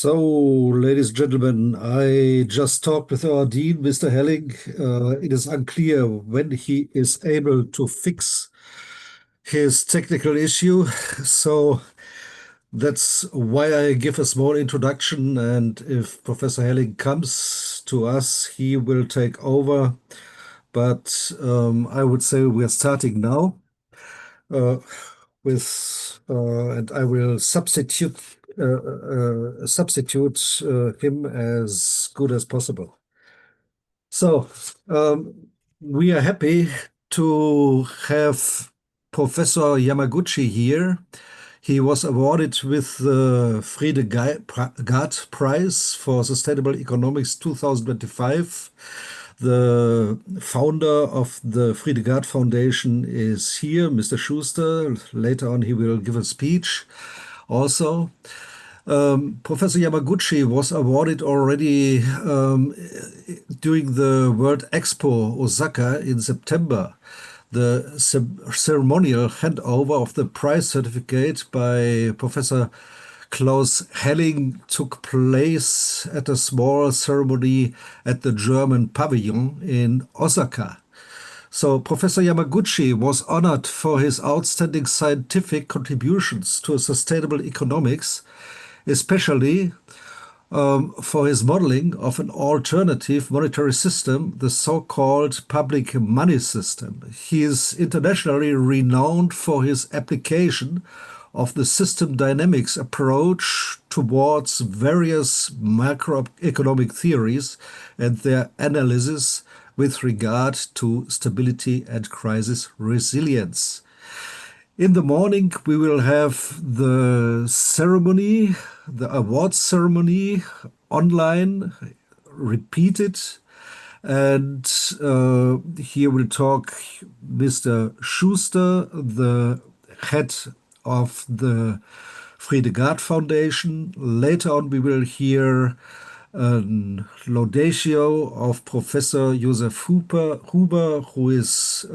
So, ladies and gentlemen, I just talked with our dean, Mr. Helling. It is unclear when he is able to fix his technical issue. So that's why I give a small introduction. And if Professor Helling comes to us, he will take over. But I would say we're starting now and I will substitute him as good as possible. So we are happy to have Professor Yamaguchi here. He was awarded with the Friede Gard Preis for Sustainable Economics 2025. The founder of the Friede Gard Foundation is here, Mr. Schuster. Later on, he will give a speech also. Professor Yamaguchi was awarded already during the World Expo Osaka in September. The ceremonial handover of the prize certificate by Professor Klaus Helling took place at a small ceremony at the German pavilion in Osaka. So Professor Yamaguchi was honored for his outstanding scientific contributions to sustainable economics, especially for his modeling of an alternative monetary system, the so-called public money system. He is internationally renowned for his application of the system dynamics approach towards various macroeconomic theories and their analysis with regard to stability and crisis resilience. In the morning, we will have the ceremony, the awards ceremony, online, repeated. And here will talk Mr. Schuster, the head of the Friede Gard Foundation. Later on, we will hear a laudatio of Professor Josef Huber, who is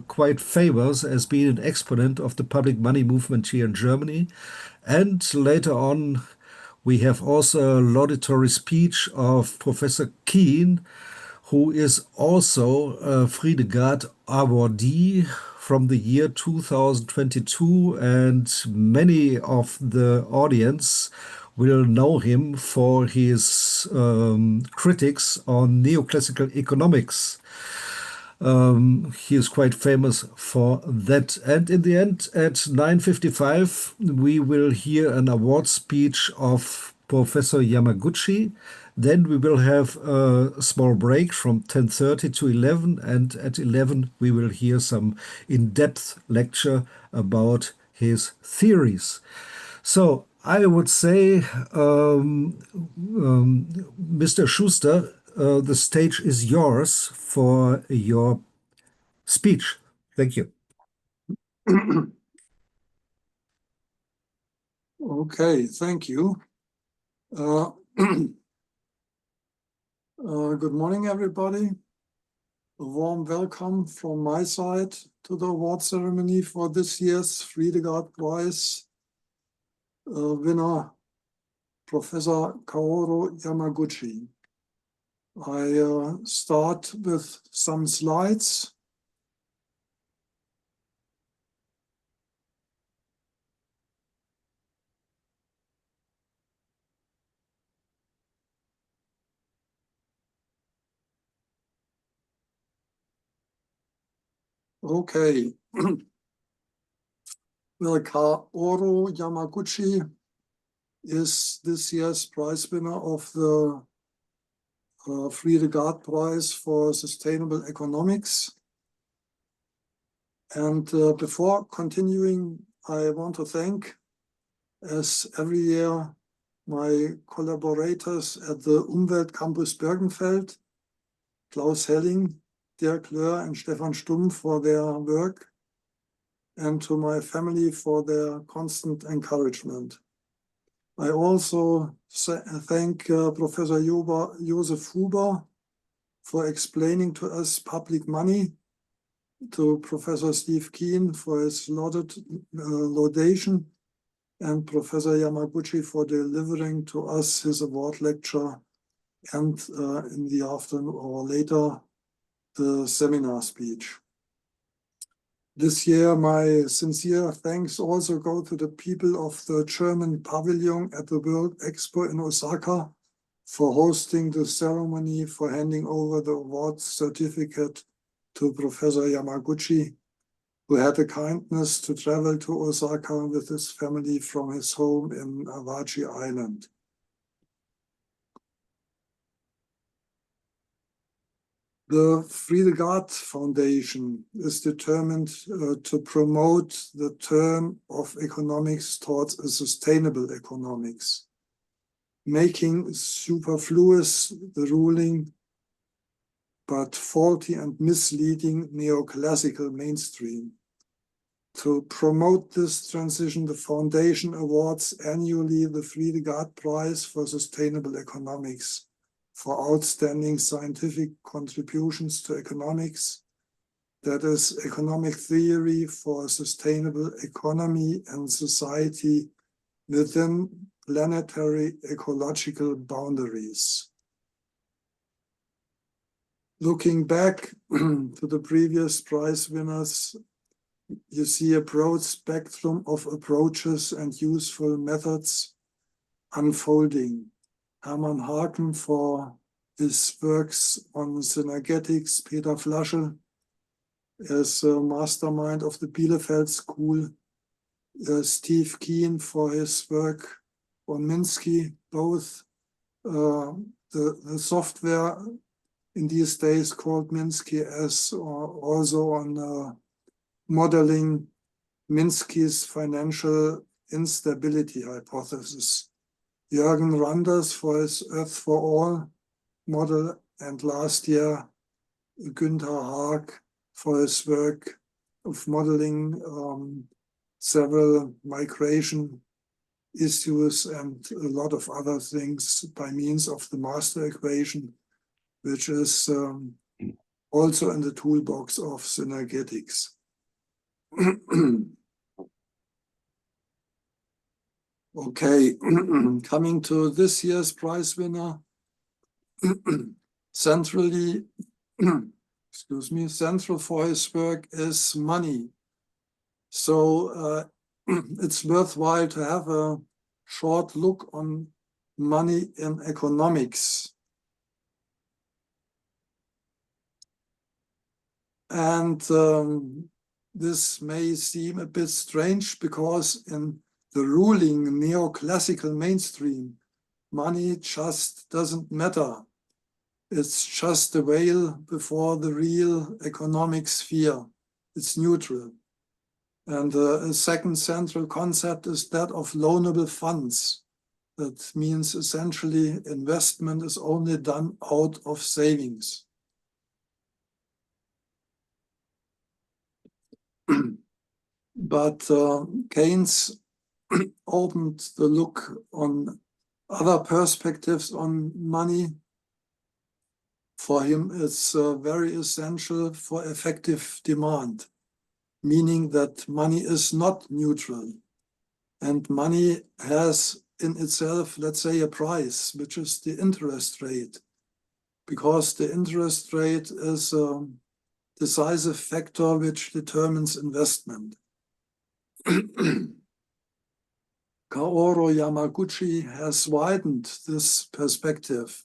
quite famous as being an exponent of the public money movement here in Germany. And later on, we have also a laudatory speech of Professor Keen, who is also a Friede Gard awardee from the year 2022, and many of the audience will know him for his critics on neoclassical economics. He is quite famous for that. And in the end, at 9:55, we will hear an award speech of Professor Yamaguchi. Then we will have a small break from 10:30 to 11, and at 11 we will hear some in-depth lecture about his theories. So I would say, Mr. Schuster, the stage is yours for your speech. Thank you. Okay, thank you. Good morning, everybody. A warm welcome from my side to the award ceremony for this year's Friede Gard Prize winner, Professor Kaoru Yamaguchi. I start with some slides. Okay. Well, Kaoru Yamaguchi is this year's prize winner of the Friede Gard Prize for Sustainable Economics. And before continuing, I want to thank, as every year, my collaborators at the Umweltcampus Bergenfeld, Klaus Helling, Dirk Löhr, and Stefan Stumm for their work, and to my family for their constant encouragement. I also thank Professor Josef Huber for explaining to us public money, to Professor Steve Keen for his laudation, and Professor Yamaguchi for delivering to us his award lecture, and in the afternoon or later, the seminar speech. This year, my sincere thanks also go to the people of the German pavilion at the World Expo in Osaka for hosting the ceremony for handing over the award certificate to Professor Yamaguchi, who had the kindness to travel to Osaka with his family from his home in Awaji Island. The Friede Gard Foundation is determined to promote the turn of economics towards a sustainable economics, making superfluous the ruling but faulty and misleading neoclassical mainstream. To promote this transition, the foundation awards annually the Friede Gard Prize for Sustainable Economics for outstanding scientific contributions to economics, that is, economic theory for sustainable economy and society within planetary ecological boundaries. Looking back to the previous prize winners, you see a broad spectrum of approaches and useful methods unfolding. Hermann Haken for his works on synergetics, Peter Flaschel as a mastermind of the Bielefeld School, Steve Keen for his work on Minsky, both the software in these days called Minsky, as also on modeling Minsky's financial instability hypothesis. Jürgen Randers for his Earth for All model, and last year Günther Haag for his work of modeling several migration issues and a lot of other things by means of the master equation, which is also in the toolbox of synergetics. Okay, coming to this year's prize winner, central for his work is money. So it's worthwhile to have a short look on money in economics. And this may seem a bit strange because in the ruling neoclassical mainstream, money just doesn't matter. It's just a veil before the real economic sphere. It's neutral. And a second central concept is that of loanable funds. That means essentially investment is only done out of savings. But Keynes opened the look on other perspectives on money. For him, it's very essential for effective demand, meaning that money is not neutral. And money has in itself, let's say, a price, which is the interest rate, because the interest rate is a decisive factor which determines investment. Kaoru Yamaguchi has widened this perspective,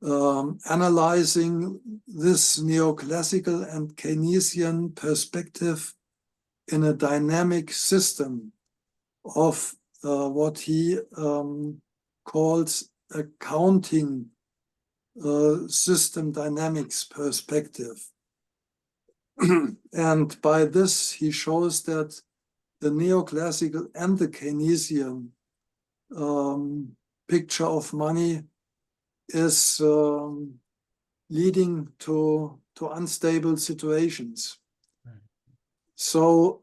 analyzing this neoclassical and Keynesian perspective in a dynamic system of what he calls a counting system dynamics perspective. And by this, he shows that the neoclassical and the Keynesian picture of money is leading to unstable situations. So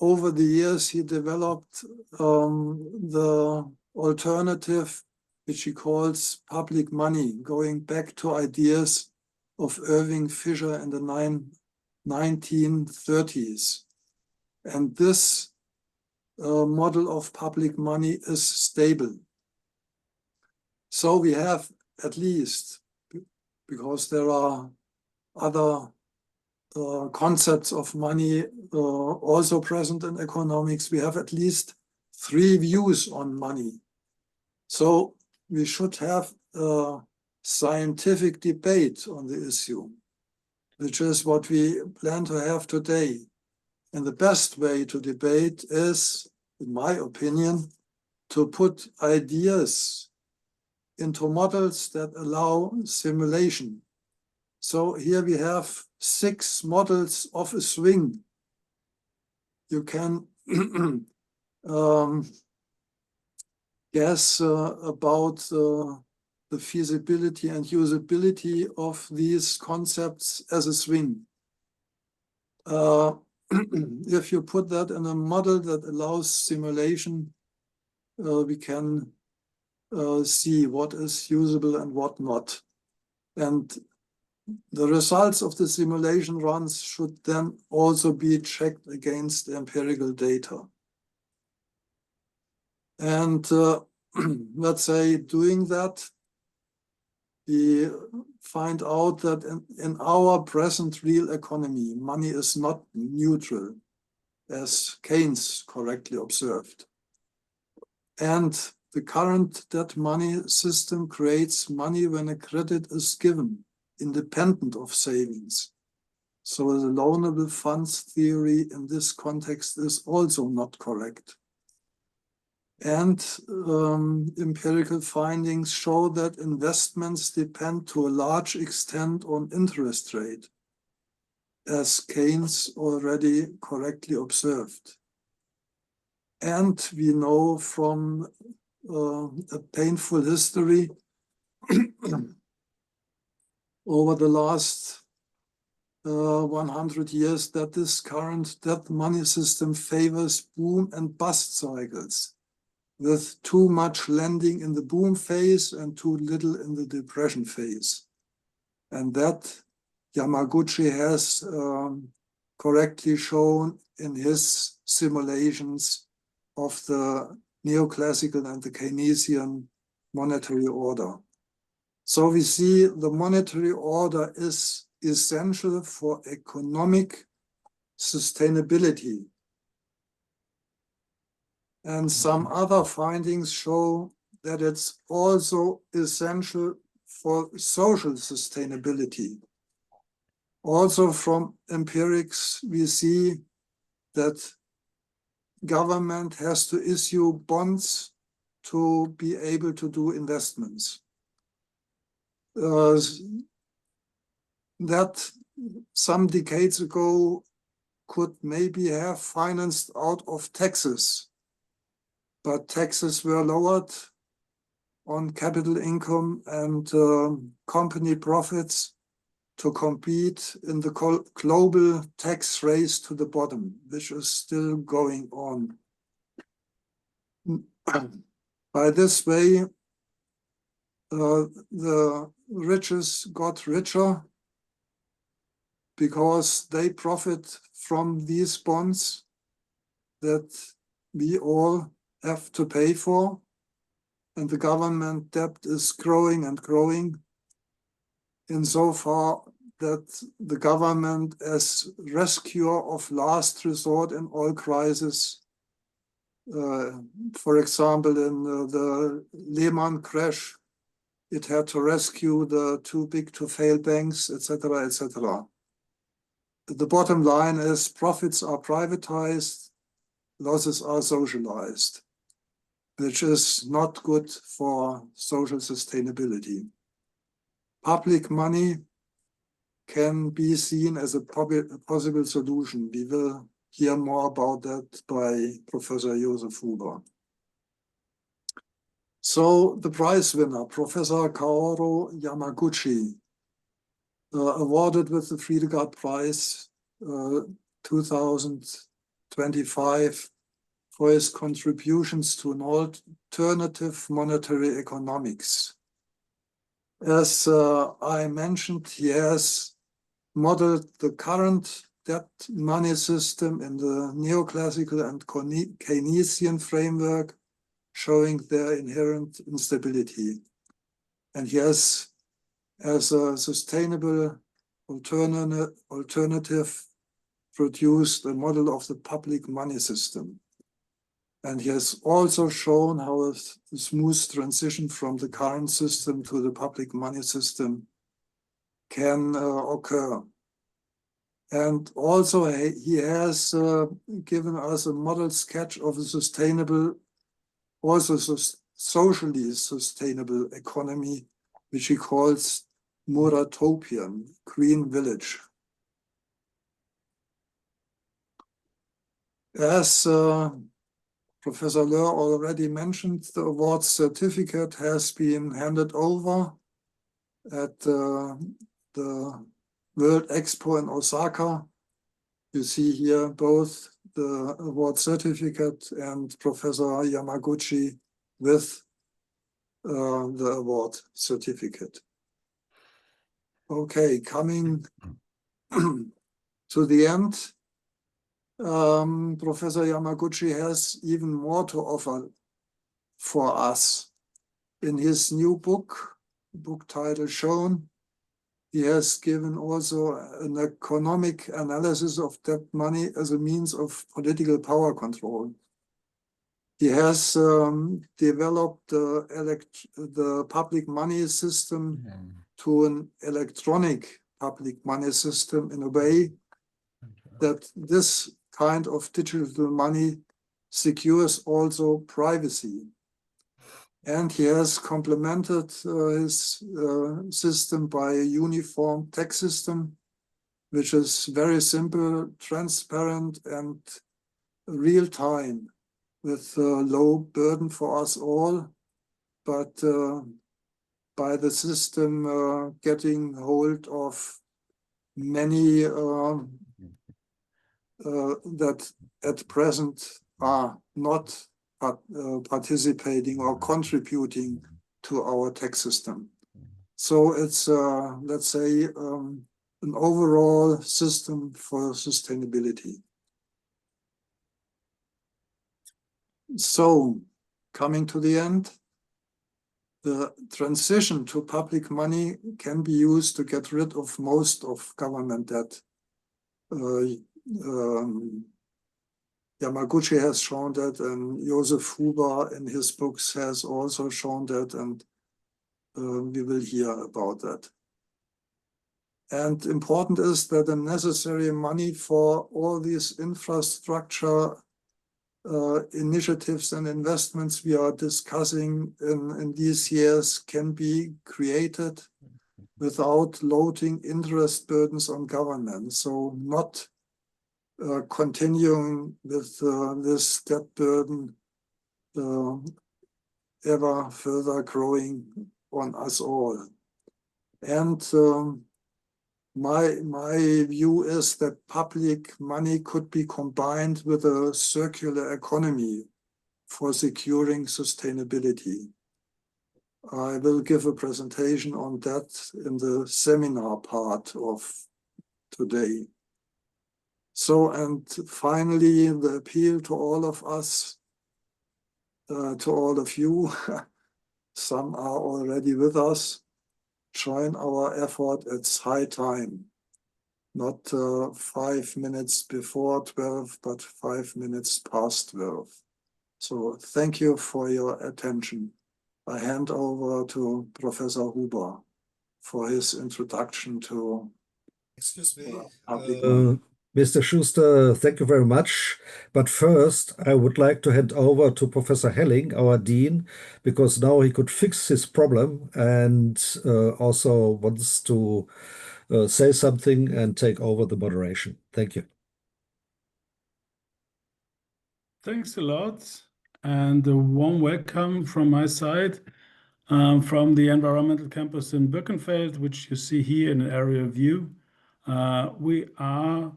over the years, he developed the alternative, which he calls public money, going back to ideas of Irving Fisher in the 1930s. And this model of public money is stable. So we have at least, because there are other concepts of money also present in economics, we have at least 3 views on money. So we should have a scientific debate on the issue, which is what we plan to have today. And the best way to debate is, in my opinion, to put ideas into models that allow simulation. So here we have 6 models of a swing. You can guess about the feasibility and usability of these concepts as a swing. If you put that in a model that allows simulation, we can see what is usable and what not. And the results of the simulation runs should then also be checked against the empirical data. And let's say doing that, we find out that in our present real economy, money is not neutral, as Keynes correctly observed. And the current debt money system creates money when a credit is given, independent of savings. So the loanable funds theory in this context is also not correct. And empirical findings show that investments depend to a large extent on interest rate, as Keynes already correctly observed. And we know from a painful history over the last 100 years that this current debt money system favors boom and bust cycles, with too much lending in the boom phase and too little in the depression phase. And that Yamaguchi has correctly shown in his simulations of the neoclassical and the Keynesian monetary order. So we see the monetary order is essential for economic sustainability. And some other findings show that it's also essential for social sustainability. Also from empirics, we see that government has to issue bonds to be able to do investments. That some decades ago could maybe have financed out of taxes, but taxes were lowered on capital income and company profits to compete in the global tax race to the bottom, which is still going on. By this way, the richest got richer because they profit from these bonds that we all have to pay for, and the government debt is growing and growing insofar that the government, as rescuer of last resort in all crises, for example, in the Lehman crash, it had to rescue the too big to fail banks, etc., etc. The bottom line is profits are privatized, losses are socialized, which is not good for social sustainability. Public money can be seen as a possible solution. We will hear more about that by Professor Josef Huber. So the prize winner, Professor Kaoru Yamaguchi, awarded with the Friede Gard Preis 2025 for his contributions to an alternative monetary economics. As I mentioned, he has modeled the current debt money system in the neoclassical and Keynesian framework, showing their inherent instability. And he has, as a sustainable alternative, produced a model of the public money system. And he has also shown how a smooth transition from the current system to the public money system can occur. And also he has given us a model sketch of a sustainable, also socially sustainable economy, which he calls Muratopian, Green Village. As Professor Löhr already mentioned, the award certificate has been handed over at the World Expo in Osaka. You see here both the award certificate and Professor Yamaguchi with the award certificate. Okay, coming to the end, Professor Yamaguchi has even more to offer for us. In his new book title shown, he has given also an economic analysis of debt money as a means of political power control. He has developed the public money system to an electronic public money system in a way that this kind of digital money secures also privacy. And he has complemented his system by a uniform tax system, which is very simple, transparent, and real-time, with low burden for us all, but by the system getting hold of many that at present are not participating or contributing to our tax system. So it's, let's say, an overall system for sustainability. So, coming to the end, the transition to public money can be used to get rid of most of government debt. Yamaguchi has shown that, and Joseph Huber in his books has also shown that, and we will hear about that. And important is that the necessary money for all these infrastructure initiatives and investments we are discussing in these years can be created without loading interest burdens on government. So not continuing with this debt burden ever further growing on us all. And my view is that public money could be combined with a circular economy for securing sustainability. I will give a presentation on that in the seminar part of today. So, and finally, the appeal to all of us, to all of you, some are already with us, join our effort. It's high time, not 5 minutes before 12, but 5 minutes past 12. So thank you for your attention. I hand over to Professor Huber for his introduction to Excuse me, public money. Mr. Schuster, thank you very much. But first, I would like to hand over to Professor Helling, our dean, because now he could fix his problem and also wants to say something and take over the moderation. Thank you. Thanks a lot, and a warm welcome from my side, from the environmental campus in Birkenfeld, which you see here in an aerial view. We are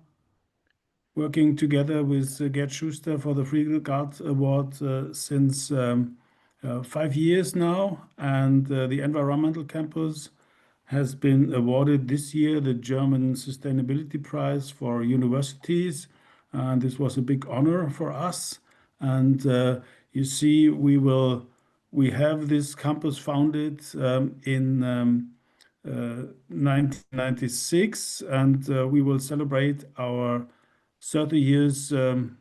working together with Gerd Schuster for the Friede Gard Award since 5 years now, and the environmental campus has been awarded this year the German Sustainability Prize for universities. And this was a big honor for us. And you see, we have this campus founded in 1996, and we will celebrate our 30 years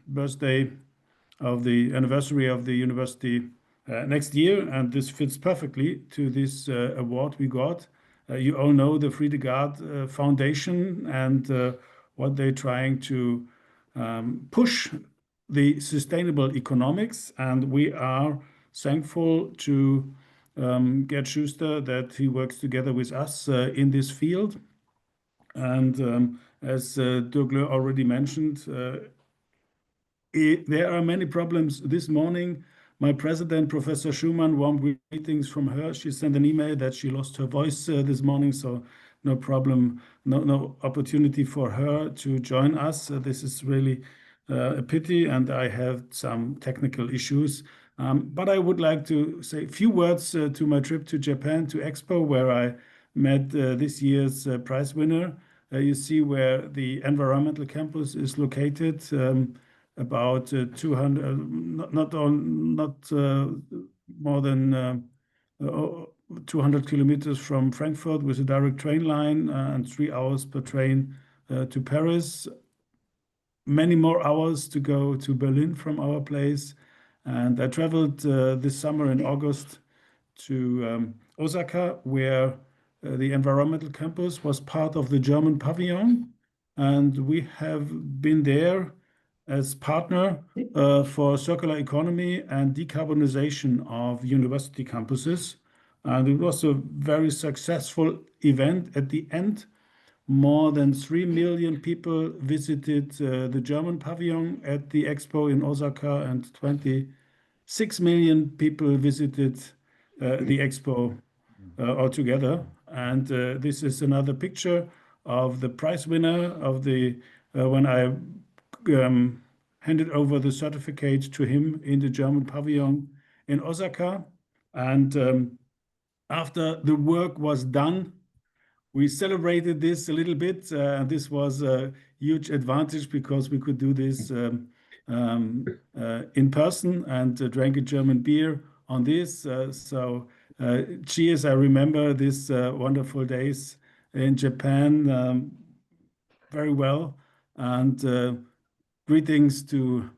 birthday of the anniversary of the university next year, and this fits perfectly to this award we got. You all know the Friede Gard Foundation and what they're trying to push the sustainable economics, and we are thankful to Gerd Schuster that he works together with us in this field. And as Douglas already mentioned, there are many problems. This morning, my president, Professor Schumann, warm greetings from her. She sent an email that she lost her voice this morning, so no problem, no opportunity for her to join us. This is really a pity, and I have some technical issues. But I would like to say a few words to my trip to Japan, to Expo, where I met this year's prize winner. You see where the environmental campus is located. About 200, not more than 200 kilometers from Frankfurt with a direct train line and 3 hours per train to Paris. Many more hours to go to Berlin from our place. And I traveled this summer in August to Osaka, where the environmental campus was part of the German pavilion. And we have been there as partner for circular economy and decarbonization of university campuses. And it was a very successful event. At the end, more than 3 million people visited the German pavilion at the expo in Osaka, and 26 million people visited the expo altogether. And this is another picture of the prize winner of the when I handed over the certificate to him in the German pavilion in Osaka. And after the work was done, we celebrated this a little bit. This was a huge advantage because we could do this in person and drank a German beer on this. So cheers, I remember these wonderful days in Japan very well. And greetings to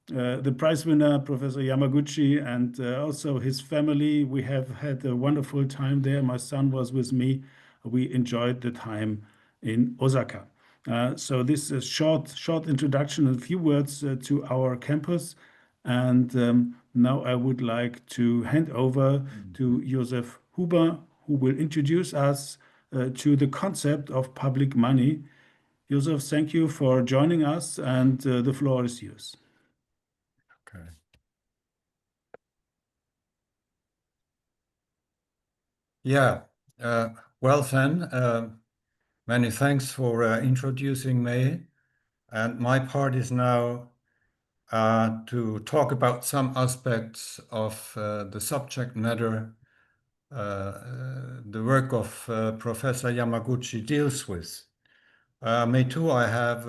the prize winner, Professor Yamaguchi, and also his family. We have had a wonderful time there. My son was with me. We enjoyed the time in Osaka. So this is short introduction and a few words to our campus. And now I would like to hand over to Josef Huber, who will introduce us to the concept of public money. Josef, thank you for joining us, and the floor is yours. Okay. Yeah, well, Sven, many thanks for introducing me. And my part is now to talk about some aspects of the subject matter the work of Professor Yamaguchi deals with. Me too, I have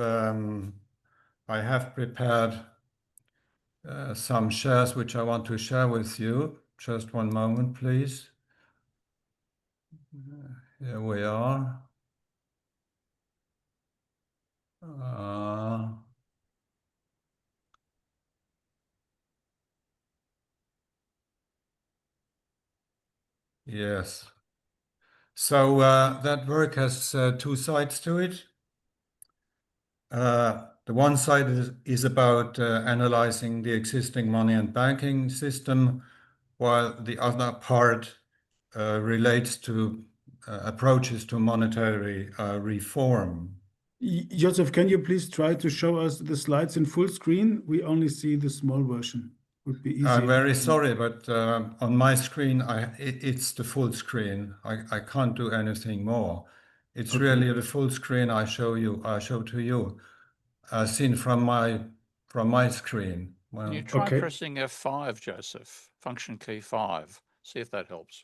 prepared some shares which I want to share with you. Just one moment, please. Here we are. Yes. So that work has two sides to it. The one side is about analyzing the existing money and banking system, while the other part relates to approaches to monetary reform. Joseph, can you please try to show us the slides in full screen? We only see the small version. Would be easier. I'm very sorry, but on my screen, it's the full screen. I can't do anything more. It's Okay. really the full screen I show to you, seen from my screen. Well, Can you try Okay. pressing F5, Joseph? Function key 5. See if that helps.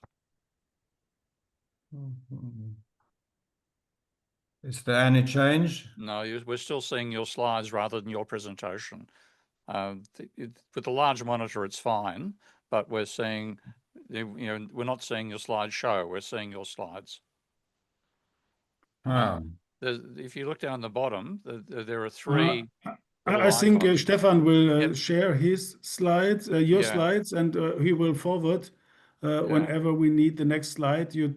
Is there any change? No, we're still seeing your slides rather than your presentation. With the large monitor, it's fine, but we're seeing, we're not seeing your slideshow. We're seeing your slides. If you look down the bottom, there are three. I think Stefan will Yep. share his slides, your slides, and he will forward whenever we need the next slide. You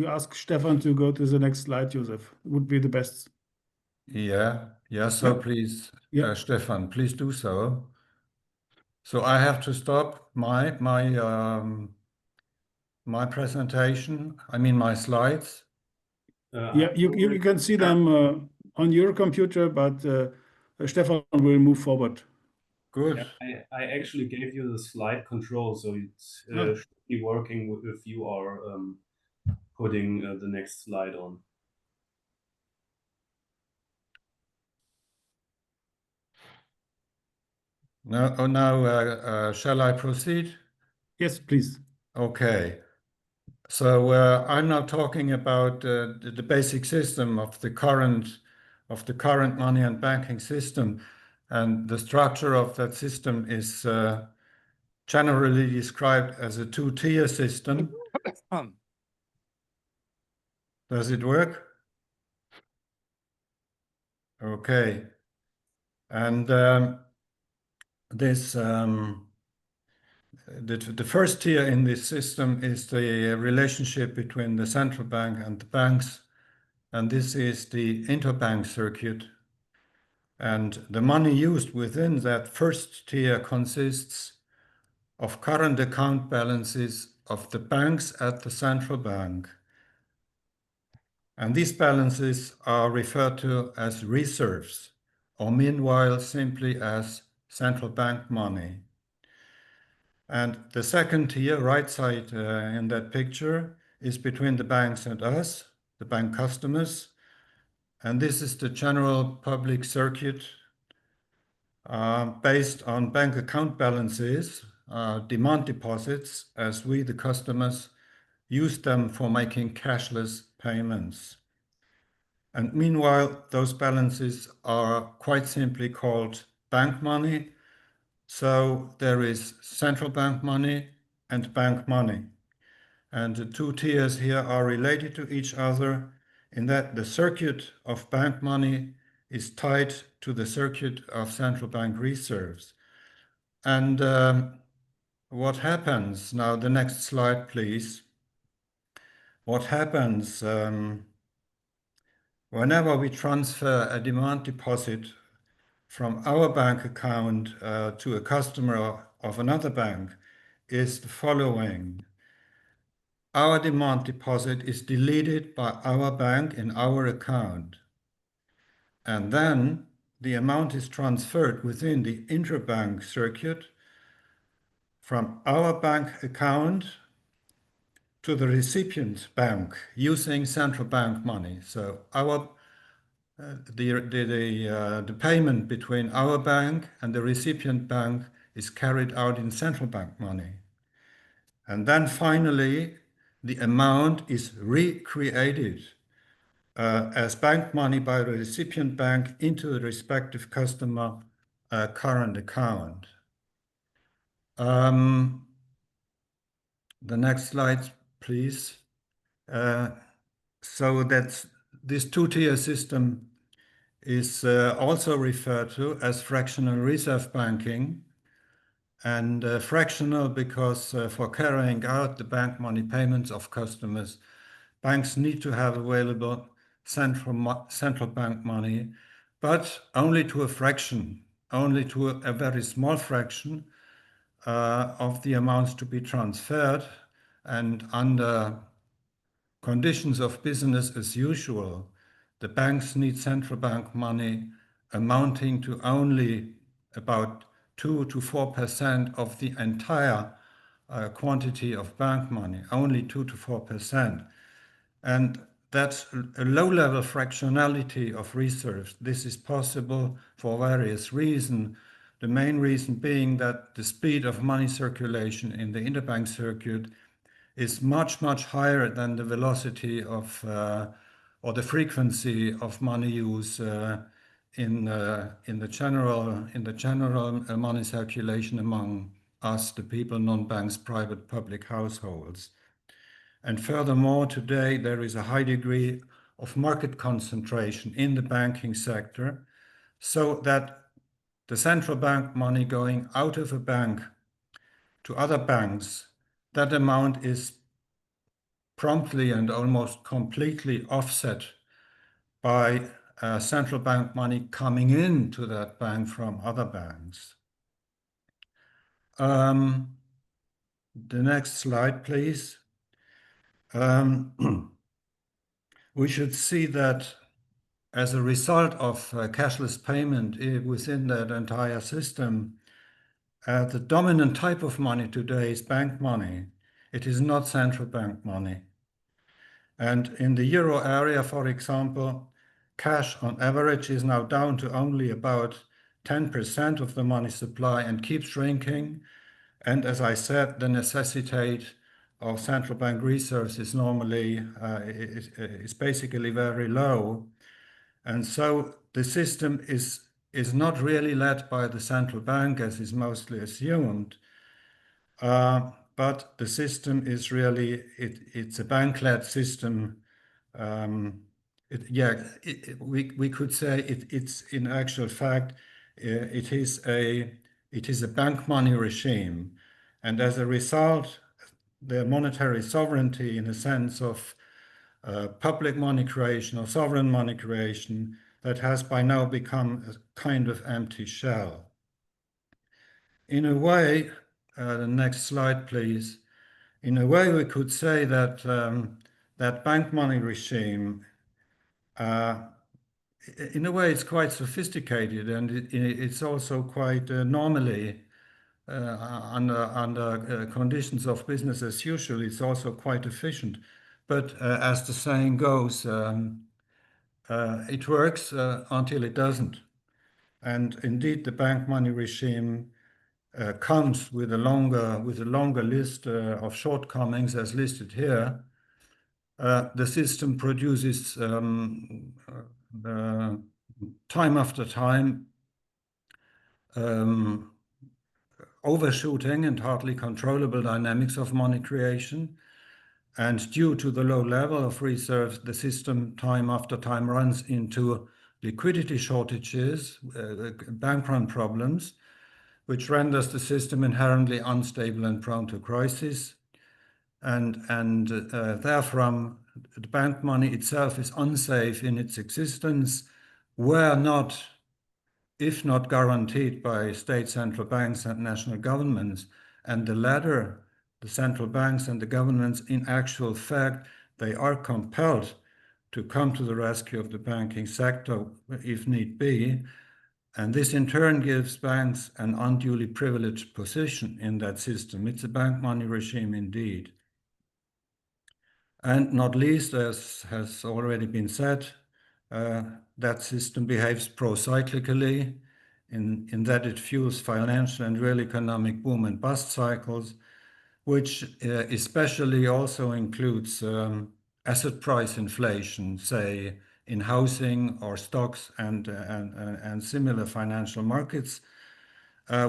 ask Stefan to go to the next slide, Joseph. Would be the best. So please, Stefan, please do so. So I have to stop my presentation. I mean my slides. You can see them on your computer, but Stefan will move forward. Good. Yeah, I actually gave you the slide control, so it should be working if you are putting the next slide on. Now, shall I proceed? Yes, please. Okay. So I'm now talking about the basic system of the current money and banking system, and the structure of that system is generally described as a two-tier system. Does it work? Okay. And the first tier in this system is the relationship between the central bank and the banks, and this is the interbank circuit. And the money used within that first tier consists of current account balances of the banks at the central bank. And these balances are referred to as reserves, or meanwhile simply as central bank money. And the second tier, right side in that picture, is between the banks and us, the bank customers. And this is the general public circuit based on bank account balances, demand deposits, as we, the customers, use them for making cashless payments. And meanwhile, those balances are quite simply called bank money. So there is central bank money and bank money. And the two tiers here are related to each other in that the circuit of bank money is tied to the circuit of central bank reserves. And what happens, now the next slide, please. What happens whenever we transfer a demand deposit from our bank account to a customer of another bank is the following. Our demand deposit is deleted by our bank in our account. And then the amount is transferred within the interbank circuit from our bank account to the recipient bank using central bank money. So the payment between our bank and the recipient bank is carried out in central bank money. And then finally, the amount is recreated as bank money by the recipient bank into the respective customer current account. The next slide, please. So that this two-tier system is also referred to as fractional reserve banking. And fractional because for carrying out the bank money payments of customers, banks need to have available central bank money, but only to a fraction, only to a very small fraction of the amounts to be transferred, and under conditions of business as usual, the banks need central bank money amounting to only about 2 to 4% of the entire quantity of bank money, only 2 to 4%. And that's a low-level fractionality of reserves. This is possible for various reasons. The main reason being that the speed of money circulation in the interbank circuit is much, much higher than the velocity of or the frequency of money use in the general money circulation among us, the people, non-banks, private, public households. And furthermore, today there is a high degree of market concentration in the banking sector, so that the central bank money going out of a bank to other banks, that amount is promptly and almost completely offset by central bank money coming into that bank from other banks. The next slide, please. We should see that as a result of cashless payment within that entire system, the dominant type of money today is bank money. It is not central bank money. And in the euro area, for example, cash on average is now down to only about 10% of the money supply and keeps shrinking. And as I said, the necessity of central bank reserves is normally, is basically very low. And so the system is not really led by the central bank, as is mostly assumed. But the system is really, it's a bank-led system. We could say it's in actual fact, it is a bank money regime. And as a result, the monetary sovereignty in a sense of public money creation or sovereign money creation that has by now become a kind of empty shell. In a way, the next slide, please. In a way, we could say that that bank money regime, in a way, it's quite sophisticated, and it's also quite normally under conditions of business as usual. It's also quite efficient. But as the saying goes, it works until it doesn't. And indeed, the bank money regime comes with a longer list of shortcomings as listed here. The system produces time after time overshooting and hardly controllable dynamics of money creation. And due to the low level of reserves, the system time after time runs into liquidity shortages, bank run problems, which renders the system inherently unstable and prone to crisis. And therefrom, the bank money itself is unsafe in its existence, if not guaranteed by state central banks and national governments. And the latter, the central banks and the governments, in actual fact, they are compelled to come to the rescue of the banking sector if need be. And this in turn gives banks an unduly privileged position in that system. It's a bank money regime indeed. And not least, as has already been said, that system behaves pro-cyclically in that it fuels financial and real economic boom and bust cycles, which especially also includes asset price inflation, say in housing or stocks and similar financial markets,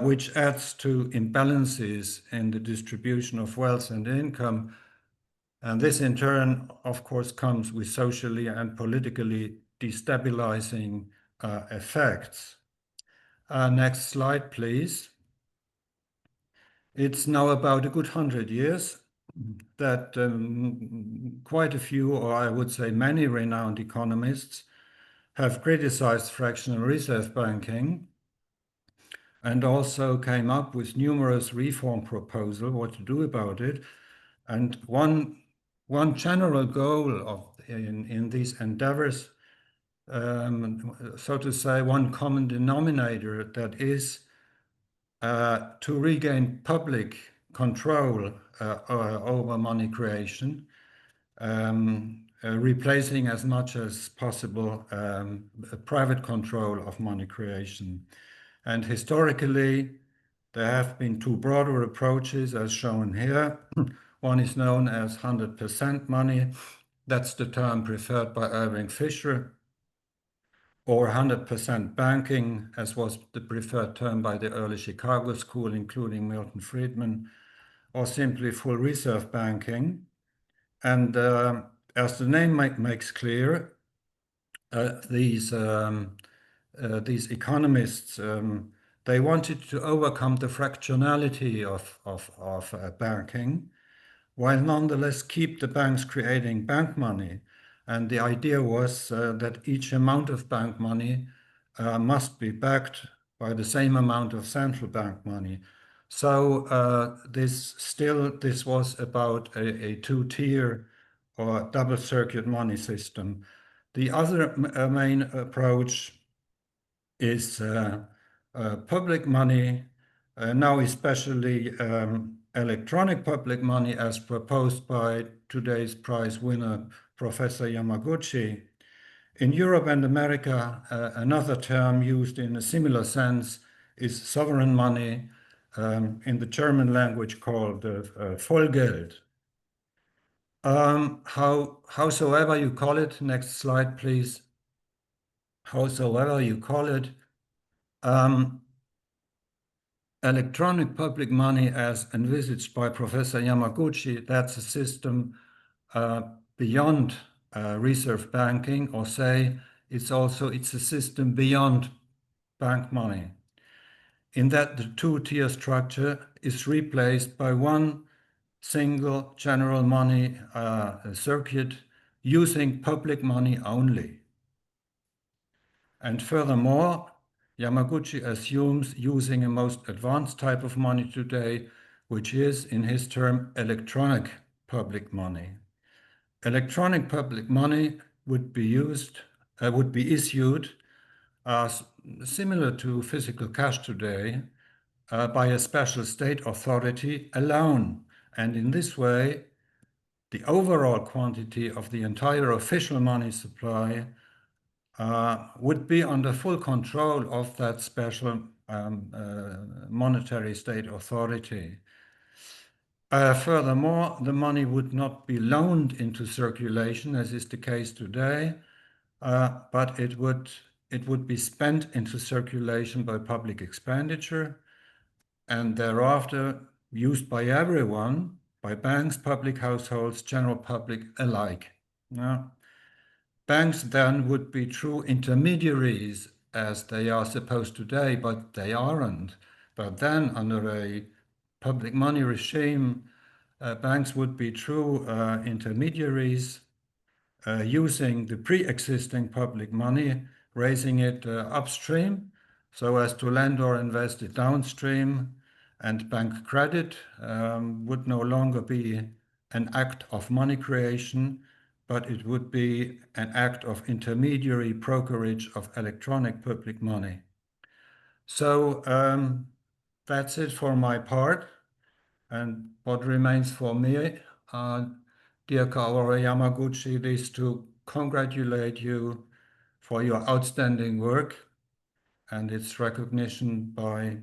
which adds to imbalances in the distribution of wealth and income. And this in turn, of course, comes with socially and politically destabilizing effects. Next slide, please. It's now about a good 100 years that quite a few, or I would say many renowned economists have criticized fractional reserve banking and also came up with numerous reform proposals, what to do about it. And one general goal in these endeavors, so to say, one common denominator, that is to regain public control over money creation, replacing as much as possible private control of money creation. And historically, there have been two broader approaches as shown here. One is known as 100% money, That's the term preferred by Irving Fisher, or 100% banking, as was the preferred term by the early Chicago school, including Milton Friedman, or simply full reserve banking. And as the name makes clear, these economists, they wanted to overcome the fractionality of banking, while nonetheless keep the banks creating bank money. And the idea was that each amount of bank money must be backed by the same amount of central bank money. So this was about a two-tier or double circuit money system. The other main approach is public money, now especially electronic public money, as proposed by today's prize winner, Professor Yamaguchi. In Europe and America, another term used in a similar sense is sovereign money, in the German language called Vollgeld. Howsoever you call it, next slide, please. Howsoever you call it, electronic public money as envisaged by Professor Yamaguchi, that's a system beyond reserve banking, or say it's a system beyond bank money, in that the two-tier structure is replaced by one single general money circuit using public money only. And furthermore, Yamaguchi assumes using a most advanced type of money today, which is, in his term, electronic public money. Electronic public money would be issued similar to physical cash today by a special state authority alone. And in this way, the overall quantity of the entire official money supply would be under full control of that special monetary state authority. Furthermore, the money would not be loaned into circulation, as is the case today, but it would be spent into circulation by public expenditure, and thereafter used by everyone, by banks, public households, general public alike. Now, banks then would be true intermediaries, as they are supposed today, but they aren't. But then, under a public money regime, banks would be true intermediaries, using the pre-existing public money, raising it upstream so as to lend or invest it downstream, and bank credit would no longer be an act of money creation, but it would be an act of intermediary brokerage of electronic public money. So that's it for my part. And what remains for me, dear Kaoru Yamaguchi, is to congratulate you for your outstanding work and its recognition by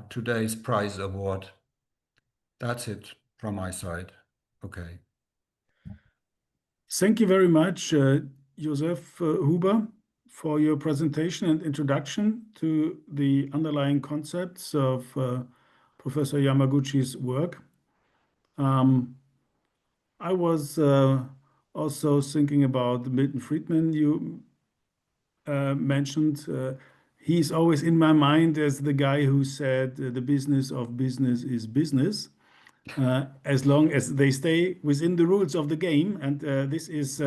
today's prize award. That's it from my side. Okay. Thank you very much, Josef Huber, for your presentation and introduction to the underlying concepts of Professor Yamaguchi's work. I was also thinking about Milton Friedman you mentioned. He's always in my mind as the guy who said the business of business is business, as long as they stay within the rules of the game. And this is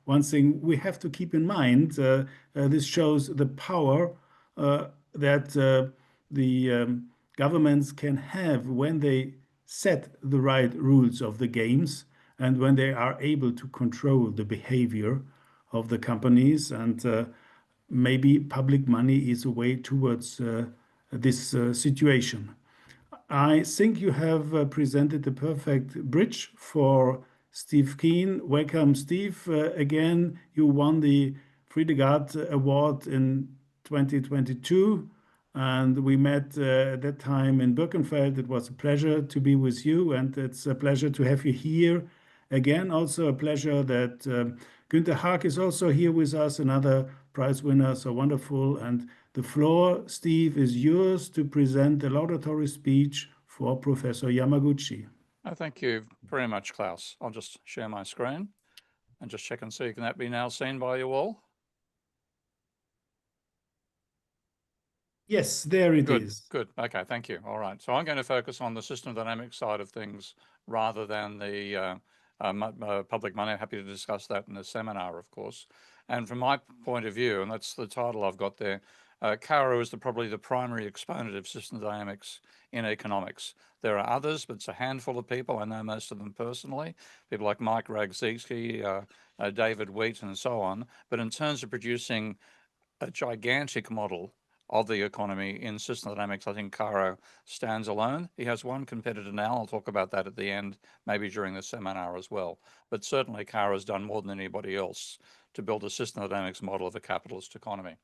one thing we have to keep in mind. This shows the power that the governments can have when they set the right rules of the games and when they are able to control the behavior of the companies. And maybe public money is a way towards this situation. I think you have presented the perfect bridge for Steve Keen. Welcome, Steve. Again, you won the Friede Gard Award in 2022, and we met at that time in Birkenfeld. It was a pleasure to be with you, and it's a pleasure to have you here again, also a pleasure that Günther Haag is also here with us, another prize winner, so wonderful. And the floor, Steve, is yours to present the laudatory speech for Professor Yamaguchi. Oh, thank you very much, Klaus. I'll just share my screen and just check and see, can that be now seen by you all? Yes, there it is. Good. Okay, thank you. All right. So I'm going to focus on the system dynamics side of things rather than the public money. I'm happy to discuss that in the seminar, of course. And from my point of view, and that's the title I've got there, Kaoru is probably the primary exponent of system dynamics in economics. There are others, but it's a handful of people. I know most of them personally, people like Mike Ragzicki, David Wheat, and so on. But in terms of producing a gigantic model of the economy in system dynamics, I think Kaoru stands alone. He has one competitor now. I'll talk about that at the end, maybe during the seminar as well. But certainly Kaoru has done more than anybody else to build a system dynamics model of a capitalist economy.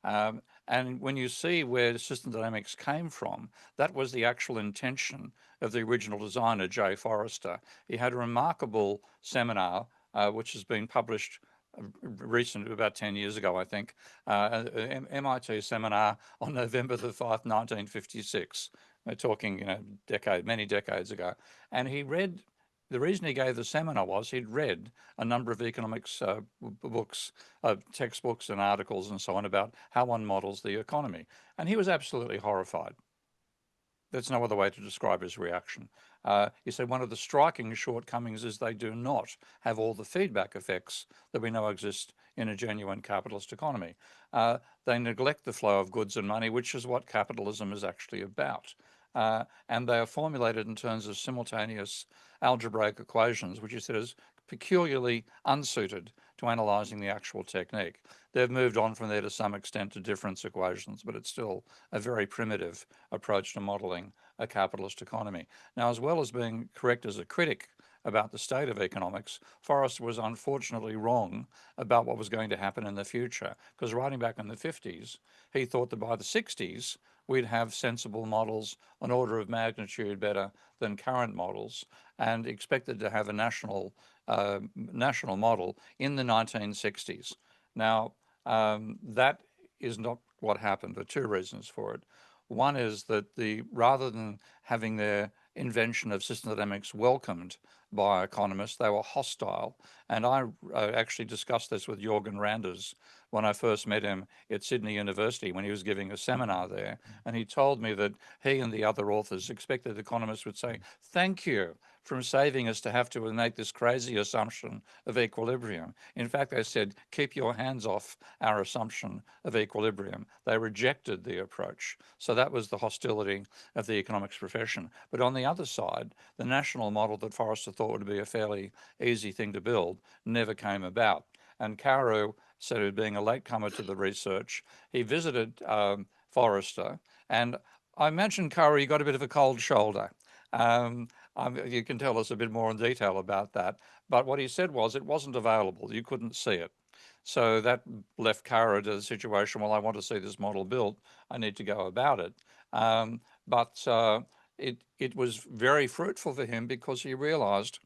And when you see where system dynamics came from, that was the actual intention of the original designer, J. Forrester. He had a remarkable seminar, which has been published recent, about 10 years ago, I think, an MIT seminar on November the 5th, 1956. We're talking, many decades ago. And he read, the reason he gave the seminar was he'd read a number of economics books, textbooks and articles and so on about how one models the economy. And he was absolutely horrified. There's no other way to describe his reaction. He said one of the striking shortcomings is they do not have all the feedback effects that we know exist in a genuine capitalist economy. They neglect the flow of goods and money, which is what capitalism is actually about. And they are formulated in terms of simultaneous algebraic equations, which he said is peculiarly unsuited to analyzing the actual technique. They've moved on from there to some extent to difference equations, but it's still a very primitive approach to modeling a capitalist economy. Now, as well as being correct as a critic about the state of economics, Forrester was unfortunately wrong about what was going to happen in the future, because writing back in the 50s, he thought that by the 60s, we'd have sensible models an order of magnitude better than current models, and expected to have a national model in the 1960s. Now, that is not what happened. There are two reasons for it. One is that rather than having their invention of system dynamics welcomed by economists, they were hostile. And I actually discussed this with Jorgen Randers when I first met him at Sydney University when he was giving a seminar there. And he told me that he and the other authors expected economists would say, thank you from saving us to have to make this crazy assumption of equilibrium. In fact, they said, keep your hands off our assumption of equilibrium. They rejected the approach. So that was the hostility of the economics profession. But on the other side, the national model that Forrester thought would be a fairly easy thing to build never came about. And Kaoru said, being a latecomer to the research, he visited Forrester, and I imagine, Kaoru, you got a bit of a cold shoulder. You can tell us a bit more in detail about that. But what he said was it wasn't available. You couldn't see it. So that left Kaoru to the situation, well, I want to see this model built. I need to go about it. But it was very fruitful for him because he realized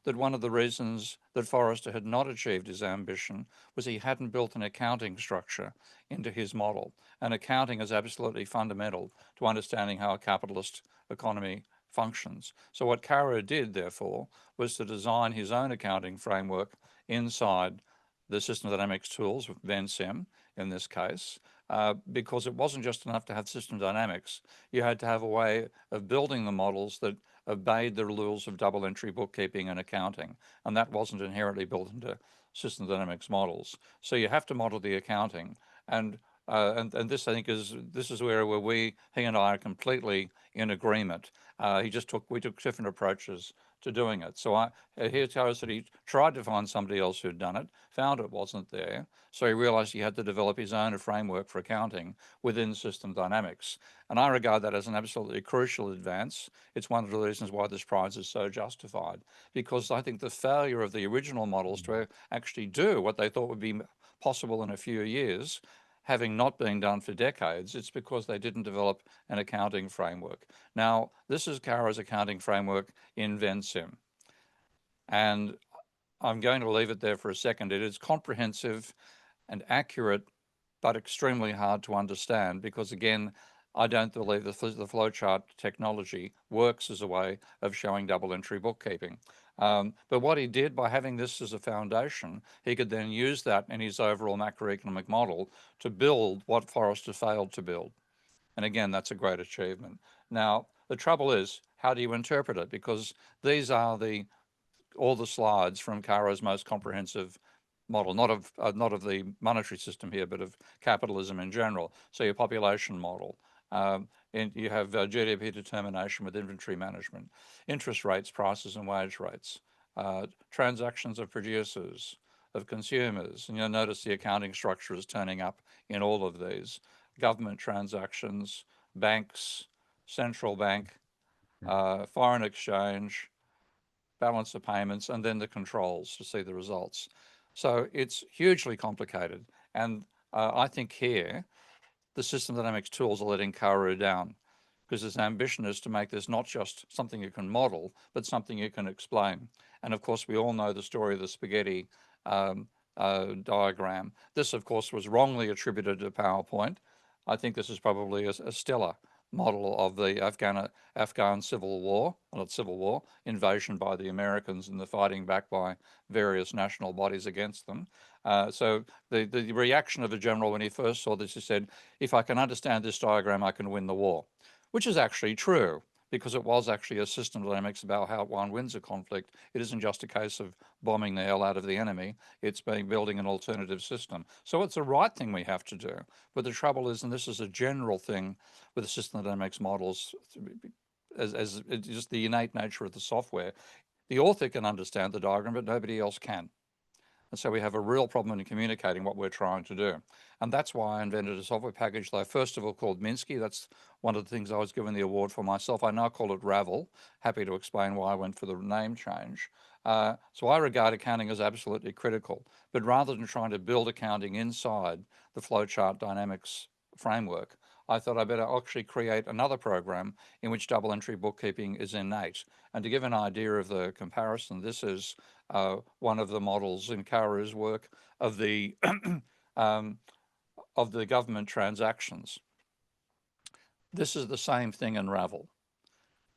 that one of the reasons that Forrester had not achieved his ambition was he hadn't built an accounting structure into his model. And accounting is absolutely fundamental to understanding how a capitalist economy functions. So what Kaoru did, therefore, was to design his own accounting framework inside the system dynamics tools, VenSim in this case, because it wasn't just enough to have system dynamics. You had to have a way of building the models that obeyed the rules of double entry bookkeeping and accounting, and that wasn't inherently built into system dynamics models. So you have to model the accounting, and this, I think, is where he and I are completely in agreement. We took different approaches to doing it. So he tells us that he tried to find somebody else who'd done it, found it wasn't there. So he realized he had to develop his own framework for accounting within system dynamics. And I regard that as an absolutely crucial advance. It's one of the reasons why this prize is so justified, because I think the failure of the original models to actually do what they thought would be possible in a few years, having not been done for decades, it's because they didn't develop an accounting framework. Now, this is Kaoru's accounting framework in VenSim. And I'm going to leave it there for a second. It is comprehensive and accurate, but extremely hard to understand because, again, I don't believe the flowchart technology works as a way of showing double entry bookkeeping. But what he did by having this as a foundation, he could then use that in his overall macroeconomic model to build what Forrester failed to build. And again, that's a great achievement. Now, the trouble is, how do you interpret it? Because these are all the slides from Kaoru's most comprehensive model, not of the monetary system here, but of capitalism in general. So your population model, and you have GDP determination with inventory management, interest rates, prices and wage rates, transactions of producers, of consumers, and you'll notice the accounting structure is turning up in all of these, government transactions, banks, central bank, foreign exchange, balance of payments, and then the controls to see the results. So it's hugely complicated. And I think here, the system dynamics tools are letting Kaoru down because his ambition is to make this not just something you can model, but something you can explain. And of course, we all know the story of the spaghetti diagram. This, of course, was wrongly attributed to PowerPoint. I think this is probably a stellar model of the Afghan civil war, well, not civil war, invasion by the Americans and the fighting back by various national bodies against them. So the reaction of the general when he first saw this, he said, if I can understand this diagram, I can win the war, which is actually true, because it was actually a system dynamics about how one wins a conflict. It isn't just a case of bombing the hell out of the enemy. It's building an alternative system. So it's the right thing we have to do. But the trouble is, and this is a general thing with the system dynamics models, as just the innate nature of the software, the author can understand the diagram, but nobody else can. And so we have a real problem in communicating what we're trying to do. And that's why I invented a software package that I first of all called Minsky. That's one of the things I was given the award for myself. I now call it Ravel. Happy to explain why I went for the name change. So I regard accounting as absolutely critical. But rather than trying to build accounting inside the flowchart dynamics framework, I thought I better actually create another program in which double entry bookkeeping is innate. And to give an idea of the comparison, this is one of the models in Kaoru's work of the government transactions. This is the same thing in Ravel.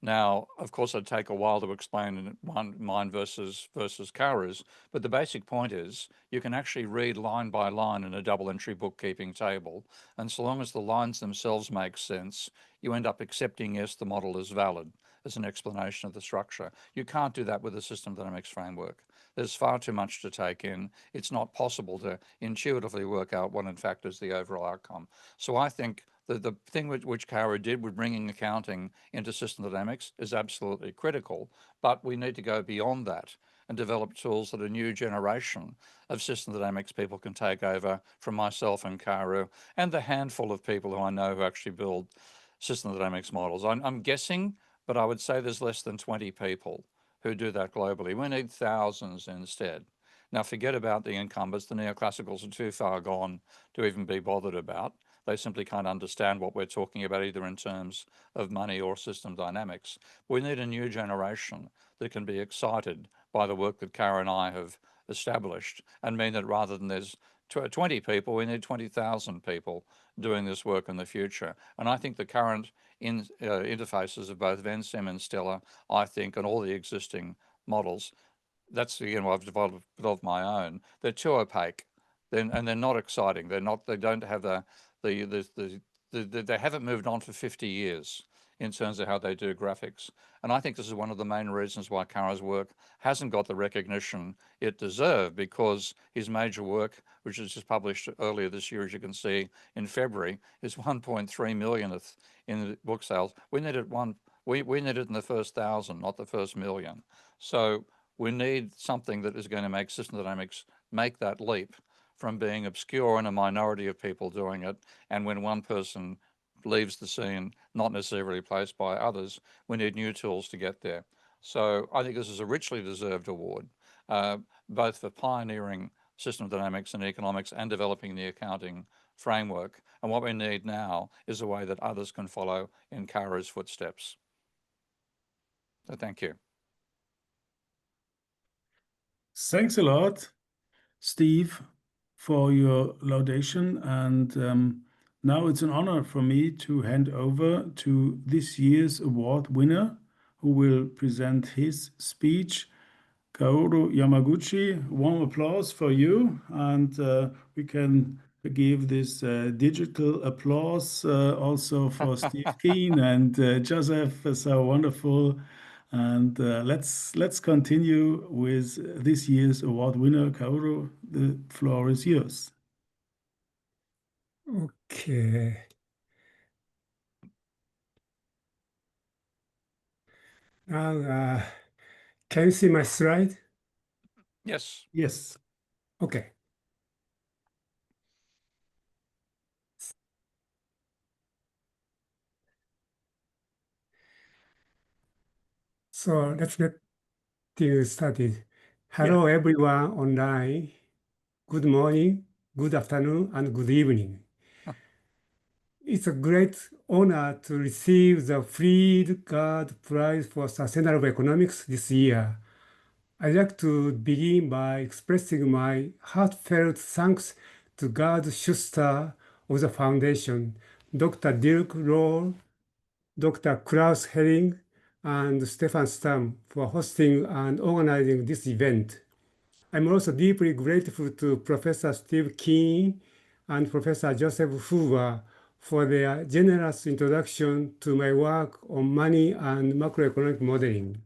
Now, of course, it'd take a while to explain mine versus Kaoru's, but the basic point is you can actually read line by line in a double entry bookkeeping table, and so long as the lines themselves make sense, you end up accepting, yes, the model is valid as an explanation of the structure. You can't do that with a system dynamics framework. There's far too much to take in. It's not possible to intuitively work out what in fact is the overall outcome. So I think the thing which Kaoru did with bringing accounting into system dynamics is absolutely critical, but we need to go beyond that and develop tools that a new generation of system dynamics people can take over from myself and Kaoru and the handful of people who I know who actually build system dynamics models. I'm guessing, but I would say there's less than 20 people who do that globally. We need thousands instead. Now forget about the incumbents. The neoclassicals are too far gone to even be bothered about. They simply can't understand what we're talking about either in terms of money or system dynamics. We need a new generation that can be excited by the work that Kaoru and I have established and mean that rather than there's 20 people, we need 20,000 people doing this work in the future. And I think the current interfaces of both Vensim and Stella, I think, and all the existing models, that's again what I've developed my own. They're too opaque, and they're not exciting. They don't have they haven't moved on for 50 years in terms of how they do graphics. And I think this is one of the main reasons why Kaoru's work hasn't got the recognition it deserved, because his major work, which was just published earlier this year, as you can see in February, is 1.3 millionth in book sales. We need it we need it in the first 1,000, not the first million. So we need something that is going to make system dynamics make that leap from being obscure and a minority of people doing it, and when one person leaves the scene, not necessarily replaced by others, we need new tools to get there. So I think this is a richly deserved award, both for pioneering system dynamics and economics and developing the accounting framework. And what we need now is a way that others can follow in Kaoru's footsteps. So thank you. Thanks a lot, Steve, for your laudation. And now it's an honor for me to hand over to this year's award winner, who will present his speech. Kaoru Yamaguchi, warm applause for you. And we can give this digital applause also for Steve Keen and Joseph, so wonderful. And let's continue with this year's award winner, Kaoru. The floor is yours. Okay. Now, can you see my slide? Yes. Yes. Okay. So let's get things started. Hello, everyone online. Good morning, good afternoon, and good evening. It's a great honor to receive the Friede Gard Prize for Sustainable Economics this year. I'd like to begin by expressing my heartfelt thanks to Gerd Schuster of the Foundation, Dr. Dirk Rohr, Dr. Klaus Herring, and Stefan Stamm for hosting and organizing this event. I'm also deeply grateful to Professor Steve Keen and Professor Joseph Hoover for their generous introduction to my work on money and macroeconomic modeling.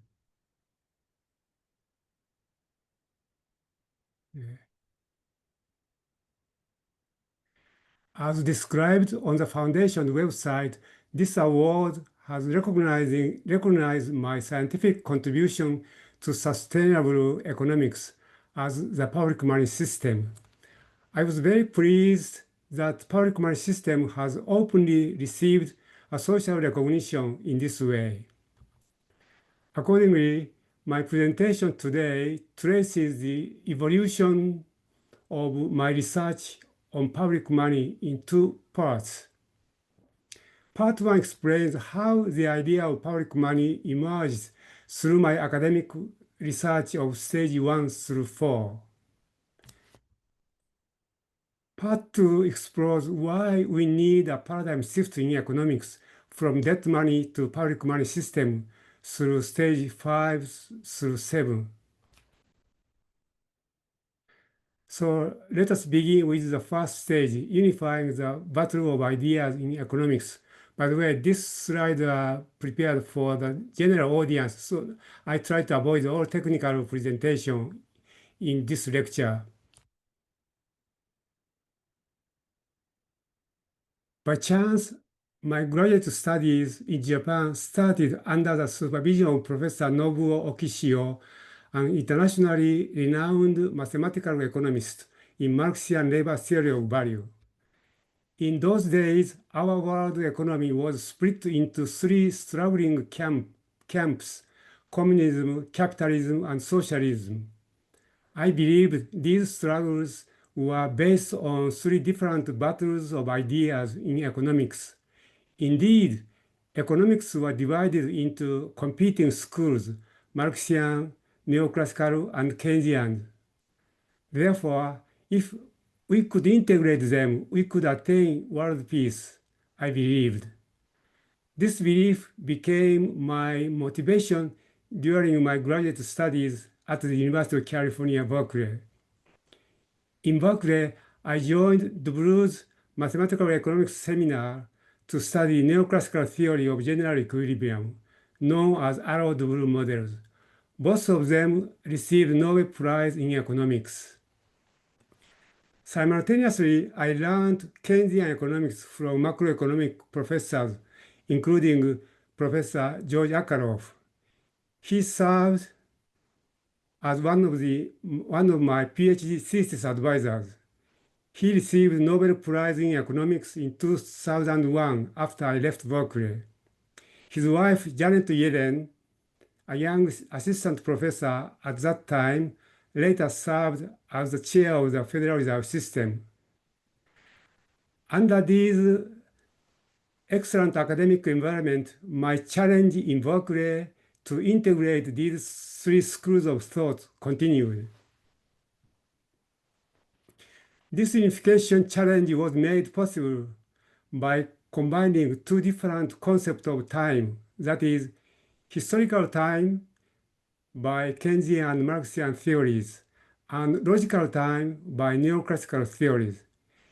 As described on the Foundation website, this award has recognized my scientific contribution to sustainable economics as the public money system. I was very pleased that public money system has openly received a social recognition in this way. Accordingly, my presentation today traces the evolution of my research on public money in two parts. Part one explains how the idea of public money emerged through my academic research of stage 1 through 4. Part 2 explores why we need a paradigm shift in economics from debt money to public money system through stage 5 through 7. So let us begin with the first stage, unifying the battle of ideas in economics. By the way, this slide prepared for the general audience, so I try to avoid all technical presentation in this lecture. By chance, my graduate studies in Japan started under the supervision of Professor Nobuo Okishio, an internationally renowned mathematical economist in Marxian labor theory of value. In those days, our world economy was split into three struggling camps: communism, capitalism, and socialism. I believe these struggles were based on three different battles of ideas in economics. Indeed, economics were divided into competing schools: Marxian, neoclassical, and Keynesian. Therefore, if we could integrate them, we could attain world peace, I believed. This belief became my motivation during my graduate studies at the University of California, Berkeley. In Berkeley, I joined Dubru's mathematical economics seminar to study neoclassical theory of general equilibrium, known as Arrow-Dubru models. Both of them received Nobel Prize in economics. Simultaneously, I learned Keynesian economics from macroeconomic professors, including Professor George Akerlof. He served as one of my PhD thesis advisors. He received Nobel Prize in economics in 2001 after I left Berkeley. His wife, Janet Yellen, a young assistant professor at that time, later served as the chair of the Federal Reserve System. Under these excellent academic environment, my challenge in Berkeley to integrate these three schools of thought continued. This unification challenge was made possible by combining two different concepts of time, that is, historical time by Keynesian and Marxian theories, and logical time by neoclassical theories.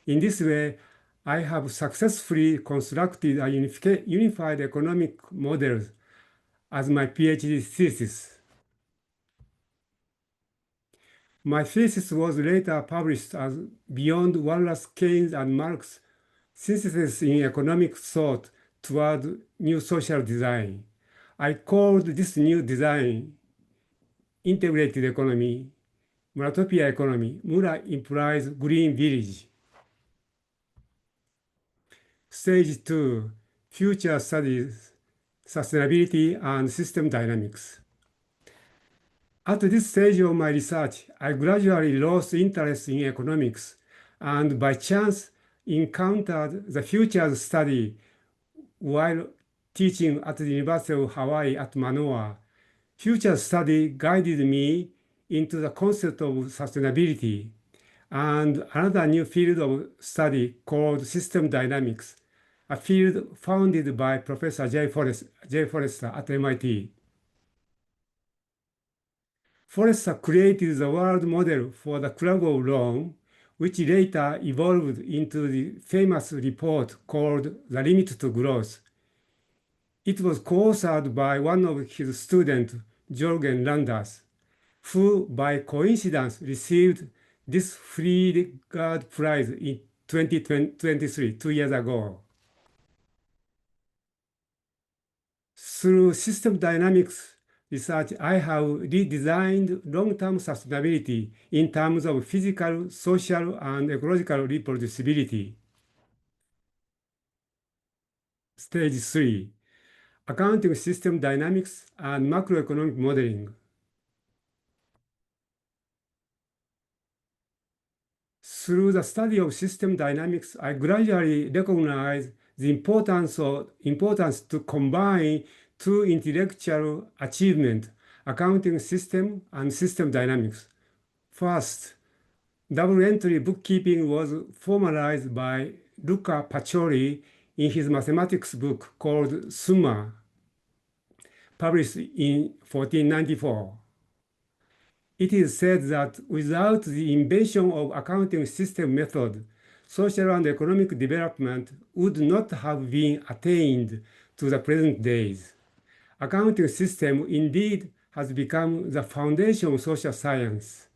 In this way, I have successfully constructed a unified economic model as my PhD thesis. My thesis was later published as Beyond Wallace, Keynes, and Marx: Synthesis in Economic Thought Toward New Social Design. I called this new design integrated economy, Muratopia economy. Mura implies green village. Stage 2, Future Studies, Sustainability and System Dynamics. At this stage of my research, I gradually lost interest in economics and by chance encountered the futures study while teaching at the University of Hawaii at Manoa. Future study guided me into the concept of sustainability and another new field of study called system dynamics, a field founded by Professor J. Forrester at MIT. Forrester created the world model for the curve of loan, which later evolved into the famous report called The Limit to Growth. It was co-authored by one of his students, Jürgen Landers, who by coincidence received this Friede Gard Prize in 2023, 2 years ago. Through system dynamics research, I have redesigned long-term sustainability in terms of physical, social, and ecological reproducibility. Stage 3, Accounting System Dynamics and Macroeconomic Modeling. Through the study of system dynamics, I gradually recognized the importance to combine two intellectual achievements, accounting system and system dynamics. First, double-entry bookkeeping was formalized by Luca Pacioli in his mathematics book called Summa, published in 1494. It is said that without the invention of accounting system method, social and economic development would not have been attained to the present days. Accounting system indeed has become the foundation of social science.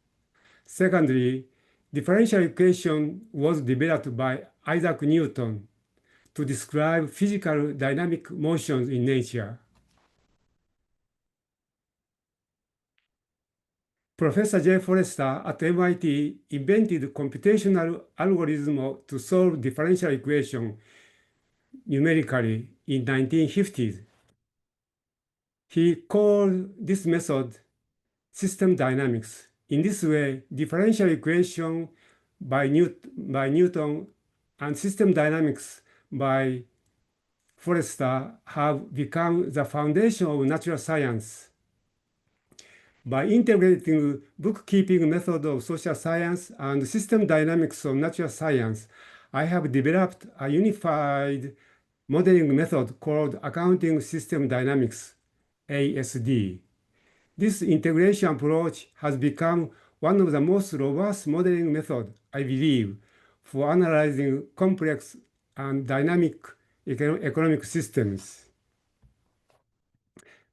Secondly, differential equation was developed by Isaac Newton to describe physical dynamic motions in nature. Professor J. Forrester at MIT invented computational algorithm to solve differential equation numerically in 1950s. He called this method system dynamics. In this way, differential equation by Newton and system dynamics by Forrester have become the foundation of natural science. By integrating bookkeeping method of social science and system dynamics of natural science, I have developed a unified modeling method called Accounting System Dynamics, ASD. This integration approach has become one of the most robust modeling methods, I believe, for analyzing complex and dynamic economic systems.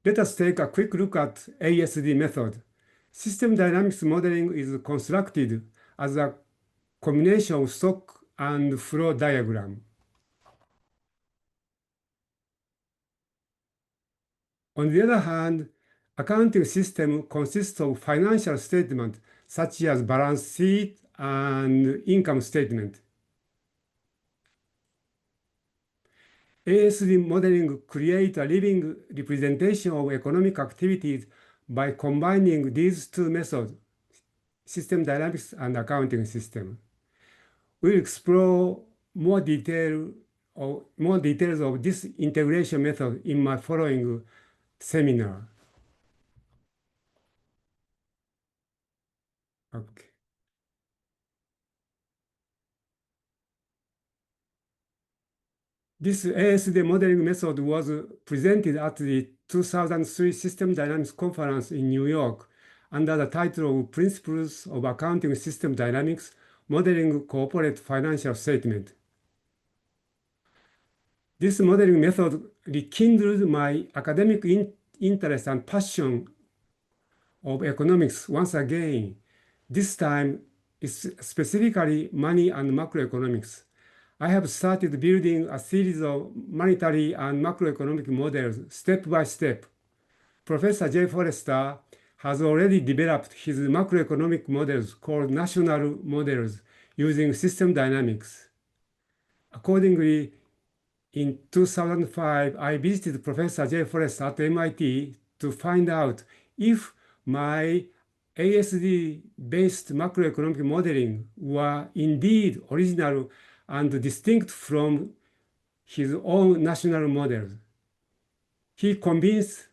Let us take a quick look at ASD method. System dynamics modeling is constructed as a combination of stock and flow diagram. On the other hand, accounting system consists of financial statements such as balance sheet and income statement. ASD modeling creates a living representation of economic activities by combining these two methods, system dynamics and accounting system. We'll explore more details of this integration method in my following seminar. Okay. This ASD modeling method was presented at the 2003 System Dynamics Conference in New York under the title of Principles of Accounting System Dynamics, Modeling Corporate Financial Statement. This modeling method rekindled my academic interest and passion of economics once again. This time, it's specifically money and macroeconomics. I have started building a series of monetary and macroeconomic models step by step. Professor J. Forrester has already developed his macroeconomic models called national models using system dynamics. Accordingly, in 2005, I visited Professor J. Forrester at MIT to find out if my ASD-based macroeconomic modeling were indeed original and distinct from his own national models. He convinced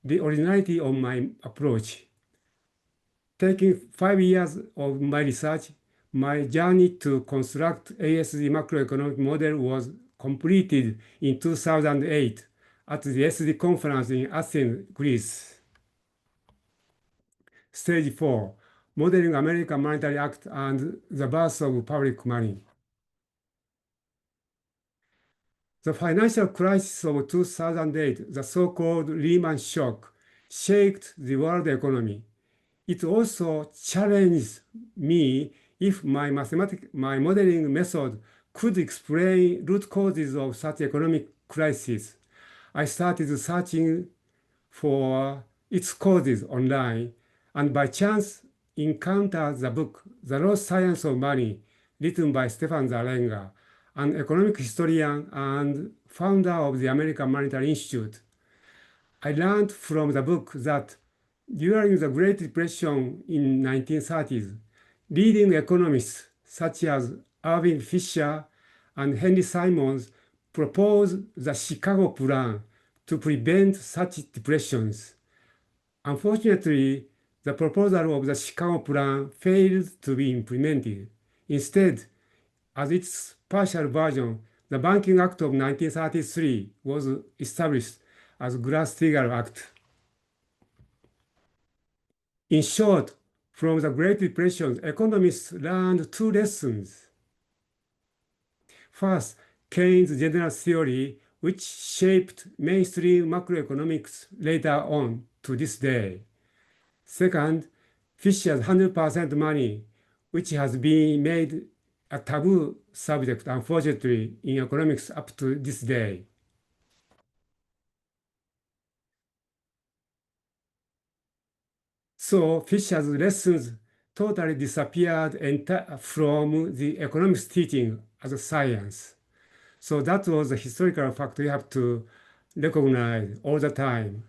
the originality of my approach. Taking 5 years of my research, my journey to construct ASD macroeconomic model was completed in 2008 at the SD conference in Athens, Greece. Stage 4, Modeling American Monetary Act and the Birth of Public Money. The financial crisis of 2008, the so-called Lehman shock, shook the world economy. It also challenged me if my modeling method could explain root causes of such economic crisis. I started searching for its causes online, and by chance encountered the book The Lost Science of Money, written by Stefan Zalenga, an economic historian and founder of the American Monetary Institute. I learned from the book that during the Great Depression in 1930s, leading economists such as Irving Fisher and Henry Simons proposed the Chicago Plan to prevent such depressions. Unfortunately, the proposal of the Chicago Plan failed to be implemented. Instead, as its partial version, the Banking Act of 1933 was established as Glass-Steagall Act. In short, from the Great Depression, economists learned 2 lessons. First, Keynes' general theory, which shaped mainstream macroeconomics later on to this day. Second, Fisher's 100% money, which has been made a taboo subject, unfortunately, in economics up to this day. So Fisher's lessons totally disappeared from the economics teaching as a science. So that was a historical fact we have to recognize all the time.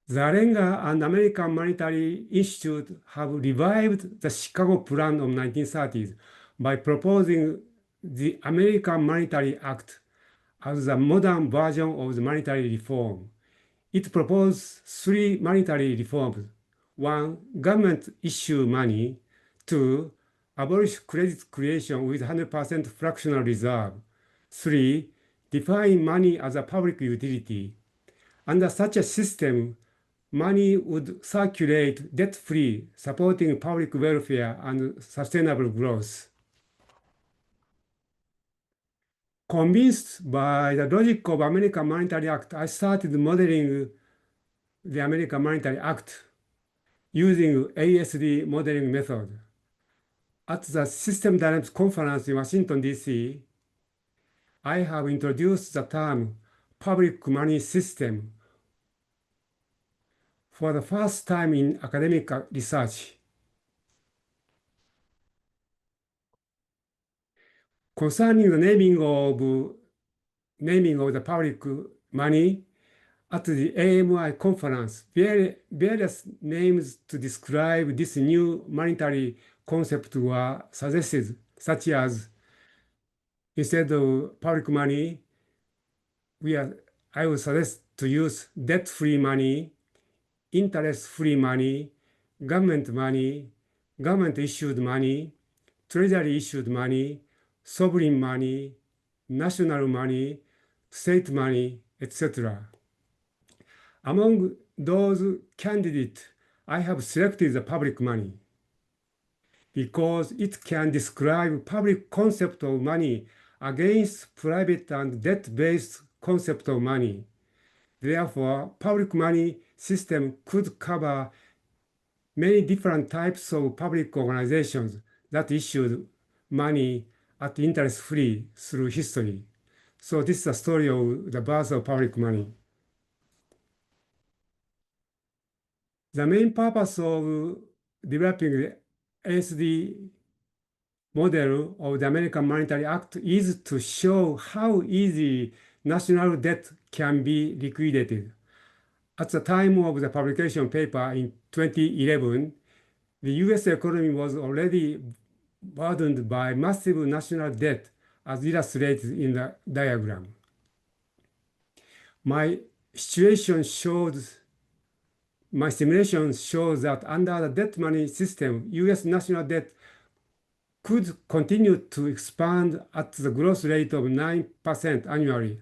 Zalenga and American Monetary Institute have revived the Chicago Plan of 1930s by proposing the American Monetary Act as a modern version of the monetary reform. It proposed 3 monetary reforms. 1, government issue money. 2, abolish credit creation with 100% fractional reserve. 3, define money as a public utility. Under such a system, money would circulate debt-free, supporting public welfare and sustainable growth. Convinced by the logic of American Monetary Act, I started modeling the American Monetary Act using ASD modeling method. At the System Dynamics Conference in Washington, D.C., I have introduced the term public money system for the first time in academic research. Concerning the naming of the public money, at the AMI conference, various names to describe this new monetary concept were suggested, such as instead of public money, I would suggest to use debt-free money, interest-free money, government issued money, treasury issued money, sovereign money, national money, state money, etc. Among those candidates, I have selected the public money because it can describe public concept of money against private and debt-based concept of money. Therefore, public money system could cover many different types of public organizations that issued money at interest-free through history. So this is the story of the birth of public money. The main purpose of developing the ASD model of the American Monetary Act is to show how easy national debt can be liquidated. At the time of the publication paper in 2011, the US economy was already burdened by massive national debt as illustrated in the diagram. My simulation shows that under the debt money system, US national debt could continue to expand at the growth rate of 9% annually.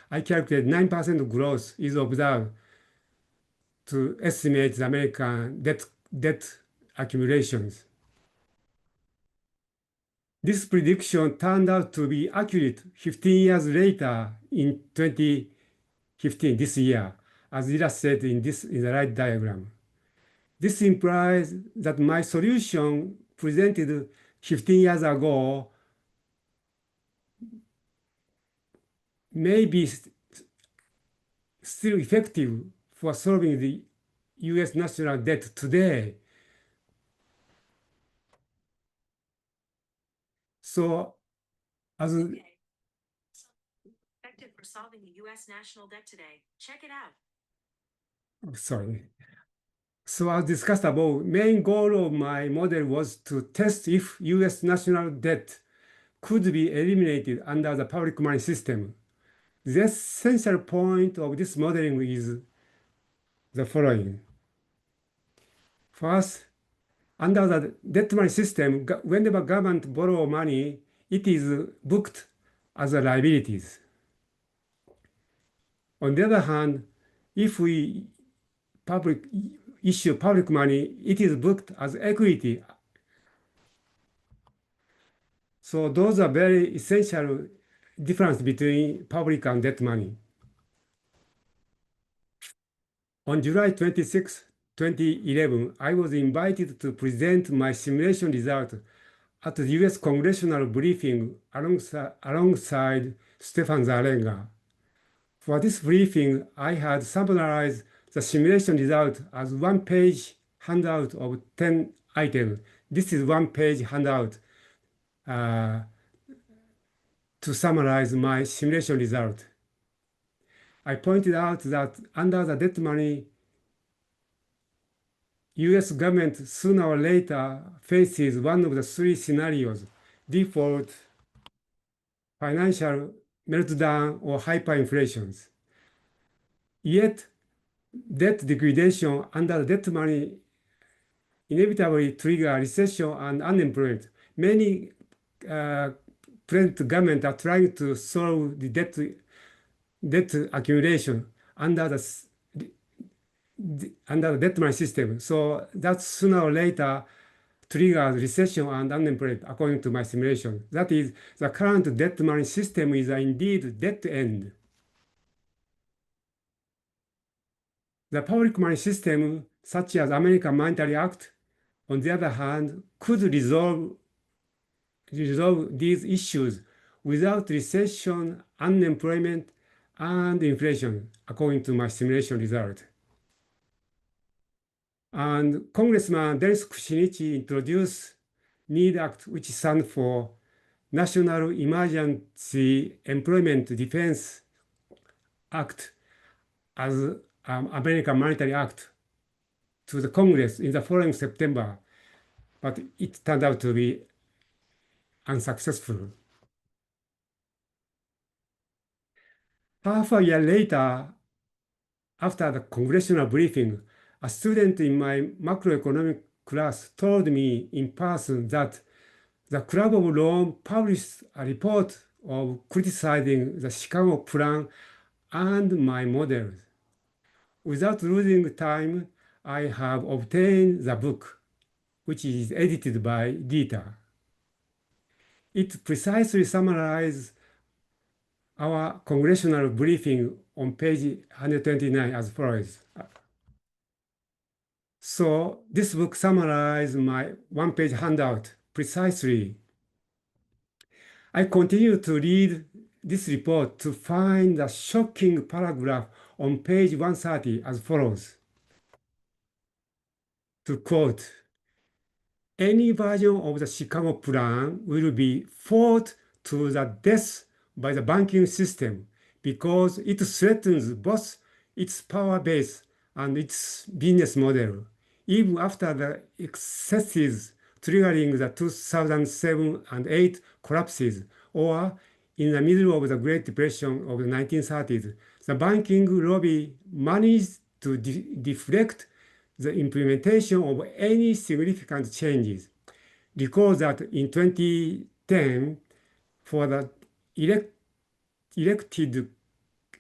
I calculate 9% growth is observed to estimate the American debt accumulations. This prediction turned out to be accurate 15 years later in 2015, this year, as illustrated in the right diagram. This implies that my solution presented 15 years ago may be still effective for solving the US national debt today. So, as effective for solving the US national debt today. Check it out. Sorry. So as discussed above, main goal of my model was to test if US national debt could be eliminated under the public money system. The essential point of this modeling is the following. First, under the debt money system, whenever government borrow money, it is booked as a liabilities. On the other hand, if we issue public money, it is booked as equity. So those are very essential difference between public and debt money. On July 26, 2011, I was invited to present my simulation result at the US congressional briefing alongside Stefan Zarenga. For this briefing, I had summarized the simulation result as one-page handout of 10 items. This is one-page handout to summarize my simulation result. I pointed out that under the debt money, US government sooner or later faces one of the three scenarios: default, financial meltdown, or hyperinflation. Yet, debt liquidation under the debt money inevitably trigger recession and unemployment. Many present governments are trying to solve the debt accumulation under the debt money system. So that sooner or later triggers recession and unemployment according to my simulation. That is, the current debt money system is indeed dead end. The public money system, such as American Monetary Act, on the other hand, could resolve these issues without recession, unemployment, and inflation, according to my simulation result. And Congressman Dennis Kucinich introduced NEED Act, which stands for National Emergency Employment Defense Act, as American Monetary Act to the Congress in the following September, but it turned out to be unsuccessful. Half a year later, after the congressional briefing, a student in my macroeconomic class told me in person that the Club of Rome published a report of criticizing the Chicago plan and my models. Without losing time, I have obtained the book, which is edited by Dieter. It precisely summarizes our congressional briefing on page 129 as follows. So this book summarizes my one-page handout precisely. I continue to read this report to find a shocking paragraph on page 130 as follows. To quote, any version of the Chicago plan will be fought to the death by the banking system because it threatens both its power base and its business model, even after the excesses triggering the 2007 and 8 collapses, or in the middle of the Great Depression of the 1930s, the banking lobby managed to deflect the implementation of any significant changes. Recall that in 2010, for the elected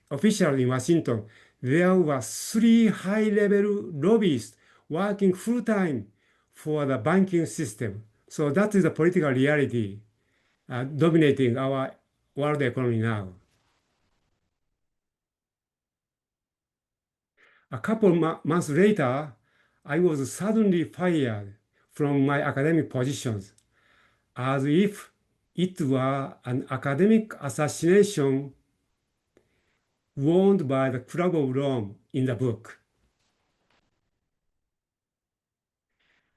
officials in Washington, there were 3 high-level lobbyists working full-time for the banking system. So that is the political reality dominating our world economy now. A couple months later, I was suddenly fired from my academic positions, as if it were an academic assassination warned by the Club of Rome in the book.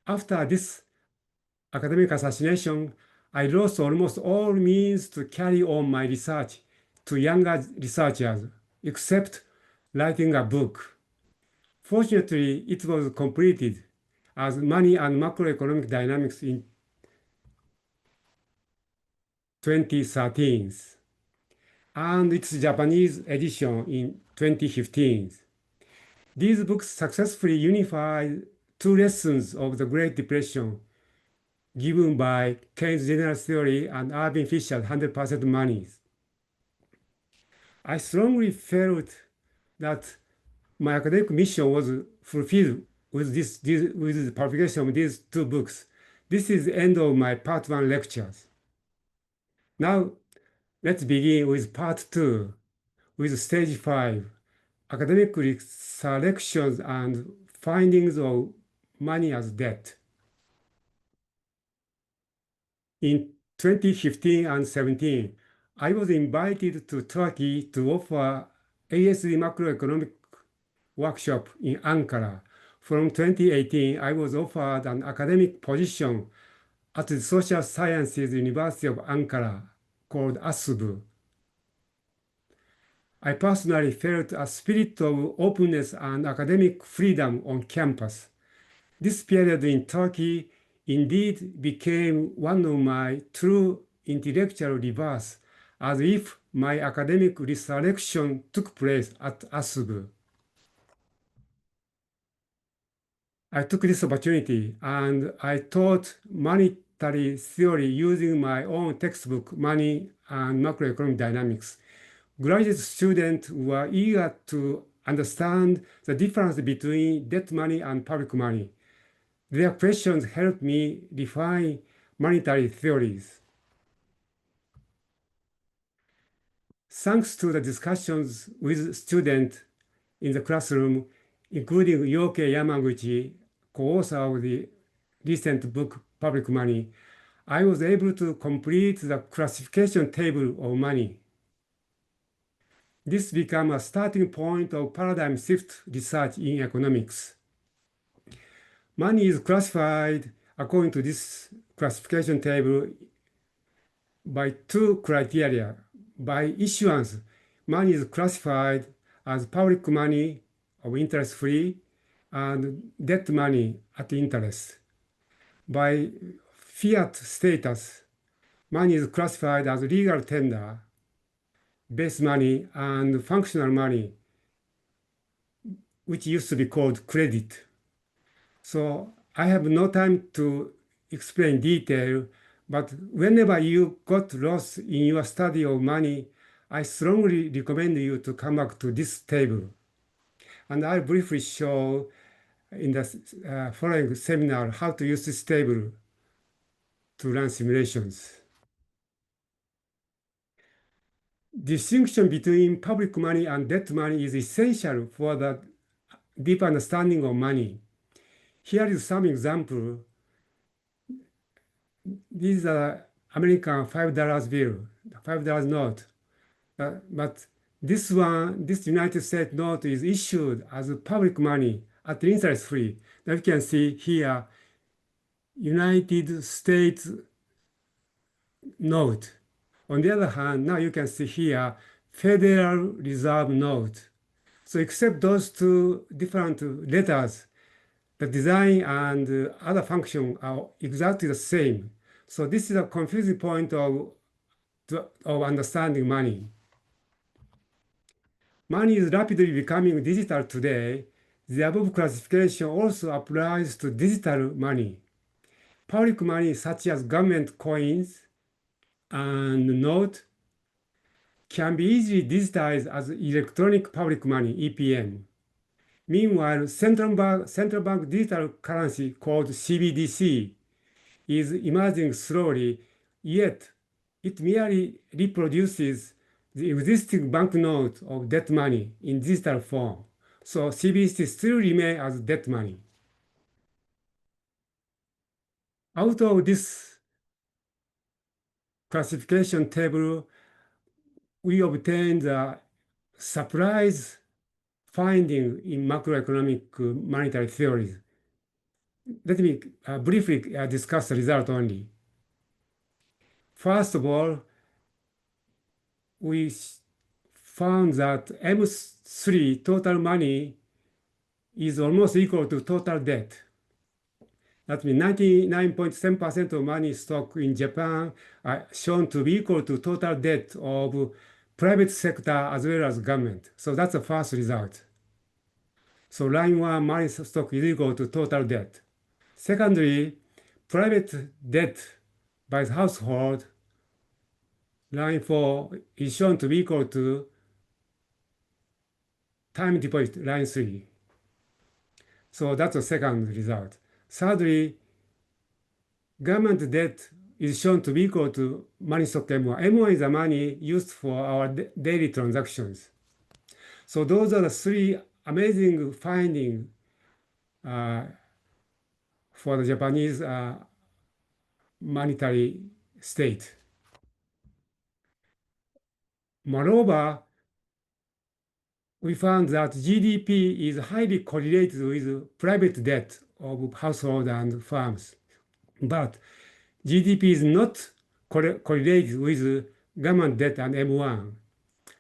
After this academic assassination, I lost almost all means to carry on my research to younger researchers, except writing a book. Fortunately, it was completed as Money and Macroeconomic Dynamics in 2013, and its Japanese edition in 2015. These books successfully unified 2 lessons of the Great Depression given by Keynes' general theory and Irving Fisher's 100% money. I strongly felt that my academic mission was fulfilled with the publication of these 2 books. This is the end of my part 1 lectures. Now, let's begin with part 2, with stage 5, academic selections and findings of money as debt. In 2015 and 17, I was invited to Turkey to offer ASD macroeconomic workshop in Ankara. From 2018, I was offered an academic position at the Social Sciences University of Ankara called ASB. I personally felt a spirit of openness and academic freedom on campus. This period in Turkey indeed became one of my true intellectual rebirths, as if my academic resurrection took place at ASB. I took this opportunity and I taught monetary theory using my own textbook, Money and Macroeconomic Dynamics. Graduate students were eager to understand the difference between debt money and public money. Their questions helped me define monetary theories. Thanks to the discussions with students in the classroom, including Yamaguchi, co-author of the recent book, Public Money, I was able to complete the classification table of money. This became a starting point of paradigm shift research in economics. Money is classified according to this classification table by 2 criteria. By issuance, money is classified as public money of interest-free and debt money at interest. By fiat status, money is classified as legal tender, base money, and functional money, which used to be called credit. So I have no time to explain detail, But whenever you got lost in your study of money, I strongly recommend you to come back to this table. And I'll briefly show in the following seminar how to use this table to run simulations. Distinction between public money and debt money is essential for the deep understanding of money. Here is some example. These are American $5 bill, $5 note. But this one, this United States note is issued as public money at interest free. Now you can see here, United States note. On the other hand, now you can see here, Federal Reserve note. So except those two different letters, the design and other function are exactly the same. So this is a confusing point of understanding money. Money is rapidly becoming digital today. The above classification also applies to digital money. Public money such as government coins and note can be easily digitized as electronic public money, EPM. Meanwhile, central bank digital currency called CBDC is emerging slowly, yet it merely reproduces the existing banknote of debt money in digital form. So CBDC still remains as debt money. Out of this classification table, we obtained a surprise finding in macroeconomic monetary theories. Let me briefly discuss the result only. First of all, we found that M3 total money is almost equal to total debt. That means 99.7% of money stock in Japan are shown to be equal to total debt of private sector as well as government. So that's the first result. So line 1, money stock is equal to total debt. Secondly, private debt by the household, line 4, is shown to be equal to time deposit, line 3. So that's the second result. Thirdly, government debt is shown to be equal to money stock M1. M1 is the money used for our daily transactions. So those are the three amazing findings for the Japanese monetary state. Moreover, we found that GDP is highly correlated with private debt of households and firms. But GDP is not correlated with government debt and M1.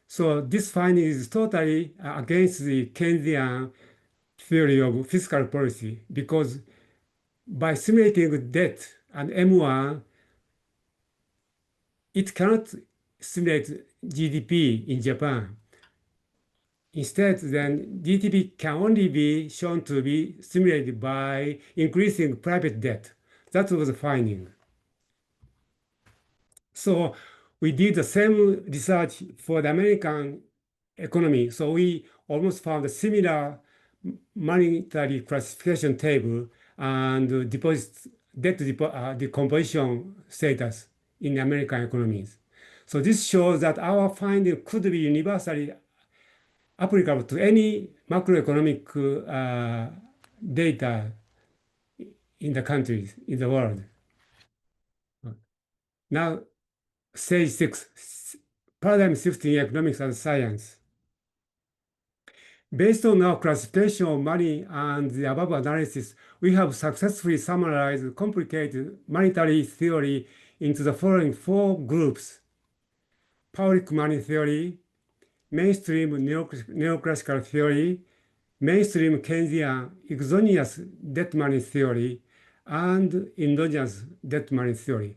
So this finding is totally against the Keynesian theory of fiscal policy, because by simulating debt and M1, it cannot simulate GDP in Japan. Instead, then GDP can only be shown to be simulated by increasing private debt. That was the finding. So we did the same research for the American economy. So we almost found a similar monetary classification table and debt decomposition status in the American economies. So this shows that our finding could be universally applicable to any macroeconomic data in the countries, in the world. Now, stage 6, paradigm shift in economics and science. Based on our classification of money and the above analysis, we have successfully summarized complicated monetary theory into the following 4 groups: public money theory, mainstream neoclassical theory, mainstream Keynesian exogenous debt money theory, and endogenous debt money theory.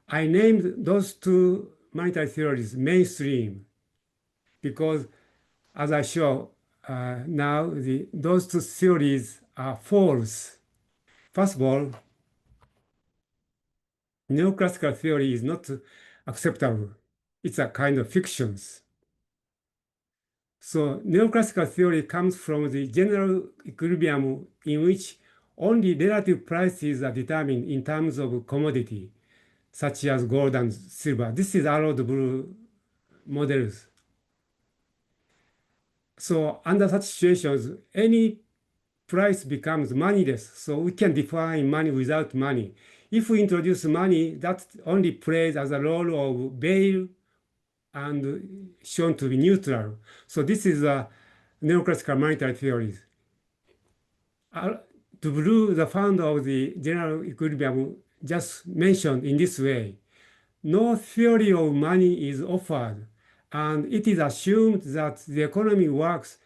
I named those 2 monetary theories mainstream because, as I show now, those 2 theories are false. First of all, neoclassical theory is not acceptable. It's a kind of fictions. So neoclassical theory comes from the general equilibrium in which only relative prices are determined in terms of commodity, such as gold and silver. This is arrowed blue models. So under such situations, any price becomes moneyless. So we can define money without money. If we introduce money, that only plays as a role of bail and shown to be neutral. So this is a neoclassical monetary theory. De Broglie, the founder of the general equilibrium, just mentioned in this way, no theory of money is offered, and it is assumed that the economy works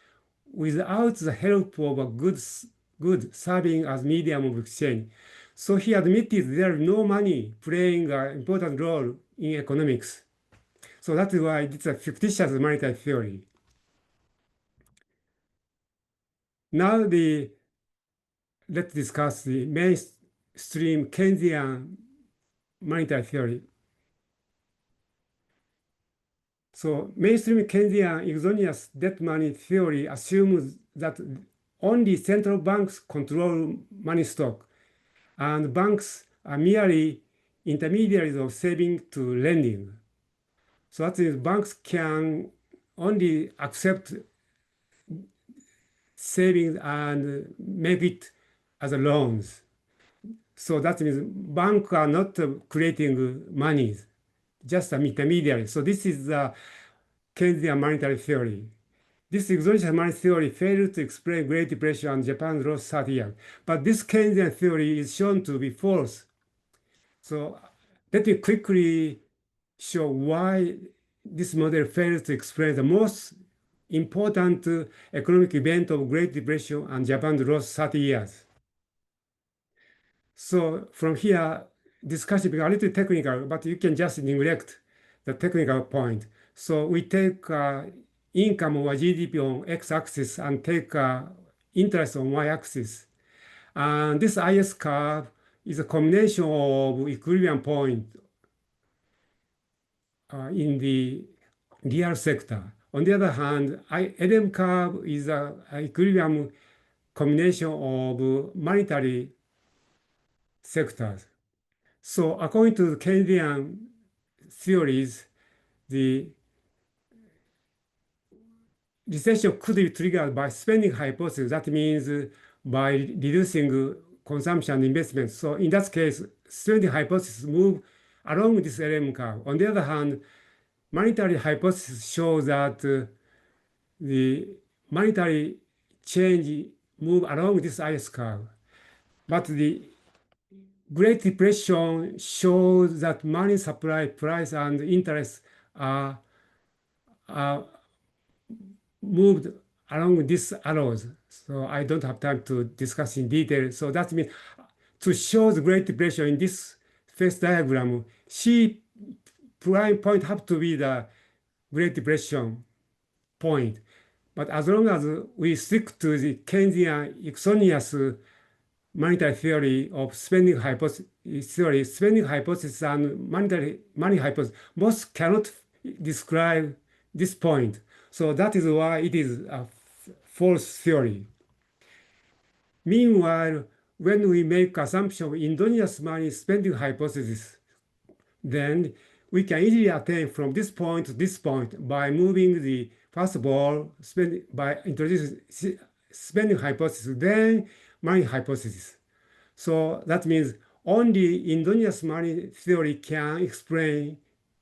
without the help of a good serving as medium of exchange. So he admitted there is no money playing an important role in economics. So that's why it's a fictitious monetary theory. Now let's discuss the mainstream Keynesian monetary theory. So mainstream Keynesian exogenous debt money theory assumes that only central banks control money stock, and banks are merely intermediaries of saving to lending. So that is, banks can only accept savings and make it as a loans. So that means banks are not creating money, just an intermediary. So this is the Keynesian monetary theory. This exogenous money theory failed to explain Great Depression and Japan's lost 30 years. But this Keynesian theory is shown to be false. So let me quickly show why this model fails to explain the most important economic event of Great Depression and Japan's lost 30 years. So from here, discussion becomes a little technical, but you can just neglect the technical point. So we take income or GDP on x-axis and take interest on y-axis. And this IS curve is a combination of equilibrium point in the real sector. On the other hand, LM curve is an equilibrium combination of monetary sectors. So according to the Keynesian theories, the recession could be triggered by spending hypothesis. That means by reducing consumption and investment. So in that case, spending hypothesis move along this LM curve. On the other hand, monetary hypothesis shows that the monetary change move along this IS curve. But the Great Depression shows that money supply, price, and interest are moved along these arrows. So I don't have time to discuss in detail. So that means to show the Great Depression in this phase diagram, C prime point have to be the Great Depression point. But as long as we stick to the Keynesian exogenous monetary theory of spending hypothesis and money hypothesis, most cannot describe this point. So that is why it is a false theory. Meanwhile, when we make assumption of endogenous money spending hypothesis, then we can easily attain from this point to this point by moving the first of all by introducing spending hypothesis, then money hypothesis. So that means only endogenous money theory can explain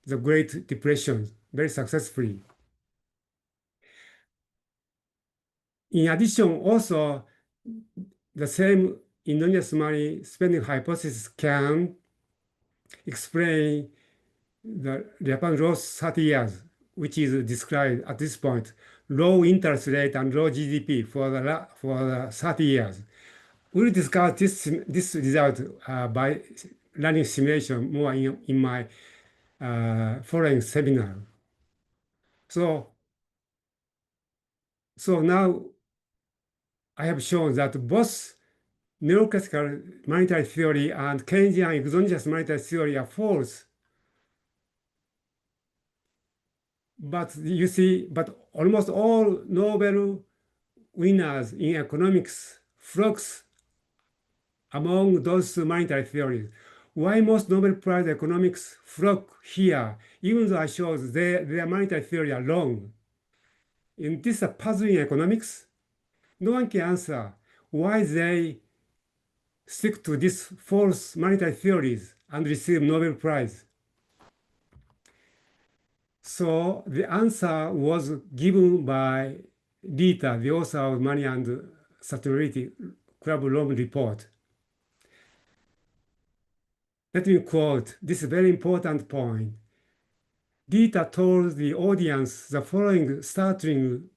the Great Depression very successfully. In addition, also, the same endogenous money spending hypothesis can explain the Japan lost 30 years, which is described at this point, low interest rate and low GDP for the 30 years. We'll discuss this result by running simulation more in my following seminar. So now I have shown that both neoclassical monetary theory and Keynesian exogenous monetary theory are false. But you see, but almost all Nobel winners in economics flocks among those monetary theories. Why most Nobel Prize economics flock here, even though I showed their monetary theory are wrong? In this puzzle in economics, no one can answer why they stick to these false monetary theories and receive Nobel Prize. So the answer was given by Dieter, the author of Money and Sustainability Club Rome report. Let me quote this very important point. Dieter told the audience the following startling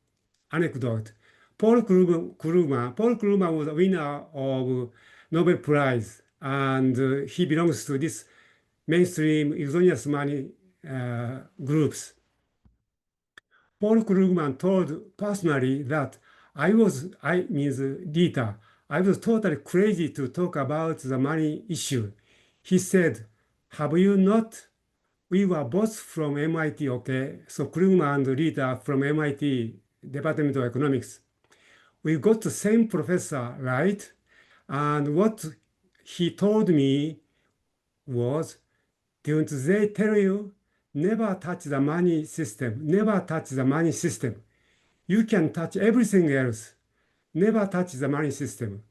anecdote. Paul Krugman was a winner of Nobel Prize, and he belongs to this mainstream exogenous money groups. Paul Krugman told personally that Dieter, I was totally crazy to talk about the money issue. He said, have you not? We were both from MIT, okay? So Krugman and Dieter from MIT, Department of Economics. We got the same professor, right? And what he told me was, didn't they tell you, never touch the money system, never touch the money system. You can touch everything else, never touch the money system.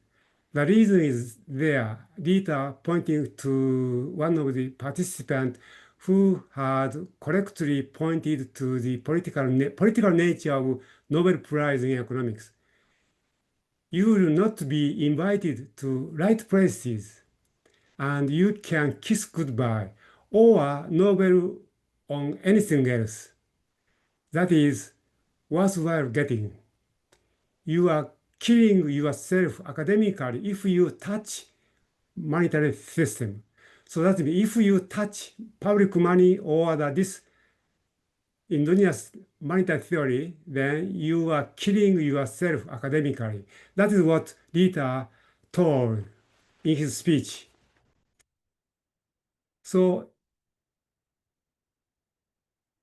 The reason is there, Dieter pointing to one of the participants who had correctly pointed to the political nature of Nobel Prize in economics. You will not be invited to right places, and you can kiss goodbye or Nobel on anything else that is worthwhile getting. You are killing yourself academically if you touch monetary system. So that means if you touch public money or this endogenous monetary theory, then you are killing yourself academically. That is what Dieter told in his speech. So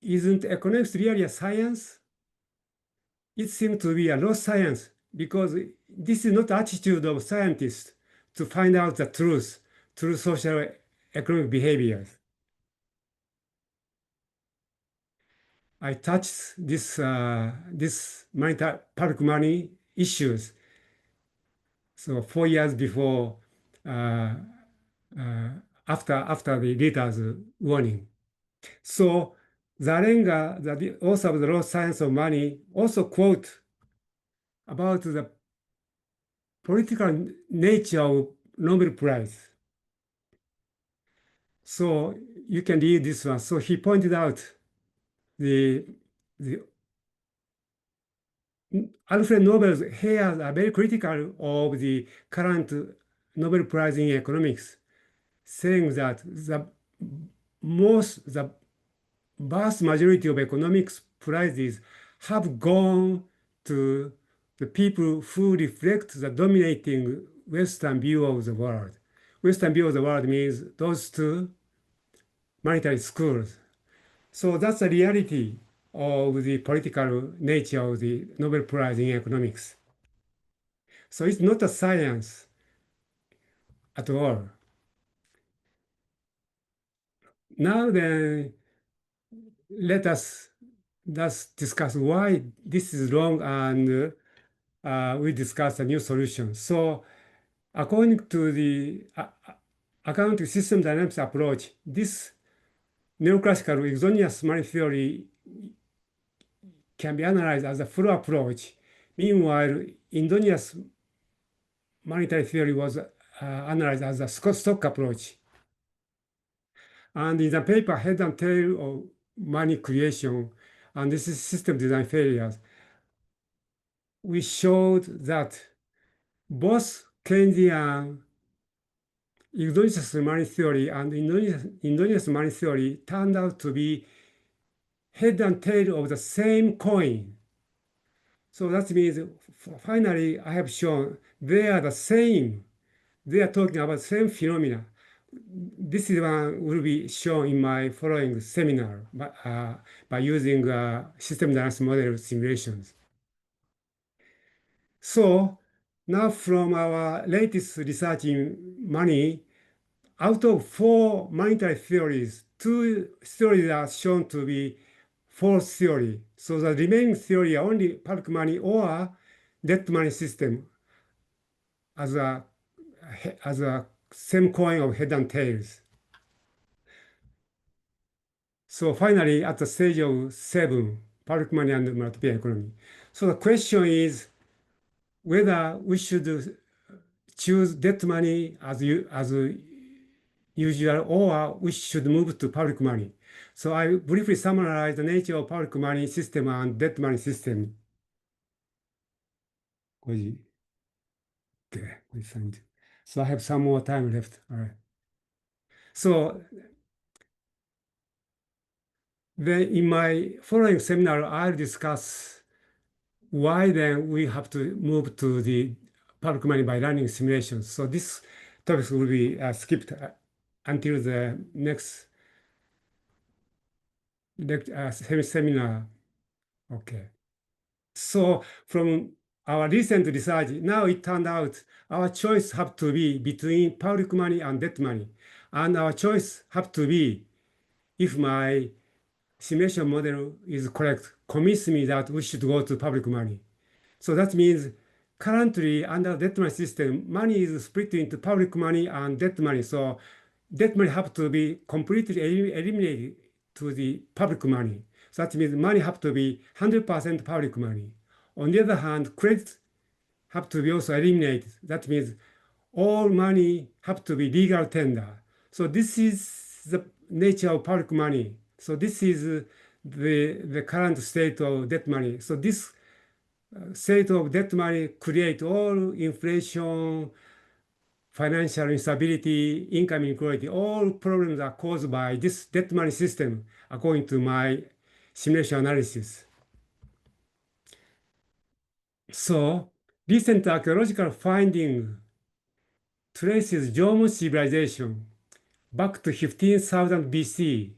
isn't economics really a science? It seems to be a lost science because this is not the attitude of scientists to find out the truth through social economic behaviors. I touched this public money issues. So 4 years before, after the Dieter's warning. So Zarenga, the author of the Raw Science of Money, also quote about the political nature of Nobel Prize. So you can read this one. So he pointed out Alfred Nobel's here are very critical of the current Nobel Prize in economics, saying that the vast majority of economics prizes have gone to the people who reflect the dominating Western view of the world. Western view of the world means those two monetary schools. So that's the reality of the political nature of the Nobel Prize in economics. So it's not a science at all. Now then, let us discuss why this is wrong, and we discuss a new solution. So according to the accounting system dynamics approach, this neoclassical exogenous money theory can be analyzed as a full approach. Meanwhile, endogenous monetary theory was analyzed as a stock approach. And in the paper, Head and Tail of Money Creation, and this is system design failures, we showed that both Keynesian exogenous money theory and endogenous money theory turned out to be head and tail of the same coin. So that means, finally, I have shown they are the same, they are talking about the same phenomena. This is one will be shown in my following seminar by using system dynamics model simulations. So now from our latest research in money, out of 4 monetary theories, 2 theories are shown to be false theory. So the remaining theory are only public money or debt money system as a same coin of head and tails. So finally, at the stage of 7, public money and multiplier economy. So the question is whether we should choose debt money as usual, or we should move to public money. So I briefly summarize the nature of public money system and debt money system. Okay. So I have some more time left. All right. So then in my following seminar, I'll discuss why then we have to move to the public money by running simulations. So this topic will be skipped until the next seminar. Okay. So from our recent research, now it turned out our choice have to be between public money and debt money. And our choice have to be, if my simulation model is correct, convince me that we should go to public money. So that means currently under debt money system, money is split into public money and debt money. So debt money have to be completely eliminated to the public money. So that means money have to be 100% public money. On the other hand, credit have to be also eliminated. That means all money have to be legal tender. So this is the nature of public money. So this is the current state of debt money. So this state of debt money create all inflation, financial instability, income inequality, all problems are caused by this debt money system, according to my simulation analysis. So recent archaeological finding traces Jomon civilization back to 15,000 BC,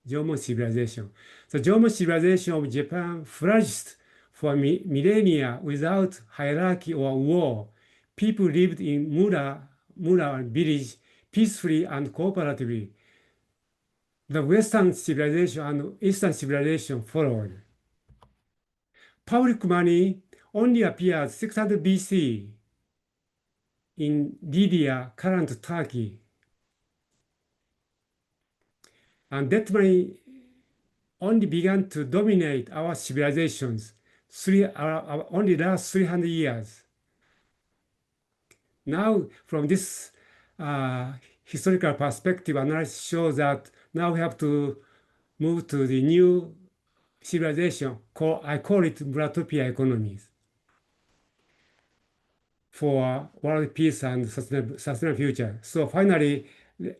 Jomon civilization. The Jomon civilization of Japan flourished for millennia without hierarchy or war. People lived in mura village peacefully and cooperatively. The Western civilization and Eastern civilization followed. Public money only appeared 600 BC in Lydia, current Turkey. And debt money only began to dominate our civilizations only last 300 years. Now, from this historical perspective, analysis shows that now we have to move to the new civilization. I call it Muratopia economies for world peace and sustainable future. So finally,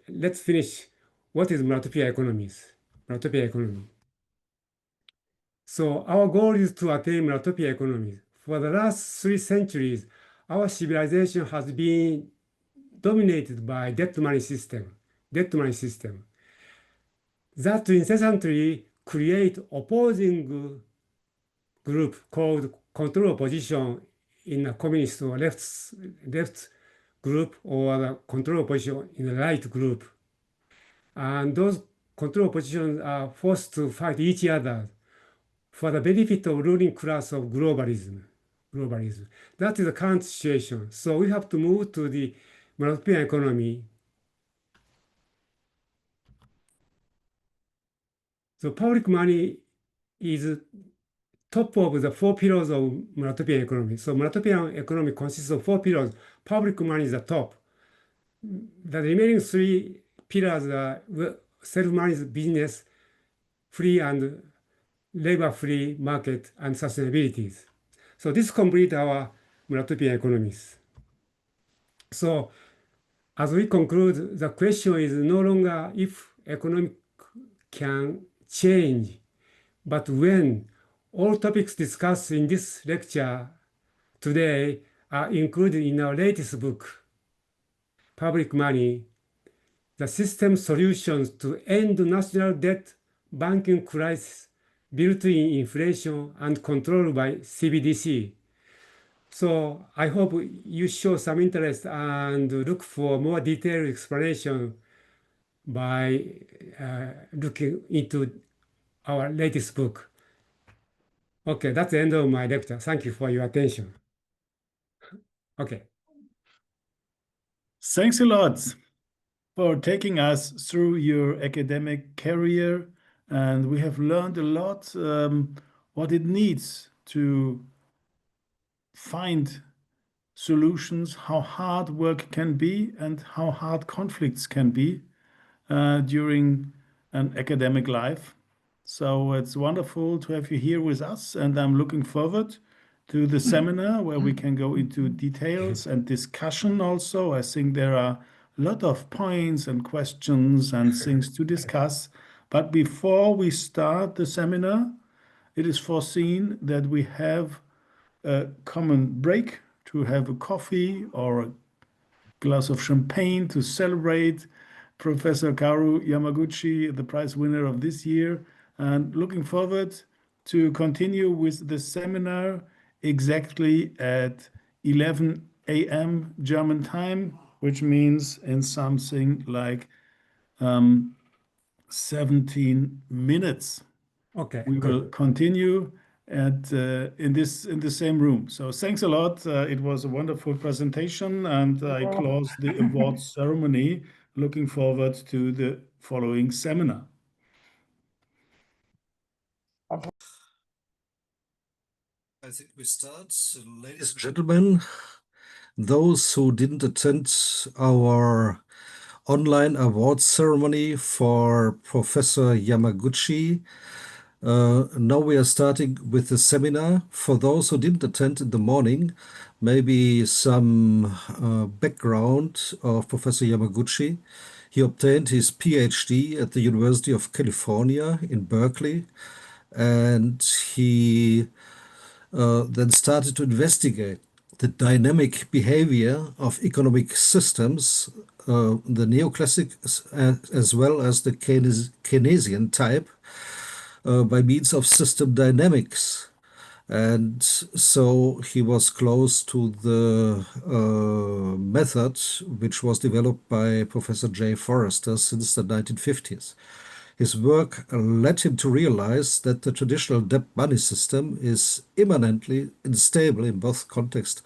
let's finish. What is Muratopia economies? Muratopia economy. So our goal is to attain Muratopia economies. For the last 3 centuries, our civilization has been dominated by debt money system. That incessantly create opposing group called control opposition in a communist or left group, or the control opposition in the right group. And those control oppositions are forced to fight each other for the benefit of ruling class of globalism. That is the current situation. So we have to move to the Muratopia economy. So public money is top of the 4 pillars of Muratopia economy. So Muratopia economy consists of 4 pillars. Public money is the top. The remaining 3 pillars are self-managed business, free and labor-free market, and sustainability. So this completes our Muratopia economies. So as we conclude, the question is no longer if economic can change, but when. All topics discussed in this lecture today are included in our latest book. public money, the system solutions to end national debt banking crisis, built-in inflation, and controlled by CBDC. So I hope you show some interest and look for more detailed explanation by looking into our latest book. Okay, that's the end of my lecture. Thank you for your attention. Okay. Thanks a lot for taking us through your academic career. And we have learned a lot what it needs to find solutions, how hard work can be, and how hard conflicts can be during an academic life. So it's wonderful to have you here with us, and I'm looking forward to the seminar where we can go into details and discussion also. I think there are a lot of points and questions and things to discuss. But before we start the seminar, it is foreseen that we have a common break to have a coffee or a glass of champagne to celebrate Professor Kaoru Yamaguchi, the prize winner of this year, and looking forward to continue with the seminar exactly at 11 a.m. German time, which means in something like 17 minutes. Okay. We will continue in the same room. So thanks a lot. It was a wonderful presentation, and I close the awards ceremony. Looking forward to the following seminar. I think we start. Ladies and gentlemen, those who didn't attend our online award ceremony for Professor Yamaguchi, now we are starting with the seminar. For those who didn't attend in the morning, maybe some background of Professor Yamaguchi. He obtained his PhD at the University of California in Berkeley, and he then started to investigate the dynamic behavior of economic systems, the neoclassic as well as the Keynesian type, by means of system dynamics. And so he was close to the method which was developed by Professor J. Forrester since the 1950s. His work led him to realize that the traditional debt money system is immanently unstable in both context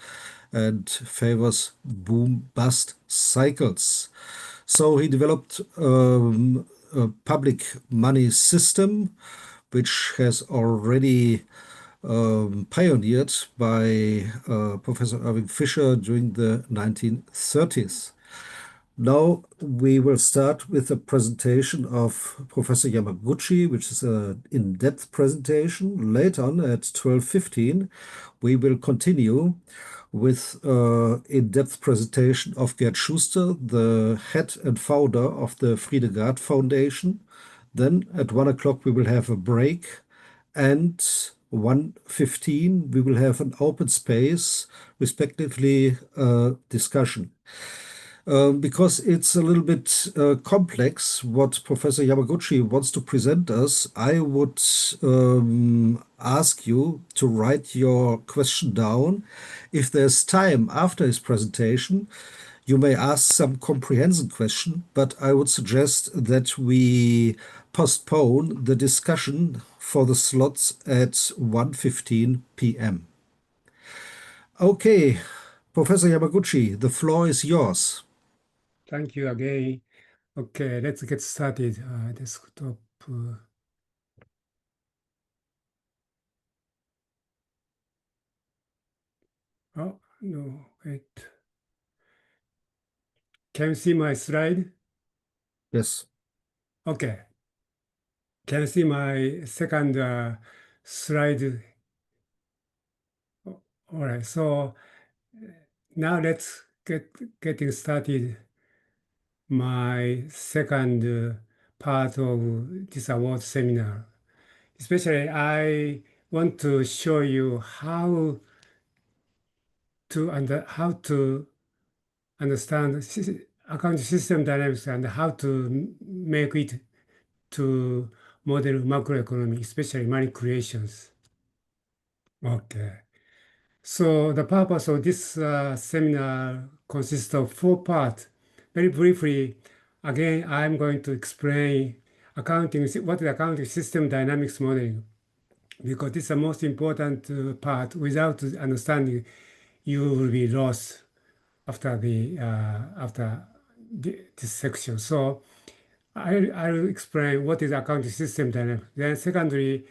and favors boom-bust cycles. So he developed a public money system which has already pioneered by Professor Irving Fisher during the 1930s. Now we will start with a presentation of Professor Yamaguchi, which is an in-depth presentation. Later on at 12:15, we will continue with an in-depth presentation of Gerd Schuster, the head and founder of the Friede Gard Foundation. Then at 1 o'clock, we will have a break, and 1:15, we will have an open space, respectively, discussion. Because it's a little bit complex what Professor Yamaguchi wants to present us, I would ask you to write your question down. If there's time after his presentation, you may ask some comprehension question, but I would suggest that we postpone the discussion for the slots at 1:15 p.m. Okay, Professor Yamaguchi, the floor is yours. Thank you again. Okay, let's get started. Desktop. Oh, no, wait. Can you see my slide? Yes. Okay. Can you see my second slide? All right, so now let's getting started. My second part of this award seminar. Especially, I want to show you how to understand accounting system dynamics and how to make it to model macroeconomy, especially money creations. Okay. So the purpose of this seminar consists of 4 parts. Very briefly, again, I'm going to explain what is accounting system dynamics modeling, because this is the most important part. Without understanding, you will be lost after this section. So I'll explain what is accounting system dynamics. Then secondly,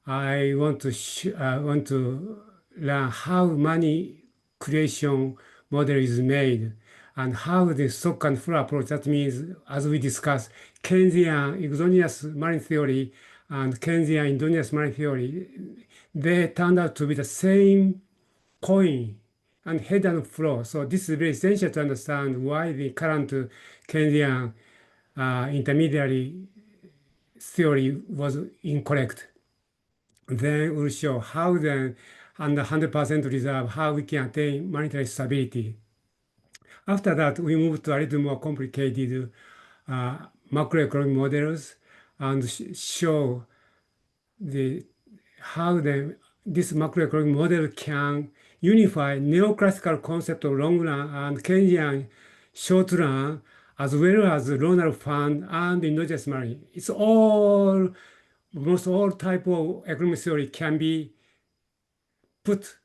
I want to learn how money creation model is made and how the stock and flow approach. That means, as we discussed, Keynesian exogenous money theory and Keynesian endogenous money theory, they turned out to be the same coin and head and flow. So this is very essential to understand why the current Keynesian intermediary theory was incorrect. Then we'll show how then, under 100% reserve, how we can attain monetary stability. After that, we move to a little more complicated macroeconomic models and show how this macroeconomic model can unify neoclassical concept of long run and Keynesian short run, as well as loaner fund and endogenous money. It's almost all type of economic theory can be put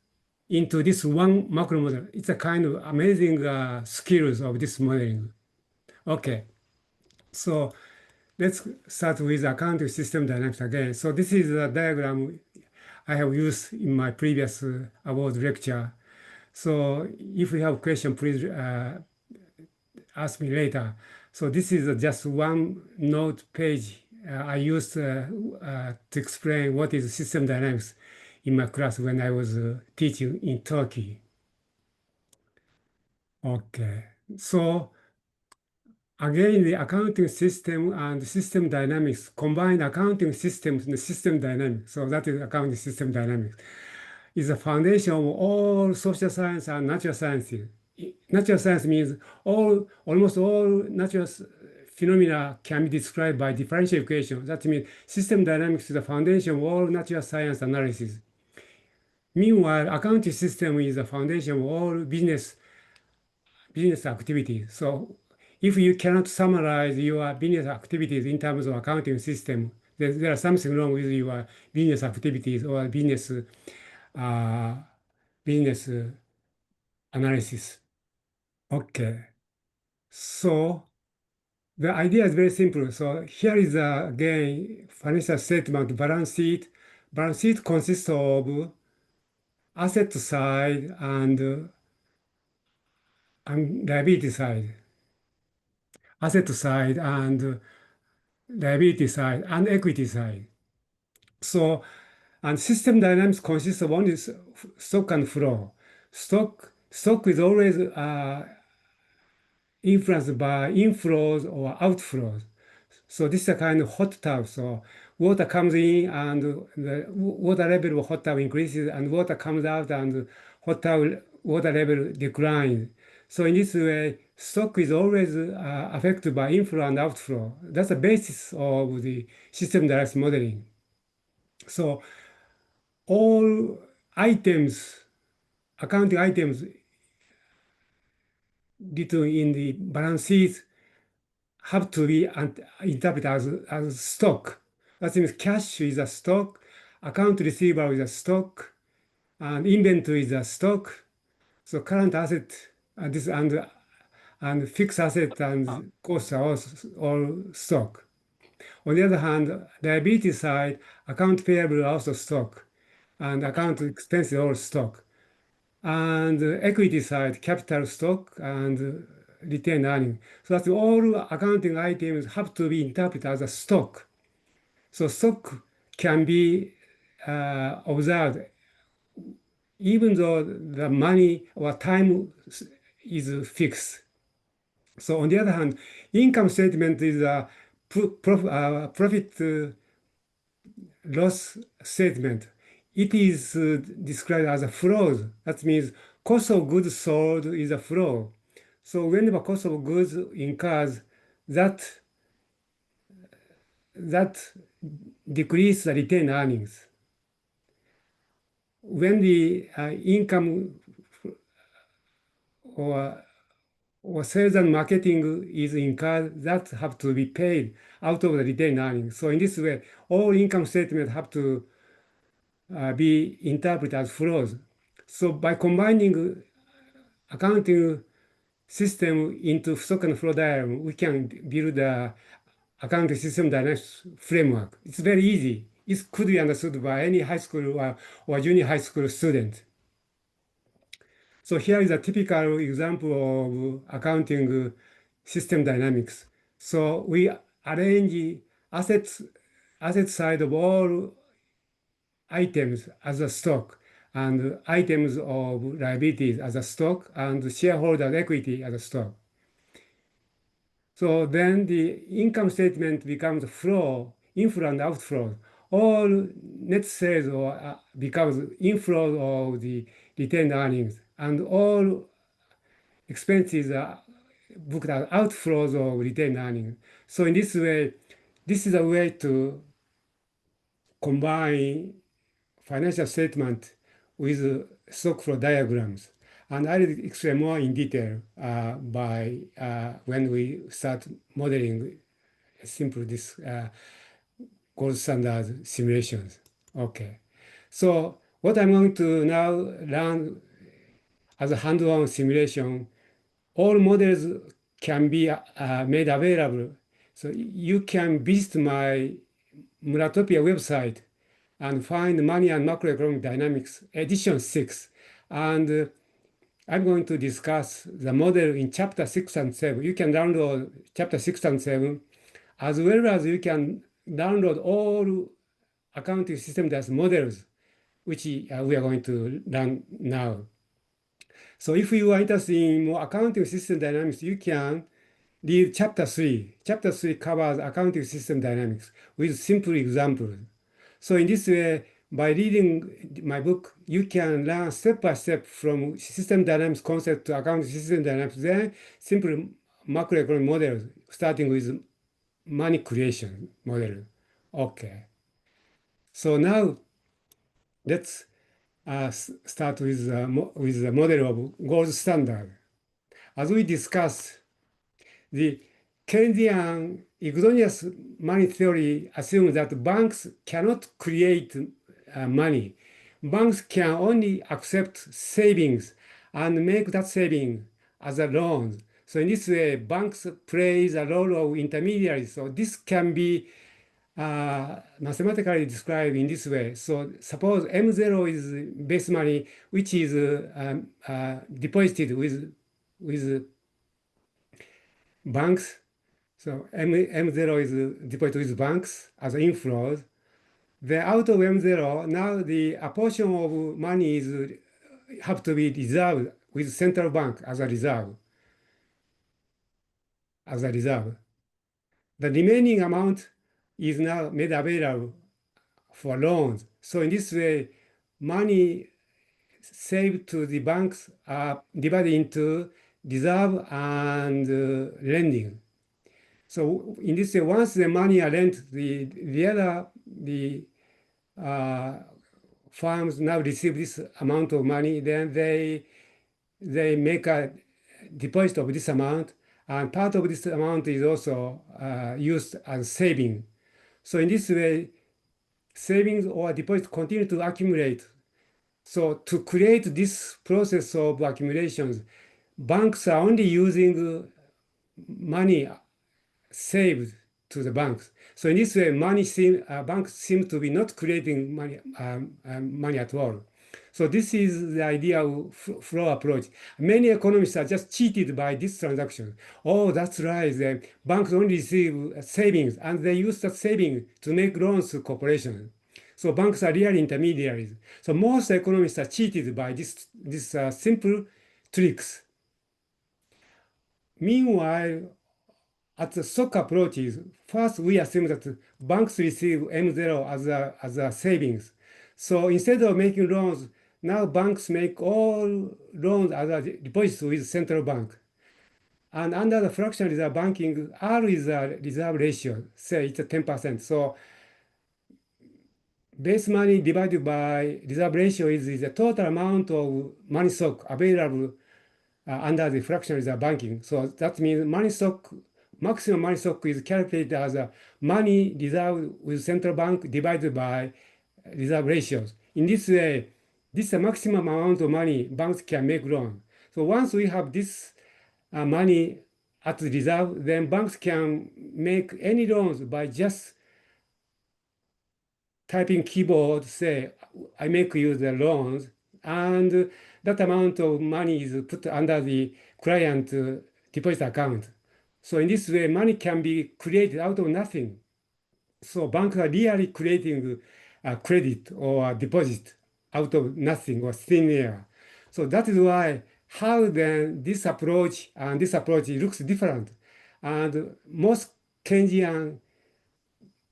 into this one macro model. It's a kind of amazing skills of this modeling. Okay, so let's start with accounting system dynamics again. So this is a diagram I have used in my previous award lecture. So if you have a question, please ask me later. So this is just one note page I used to explain what is system dynamics in my class when I was teaching in Turkey. Okay, so again, the accounting system and system dynamics combine accounting systems and system dynamics. So that is accounting system dynamics. Is the foundation of all social science and natural sciences. Natural science means almost all natural phenomena can be described by differential equation. That means system dynamics is the foundation of all natural science analysis. Meanwhile, accounting system is the foundation of all business activities. So if you cannot summarize your business activities in terms of accounting system, there is something wrong with your business activities or business analysis. Okay, so the idea is very simple. So here is again financial statement balance sheet. Balance sheet consists of asset side and liability side. Asset side and liability side and equity side. So, and system dynamics consists of only stock and flow. Stock is always influenced by inflows or outflows. So this is a kind of hot tub. So water comes in and the water level of hot tub increases, and water comes out and hot tub water level declines. So in this way, stock is always affected by inflow and outflow. That's the basis of the system dynamics modeling. So all items, accounting items written in the balance sheet have to be interpreted as stock. That means cash is a stock, account receivable is a stock, and inventory is a stock. So current asset and fixed asset and costs are all stock. On the other hand, liability side, account payable are also stock, and account expenses are all stock. And equity side, capital stock and retained earnings. So that's all accounting items have to be interpreted as a stock. So stock can be observed even though the money or time is fixed. So on the other hand, income statement is a profit loss statement. It is described as a flow. That means cost of goods sold is a flow. So whenever cost of goods incurs, that decreases the retained earnings. When the income or sales and marketing is incurred, that have to be paid out of the retained earnings. So in this way, all income statements have to be interpreted as flows. So by combining accounting system into stock and flow diagram, we can build a accounting system dynamics framework. It's very easy. It could be understood by any high school or junior high school student. So here is a typical example of accounting system dynamics. So we arrange asset side of all items as a stock, and items of liabilities as a stock, and shareholder equity as a stock. So then the income statement becomes flow, inflow and outflow. All net sales or becomes inflow of the retained earnings, and all expenses are booked as outflows of retained earnings. So in this way, this is a way to combine financial statement with stock flow diagrams. And I'll explain more in detail when we start modeling simple this gold standard simulations. Okay. So what I'm going to now learn as a hand-on simulation, all models can be made available. So you can visit my Muratopia website and find Money and Macroeconomic Dynamics edition 6. And I'm going to discuss the model in chapter 6 and 7. You can download chapter 6 and 7, as well as you can download all accounting system as models, which we are going to learn now. So if you are interested in more accounting system dynamics, you can read chapter 3. Chapter 3 covers accounting system dynamics with simple examples. So in this way, by reading my book, you can learn step by step from system dynamics concept to accounting system dynamics, then simple macroeconomic models, starting with money creation model. Okay. So now let's start with the model of gold standard. As we discussed, the Keynesian exogenous money theory assumes that banks cannot create money. Banks can only accept savings and make that saving as a loan. So in this way, banks play the role of intermediaries. So this can be mathematically described in this way. So suppose M0 is base money, which is deposited with banks. So M0 is deposited with banks as inflows. Then out of M0, now a portion of money is have to be reserved with central bank as a reserve. The remaining amount is now made available for loans. So in this way, money saved to the banks are divided into reserve and lending. So in this way, once the money are lent, the firms now receive this amount of money, then they make a deposit of this amount, and part of this amount is also used as saving. So in this way, savings or deposits continue to accumulate. So to create this process of accumulations, banks are only using money saved to the banks. So in this way, banks seem to be not creating money at all. So this is the idea of flow approach. Many economists are just cheated by this transaction. Oh, that's right. The banks only receive savings, and they use that saving to make loans to corporations. So banks are really intermediaries. So most economists are cheated by this simple tricks. Meanwhile, at the stock approaches, first we assume that banks receive M0 as a savings. So instead of making loans, now banks make all loans as a deposits with central bank. And under the fractional reserve banking, R is a reserve ratio, say it's a 10%. So base money divided by reserve ratio is the total amount of money stock available under the fractional reserve banking. So that means money stock, maximum money stock is calculated as a money reserved with central bank divided by reserve ratios. In this way, this is the maximum amount of money banks can make loan. So once we have this money at the reserve, then banks can make any loans by just typing keyboard, say, I make you the loans, and that amount of money is put under the client deposit account. So in this way, money can be created out of nothing. So banks are really creating a credit or a deposit out of nothing or thin air. So that is why how then this approach and this approach looks different. And most Keynesian,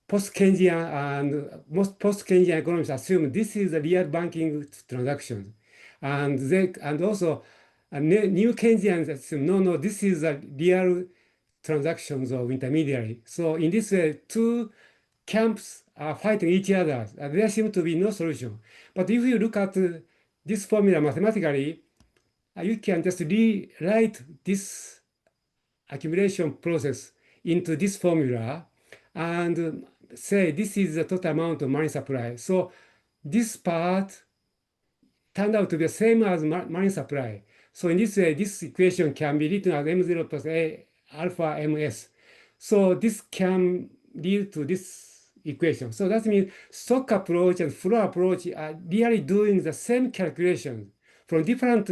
post-Keynesian and most post-Keynesian economists assume this is a real banking transaction. And also new Keynesians assume, no, this is a real transactions of intermediary. So in this way, two camps are fighting each other. There seems to be no solution. But if you look at this formula mathematically, you can just rewrite this accumulation process into this formula and say this is the total amount of money supply. So this part turned out to be the same as money supply. So in this way, this equation can be written as M0 plus A alpha ms. So this can lead to this equation. So that means stock approach and flow approach are really doing the same calculation from different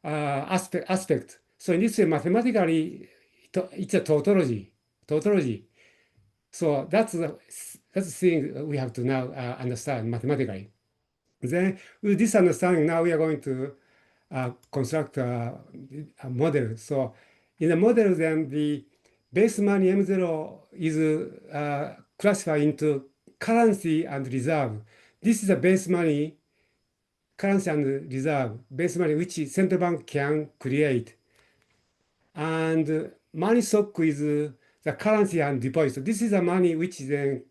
aspect. So in this way, mathematically, it's a tautology. So that's the thing we have to now understand mathematically. Then with this understanding, now we are going to construct a model. So in the model, then the base money M0 is classified into currency and reserve. This is the base money, currency and reserve, base money which central bank can create. And money stock is the currency and deposit. So this is the money which then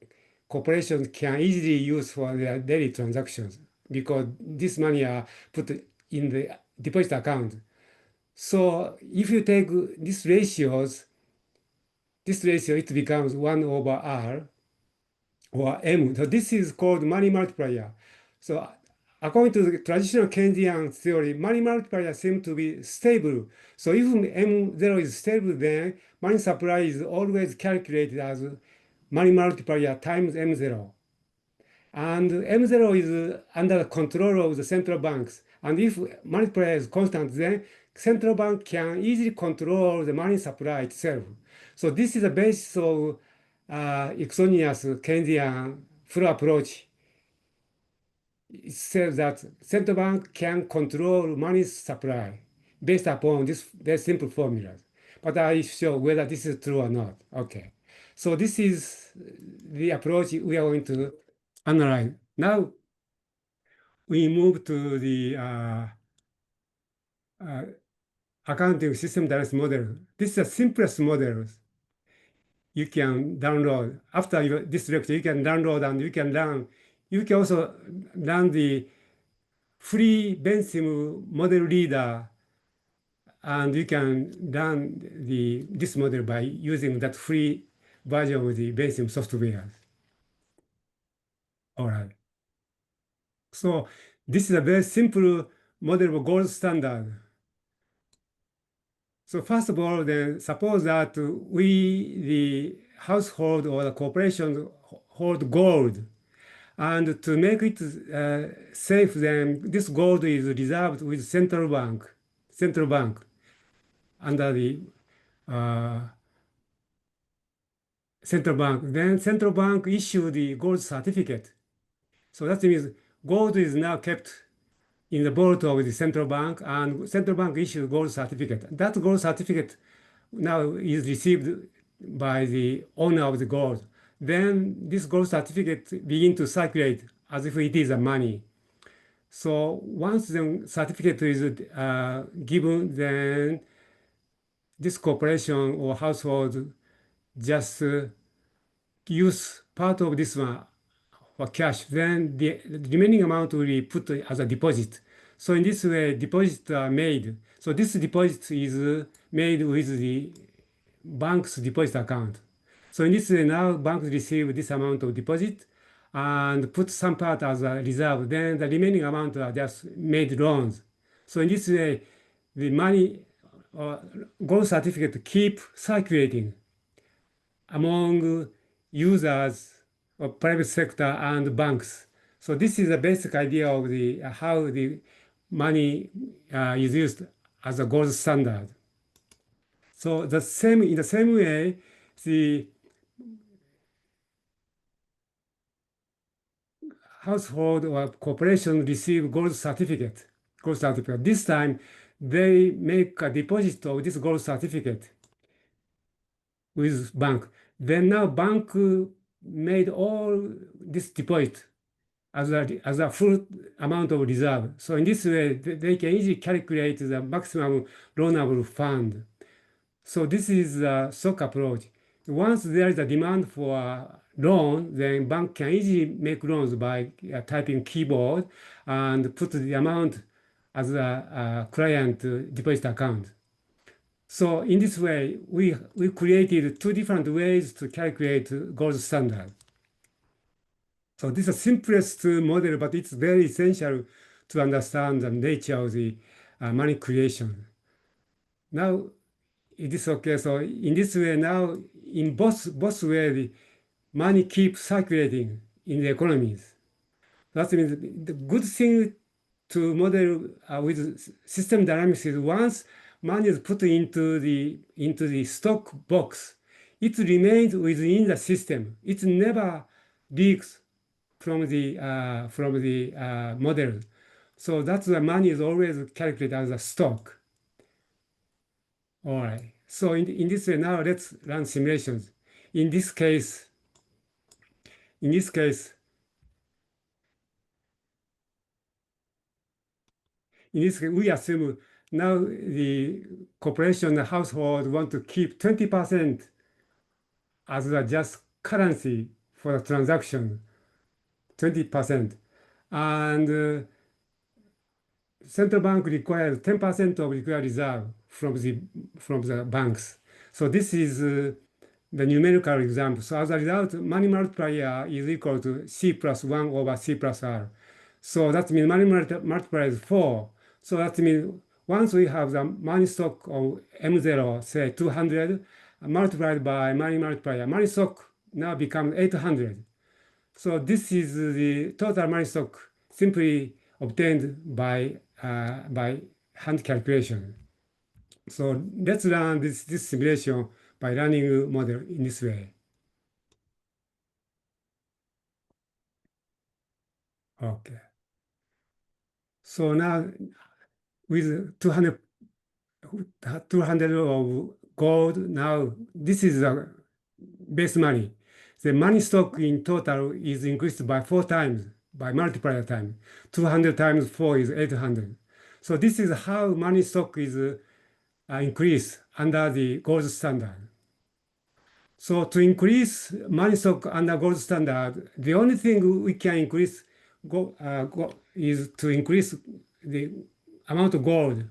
corporations can easily use for their daily transactions because this money are put in the deposit account. So if you take these ratios, it becomes 1 over R or M. So this is called money multiplier. So according to the traditional Keynesian theory, money multiplier seems to be stable. So if M0 is stable, then money supply is always calculated as money multiplier times M0. And M0 is under the control of the central banks. And if multiplier is constant, then central bank can easily control the money supply itself. So this is the basis of exogenous Keynesian flow approach. It says that central bank can control money supply based upon this very simple formulas. But I show whether this is true or not. Okay. So this is the approach we are going to analyze. Now we move to the accounting system dynamics model. This is the simplest model you can download. After this lecture, you can download and you can learn. You can also learn the free Bensim model reader, and you can learn this model by using that free version of the Bensim software. All right. So this is a very simple model of gold standard. So first of all, then suppose that we, the household or the corporation, hold gold. And to make it safe, then this gold is reserved with central bank under the central bank. Then central bank issue the gold certificate. So that means gold is now kept in the vault of the central bank, and central bank issues gold certificate. That gold certificate now is received by the owner of the gold. Then this gold certificate begin to circulate as if it is a money. So once the certificate is given, then this corporation or household just use part of this one for cash, then the remaining amount will be put as a deposit. So in this way, deposits are made. So this deposit is made with the bank's deposit account. So in this way, now banks receive this amount of deposit and put some part as a reserve. Then the remaining amount are just made loans. So in this way, the money gold certificate keep circulating among users of private sector and banks. So this is the basic idea of the how the money is used as a gold standard. So in the same way, the household or corporation receive gold certificate. This time, they make a deposit of this gold certificate with bank. Then now bank made all this deposit as a full amount of reserve. So in this way, they can easily calculate the maximum loanable fund. So this is a stock approach. Once there is a demand for a loan, then bank can easily make loans by typing keyboard and put the amount as a client deposit account. So in this way, we created two different ways to calculate gold standard. So this is the simplest model, but it's very essential to understand the nature of the money creation. Now, it is okay. So in this way, now in both ways, the money keeps circulating in the economies. That means the good thing to model with system dynamics is once money is put into the stock box, it remains within the system. It never leaks from the model. So that's the money is always calculated as a stock. All right. So in this way, now let's run simulations. In this case, we assume now the corporation and household want to keep 20% as a just currency for the transaction, 20%. And central bank requires 10% of required reserve from the banks. So this is the numerical example. So as a result, money multiplier is equal to C plus 1 over C plus R. So that means money multiplier is 4. So that means once we have the money stock of M0, say 200, multiplied by money multiplier, money stock now becomes 800. So this is the total money stock simply obtained by hand calculation. So let's run this simulation by running a model in this way. Okay. So now with 200 of gold, now this is a base money. The money stock in total is increased by 4 times, by multiplier time. 200 times 4 is 800. So this is how money stock is increased under the gold standard. So to increase money stock under gold standard, the only thing we can increase is to increase the amount of gold.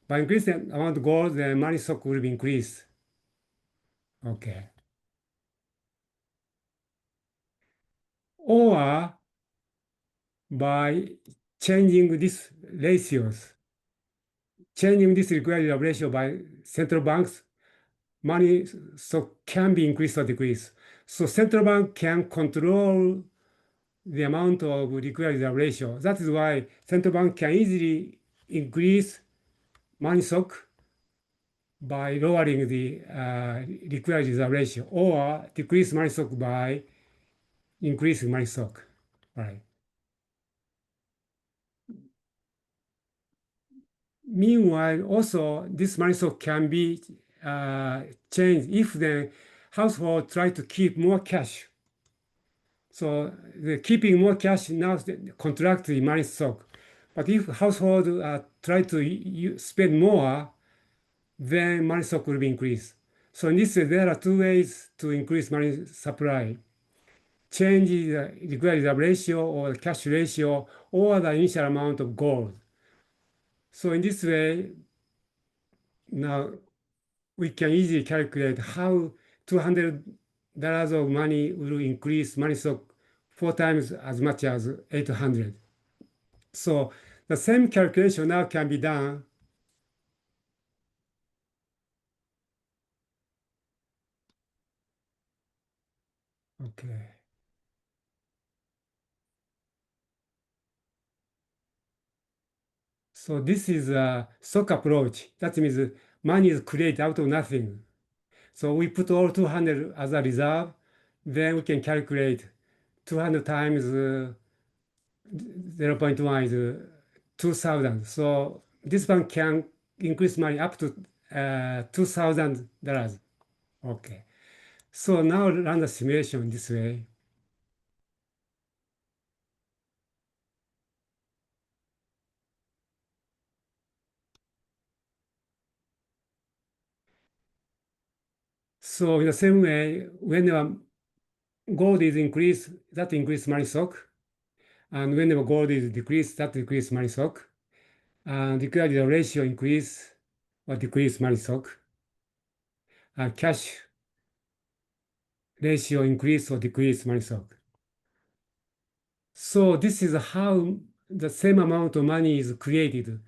By increasing the amount of gold, the money stock will be increased. Okay. Or by changing these ratios, changing this required ratio by central banks, money stock can be increased or decreased. So central bank can control the amount of required ratio. That is why central bank can easily increase money stock by lowering the required reserve ratio, or decrease money stock by increasing money stock. Right. Meanwhile, also this money stock can be changed if the household try to keep more cash. So the keeping more cash now contract the money stock. But if household try to spend more, then money stock will be increased. So in this way, there are two ways to increase money supply. Change the liquidity reserve ratio or the cash ratio or the initial amount of gold. So in this way, now we can easily calculate how $200 of money will increase money stock 4 times as much as 800. So the same calculation now can be done. Okay. So this is a stock approach. That means money is created out of nothing. So we put all 200 as a reserve, then we can calculate 200 times 0.1 is 2,000. So this one can increase money up to $2,000. Okay. So now run the simulation this way. So in the same way, whenever gold is increased, that increases money stock. And whenever gold is decreased, that decreases money stock. And liquidity ratio increase or decrease money stock. And cash ratio increase or decrease money stock. So this is how the same amount of money is created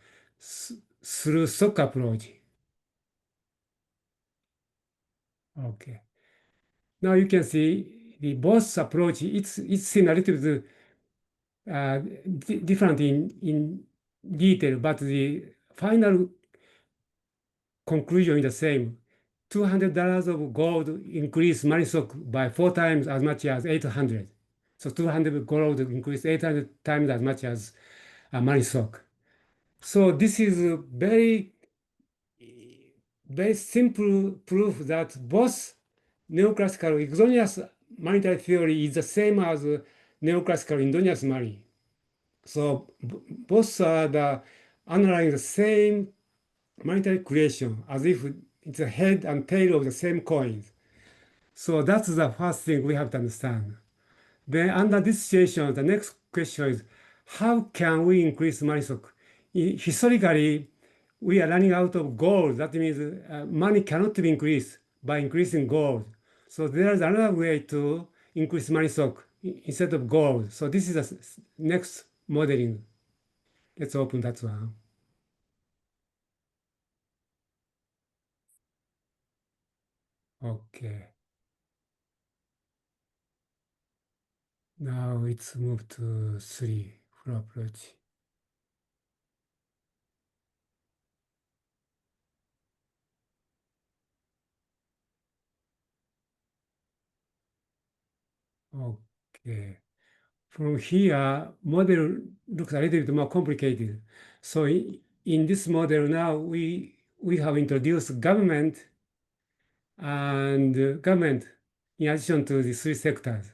through stock approach. Okay. Now you can see the both approach, it's seen a little bit different in detail, but the final conclusion is the same. $200 of gold increase money stock by 4 times as much as 800. So 200 gold increase 800 times as much as money stock. So this is a very simple proof that both neoclassical exogenous monetary theory is the same as neoclassical endogenous money. So both are underlying the same monetary creation, as if it's the head and tail of the same coin. So that's the first thing we have to understand. Then under this situation, the next question is, how can we increase money stock? Historically, we are running out of gold. That means money cannot be increased by increasing gold. So there's another way to increase money stock instead of gold. So this is the next modeling. Let's open that one. Okay. Now it's moved to 3 flow approach. Okay. From here, model looks a little bit more complicated. So in this model now, we have introduced government and government in addition to the 3 sectors.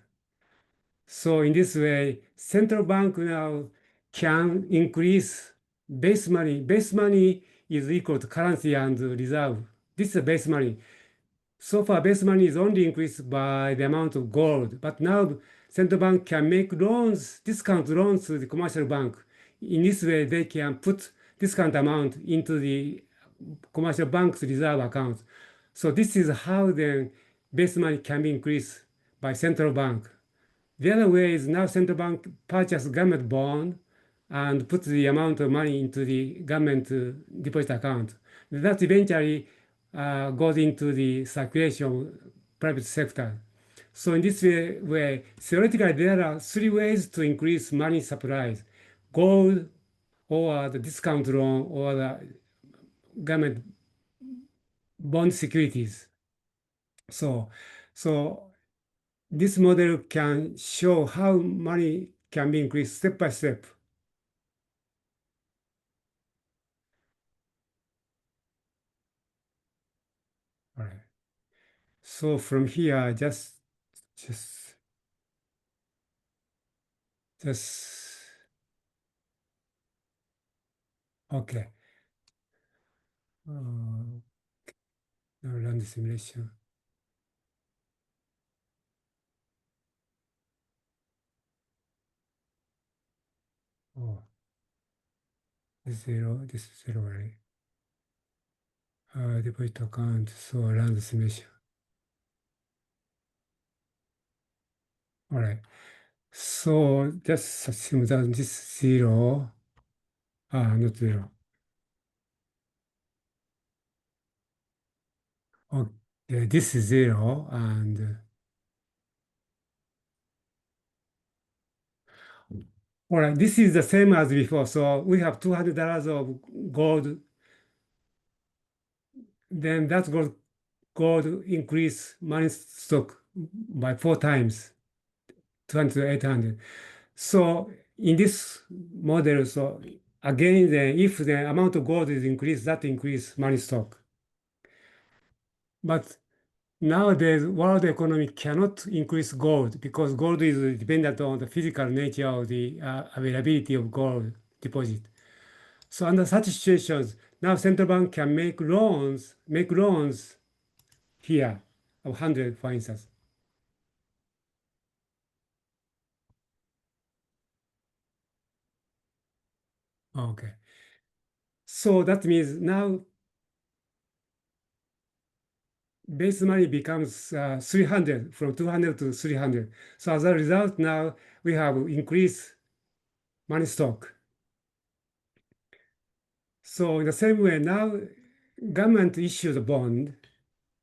So in this way, central bank now can increase base money. Base money is equal to currency and reserve. This is base money. So far, base money is only increased by the amount of gold, but now central bank can make loans, discount loans to the commercial bank. In this way, they can put discount amount into the commercial bank's reserve account. So this is how the base money can be increased by central bank. The other way is now central bank purchase government bond and put the amount of money into the government deposit account. That eventually goes into the circulation private sector. So in this way, theoretically, there are 3 ways to increase money supplies: gold, or the discount loan, or the government bond securities. So this model can show how money can be increased step by step. All right. So from here, just okay. Now run the simulation. Oh, this is 0, this is 0, right? Deposit account, so run the simulation. All right. So just assume that this is 0, not 0. Okay, this is 0, and all right, this is the same as before. So we have $200 of gold. Then that gold increase money stock by 4 times, 200 to 800. So in this model, so again, if the amount of gold is increased, that increase money stock. But nowadays, world economy cannot increase gold because gold is dependent on the physical nature of the availability of gold deposit. So under such situations, now central bank can make loans here of 100, for instance. Okay. So that means now base money becomes 300, from 200 to 300. So as a result, now we have increased money stock. So in the same way, now government issues a bond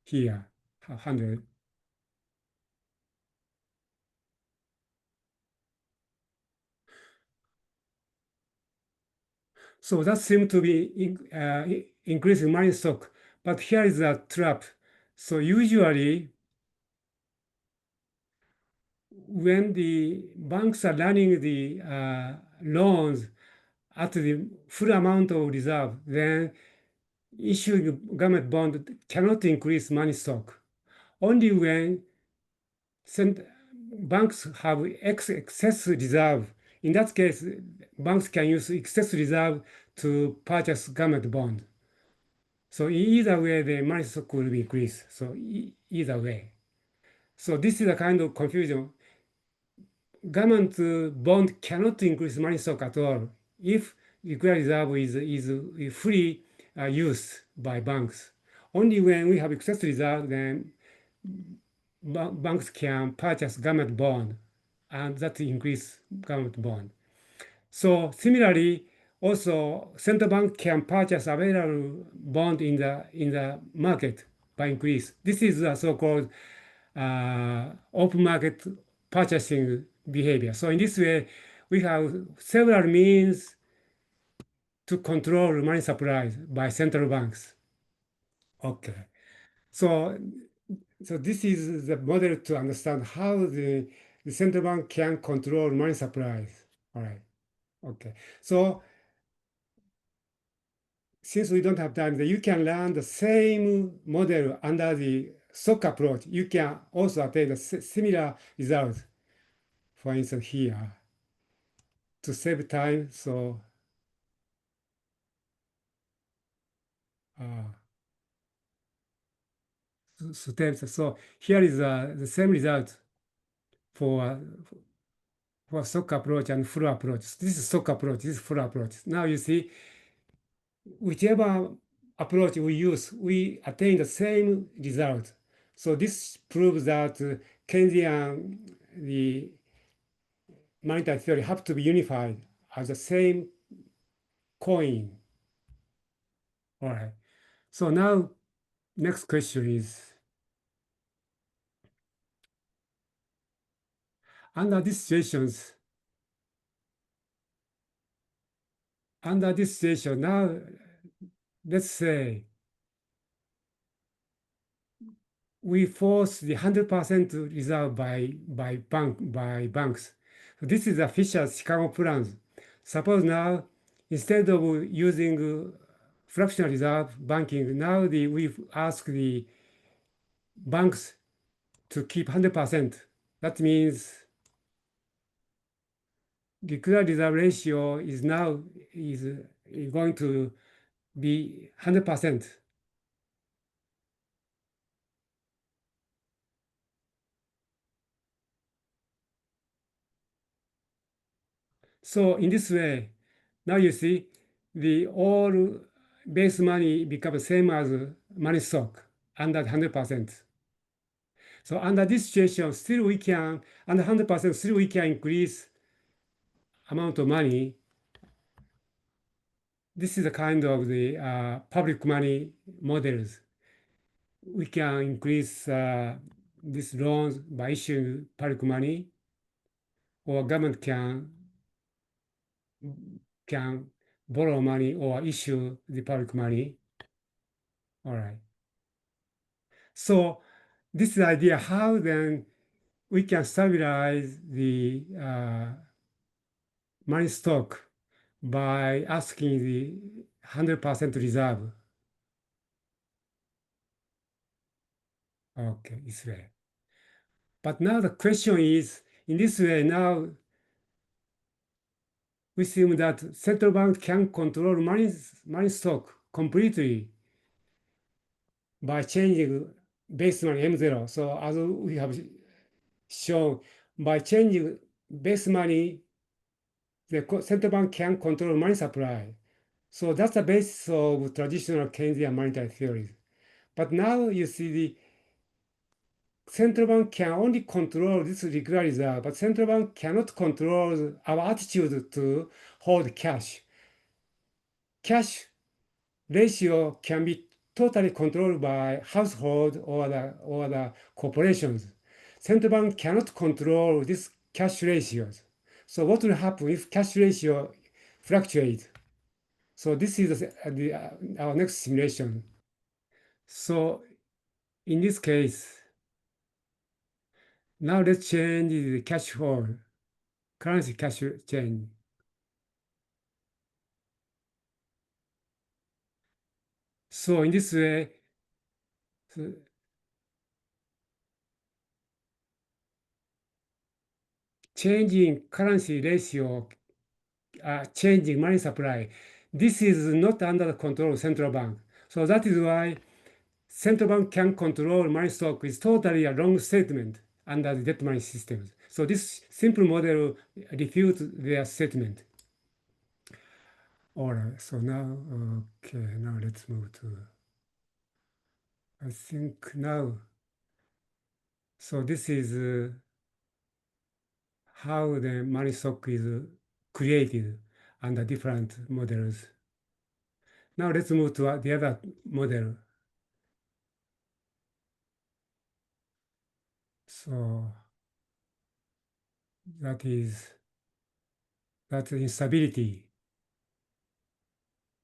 here, 100. So that seems to be increasing money stock. But here is a trap. So usually, when the banks are running the loans at the full amount of reserve, then issuing government bond cannot increase money stock. Only when banks have excess reserve, in that case, banks can use excess reserve to purchase government bond. So either way, the money stock will be increased. So either way. So this is a kind of confusion. Government bond cannot increase money stock at all if liquid reserve is fully used by banks. Only when we have excess reserve, then banks can purchase government bond, and that increase government bond. So similarly, also central bank can purchase available bond in the market by increase. This is a so-called open market purchasing behavior. So in this way, we have several means to control money supply by central banks. Okay, so this is the model to understand how the central bank can control money supplies. All right. Okay. So since we don't have time, you can learn the same model under the SOC approach. You can also attain a similar result. For instance, here, to save time, so so here is the same result for SOC approach and full approach. This is SOC approach, this is full approach. Now you see, whichever approach we use, we attain the same result. So this proves that Keynesian, the monetary theory have to be unified as the same coin. All right. So now, next question is, under these situations, now let's say we force the 100% reserve by banks. So this is a Fisher's Chicago plan. Suppose now, instead of using fractional reserve banking, now we ask the banks to keep 100%. That means the liquid reserve ratio is now is going to be 100%. So in this way, now you see the all base money becomes same as money stock under 100%. So under this situation, still we can, under 100%, still we can increase amount of money. This is a kind of the public money models. We can increase these loans by issuing public money, or government can borrow money or issue the public money. All right. So this is the idea how then we can stabilize the money stock by asking the 100% reserve. Okay, this way. But now the question is, in this way, now we assume that central bank can control money stock completely by changing base money M0. So as we have shown, by changing base money, the central bank can control money supply. So that's the basis of traditional Keynesian monetary theory. But now you see the central bank can only control this liquid reserve, but central bank cannot control our attitude to hold cash. Cash ratio can be totally controlled by household or the corporations. Central bank cannot control this cash ratios. So what will happen if cash ratio fluctuates? So this is our next simulation. So in this case, now let's change the cash hold, currency cash change. So in this way, changing currency ratio, changing money supply, this is not under the control of central bank. So that is why central bank can control money stock is totally a wrong statement under the debt money systems. So this simple model refutes their statement. All right, so now, okay, now let's move to, I think now, so this is how the money stock is created under different models. Now let's move to the other model. So that's instability.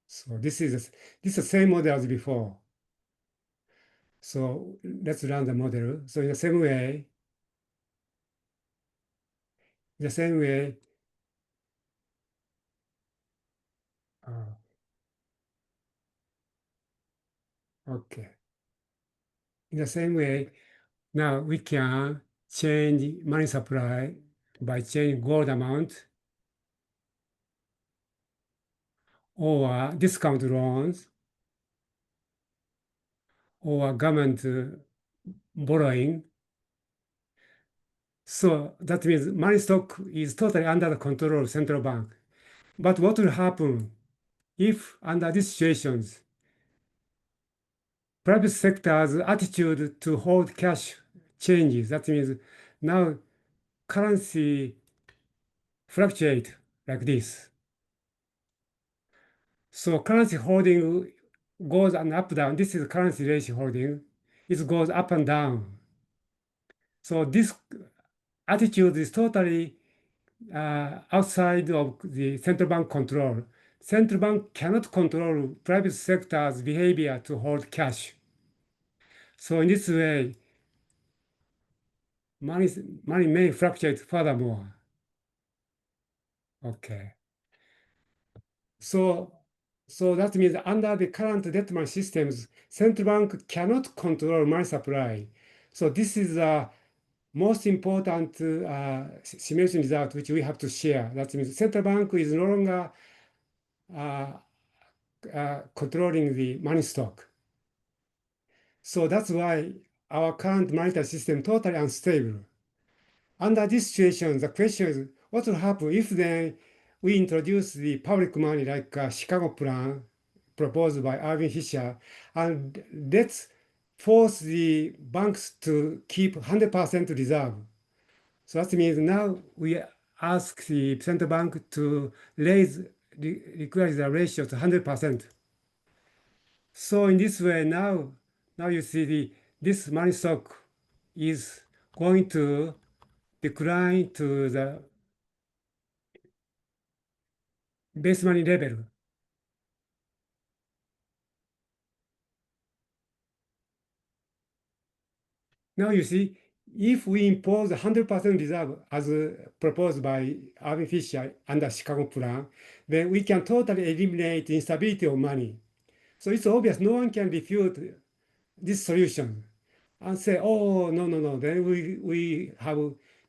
So this is the same model as before. So let's run the model. So in the same way, okay. In the same way, now we can change money supply by changing gold amount or discount loans or government borrowing. So that means money stock is totally under the control of central bank. But what will happen if under these situations, private sector's attitude to hold cash changes? That means now currency fluctuate like this. So currency holding goes up down. This is currency ratio holding. It goes up and down. So this attitude is totally outside of the central bank control. Central bank cannot control private sector's behavior to hold cash. So in this way, money may fluctuate furthermore. Okay. So that means under the current debt money systems, central bank cannot control money supply. So this is the most important simulation result which we have to share. That means central bank is no longer controlling the money stock. So that's why our current monetary system totally unstable. Under this situation, the question is what will happen if then we introduced the public money like Chicago plan proposed by Irving Fisher, and let's force the banks to keep 100% reserve. So that means now we ask the central bank to raise the ratio to 100%. So in this way, now you see this money stock is going to decline to the base money level. Now you see, if we impose 100% reserve as proposed by Irving Fisher under Chicago plan, then we can totally eliminate the instability of money. So it's obvious no one can refute this solution and say, oh, no, then we have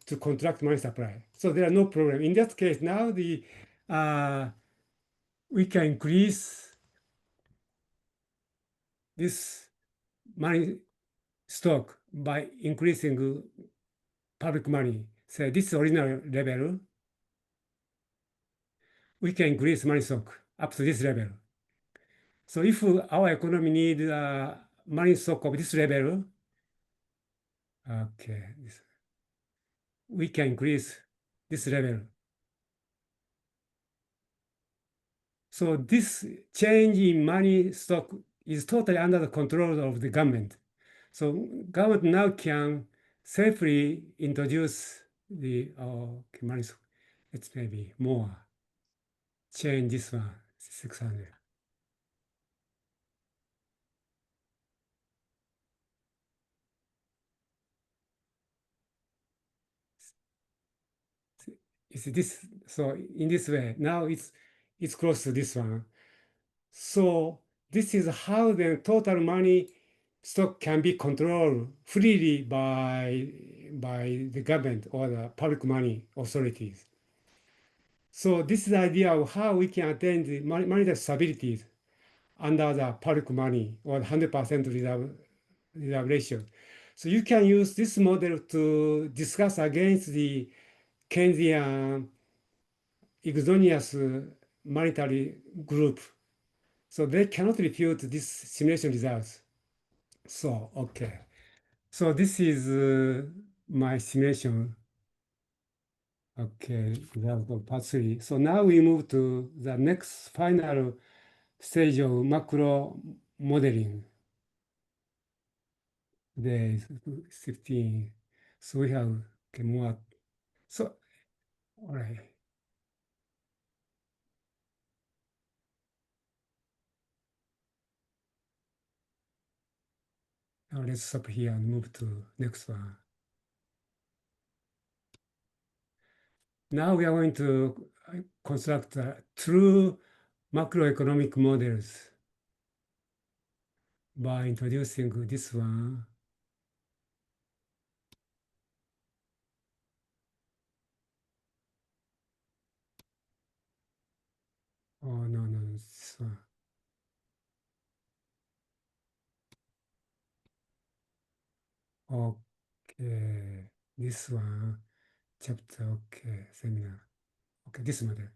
to contract money supply. So there are no problem. In that case, now we can increase this money stock by increasing public money. So this original level, we can increase money stock up to this level. So if our economy needs money stock of this level, okay, we can increase this level. So this change in money stock is totally under the control of the government. So government now can safely introduce the money stock. It's maybe more. Change this one, 600. You see this, so in this way, now it's close to this one. So this is how the total money stock can be controlled freely by the government or the public money authorities. So this is the idea of how we can attain the monetary stability under the public money or 100% reserve ratio. So you can use this model to discuss against the Keynesian exogenous monetary group. So they cannot refute this simulation results. So, okay. So this is my simulation. Okay, result of part 3. So now we move to the next final stage of macro modeling. Day 15. So we have more. So, all right. Now let's stop here and move to next one. Now we are going to construct true macroeconomic models by introducing this one. Oh, no, this one. Okay, this one, chapter, okay, seminar. Okay, this model.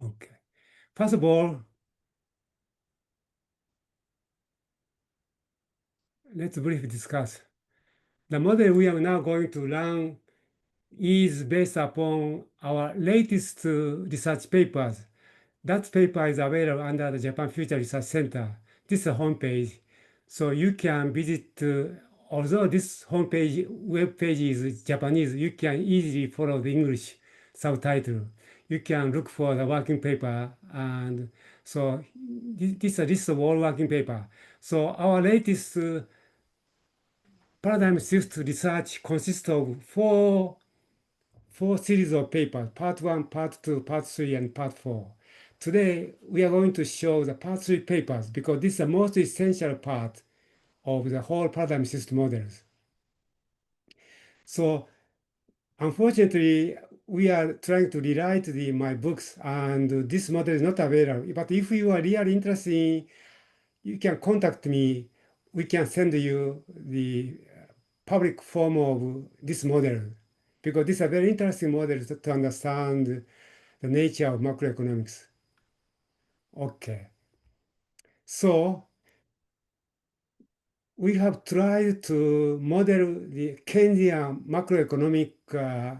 Okay. First of all, let's briefly discuss. The model we are now going to run is based upon our latest research papers. That paper is available under the Japan Future Research Center. This is a homepage. So you can visit, although this homepage, web page is Japanese, you can easily follow the English subtitle. You can look for the working paper. And so this is a list of all working paper. So our latest paradigm shift research consists of four series of papers, part 1, part 2, part 3, and part 4. Today, we are going to show the part 3 papers because this is the most essential part of the whole paradigm shift models. So, unfortunately, we are trying to rewrite my books, and this model is not available. But if you are really interested, you can contact me. We can send you the public form of this model, because this is a very interesting model to understand the nature of macroeconomics. Okay. So we have tried to model the Keynesian macroeconomic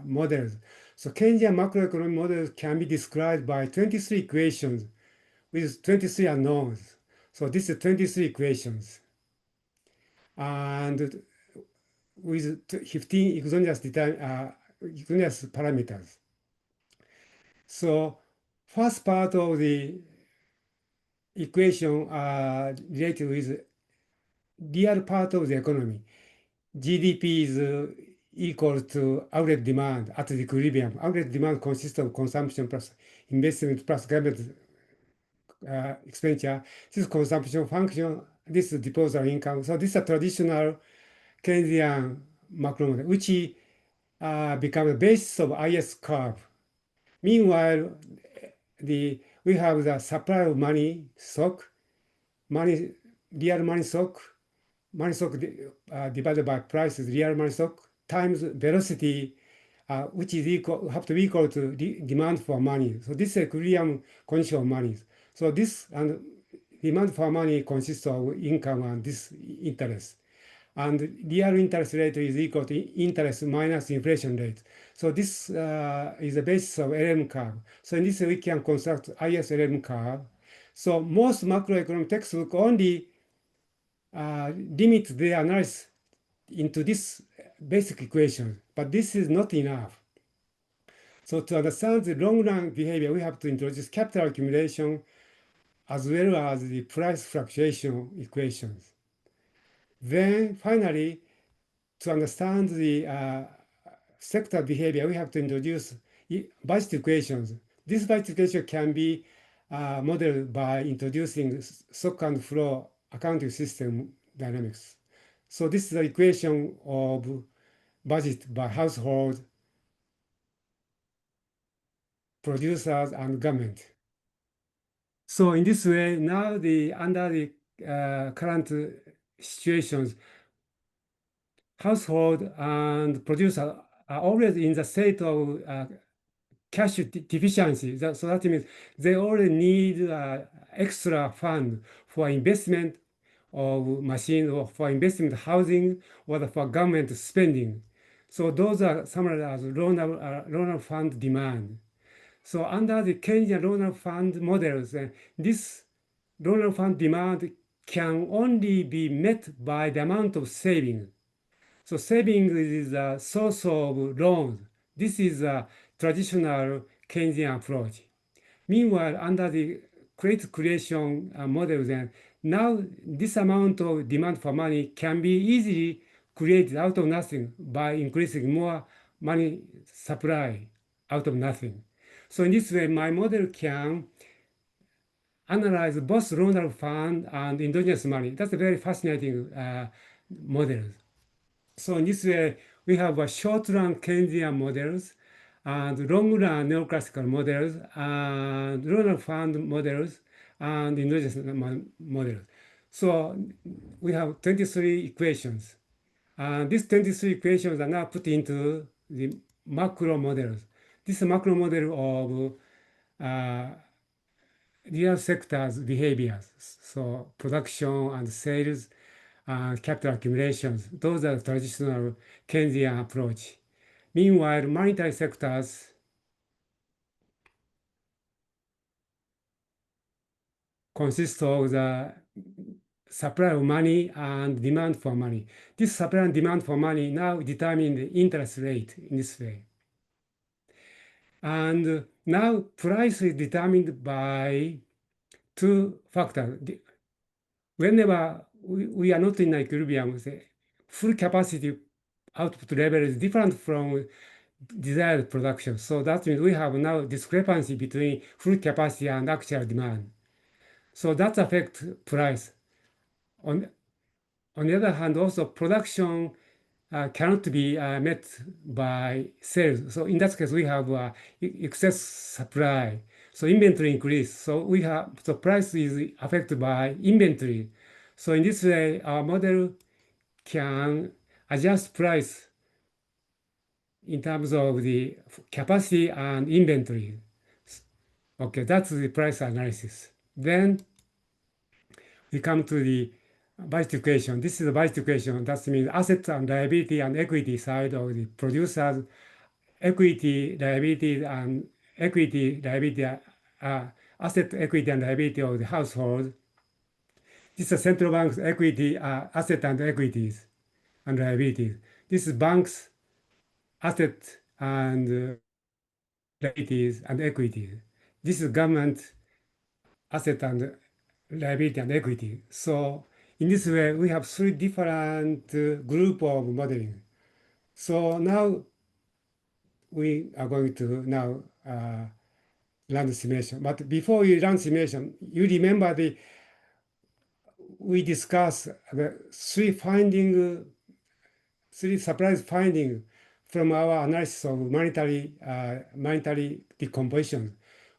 models. So Keynesian macroeconomic models can be described by 23 equations with 23 unknowns. So this is 23 equations. And with 15 exogenous parameters. So first part of the equation are related with real part of the economy. GDP is equal to outlet demand at the equilibrium. Outlet demand consists of consumption plus investment plus government expenditure. This is consumption function. This is disposable income. So this is a traditional Keynesian macro model, which become the basis of IS curve. Meanwhile, we have the supply of money stock, real money stock divided by price is real money stock times velocity, which is have to be equal to demand for money. So this is equilibrium condition of money. So this and demand for money consists of income and this interest. And real interest rate is equal to interest minus inflation rate. So this is the basis of LM curve. So in this way, we can construct IS-LM curve. So most macroeconomic textbooks only limit their analysis into this basic equation, but this is not enough. So to understand the long-run behavior, we have to introduce capital accumulation as well as the price fluctuation equations. Then finally, to understand the sector behavior, we have to introduce budget equations. This budget equation can be modeled by introducing stock and flow accounting system dynamics. So this is the equation of budget by household, producers, and government. So in this way, now under the current situations, household and producer are already in the state of cash deficiency. So that means they already need extra fund for investment of machine or for investment housing or for government spending. So those are summarized as loan fund demand. So under the Keynesian loan fund models, this loan fund demand can only be met by the amount of saving. So savings is a source of loans. This is a traditional Keynesian approach. Meanwhile, under the credit creation model, then now this amount of demand for money can be easily created out of nothing by increasing more money supply out of nothing. So in this way, my model can analyze both loan fund and endogenous money. That's a very fascinating model. So in this way, we have a short-run Keynesian models and long-run neoclassical models and loan fund models and endogenous models. So we have 23 equations. And these 23 equations are now put into the macro models. This is a macro model of real sectors' behaviors. So production and sales, capital accumulations. Those are traditional Keynesian approach. Meanwhile, monetary sectors consist of the supply of money and demand for money. This supply and demand for money now determine the interest rate in this way. And now price is determined by two factors. Whenever we are not in equilibrium, the full capacity output level is different from desired production. So that means we have now discrepancy between full capacity and actual demand. So that affects price. On the other hand, also production cannot be met by sales. So in that case, we have excess supply. So inventory increase. So price is affected by inventory. So in this way, our model can adjust price in terms of the capacity and inventory. Okay, that's the price analysis. Then we come to the budget equation. This is a budget equation. That means asset and liability and equity side of the producers, equity, liability, and equity, liability, asset, equity, and liability of the household. This is central bank's equity, asset and equities and liabilities. This is bank's asset and liabilities and equities. This is government asset and liability and equity. So in this way, we have three different group of modeling. So now we are going to now run the simulation. But before we run simulation, you remember we discussed the three surprise findings from our analysis of monetary decomposition.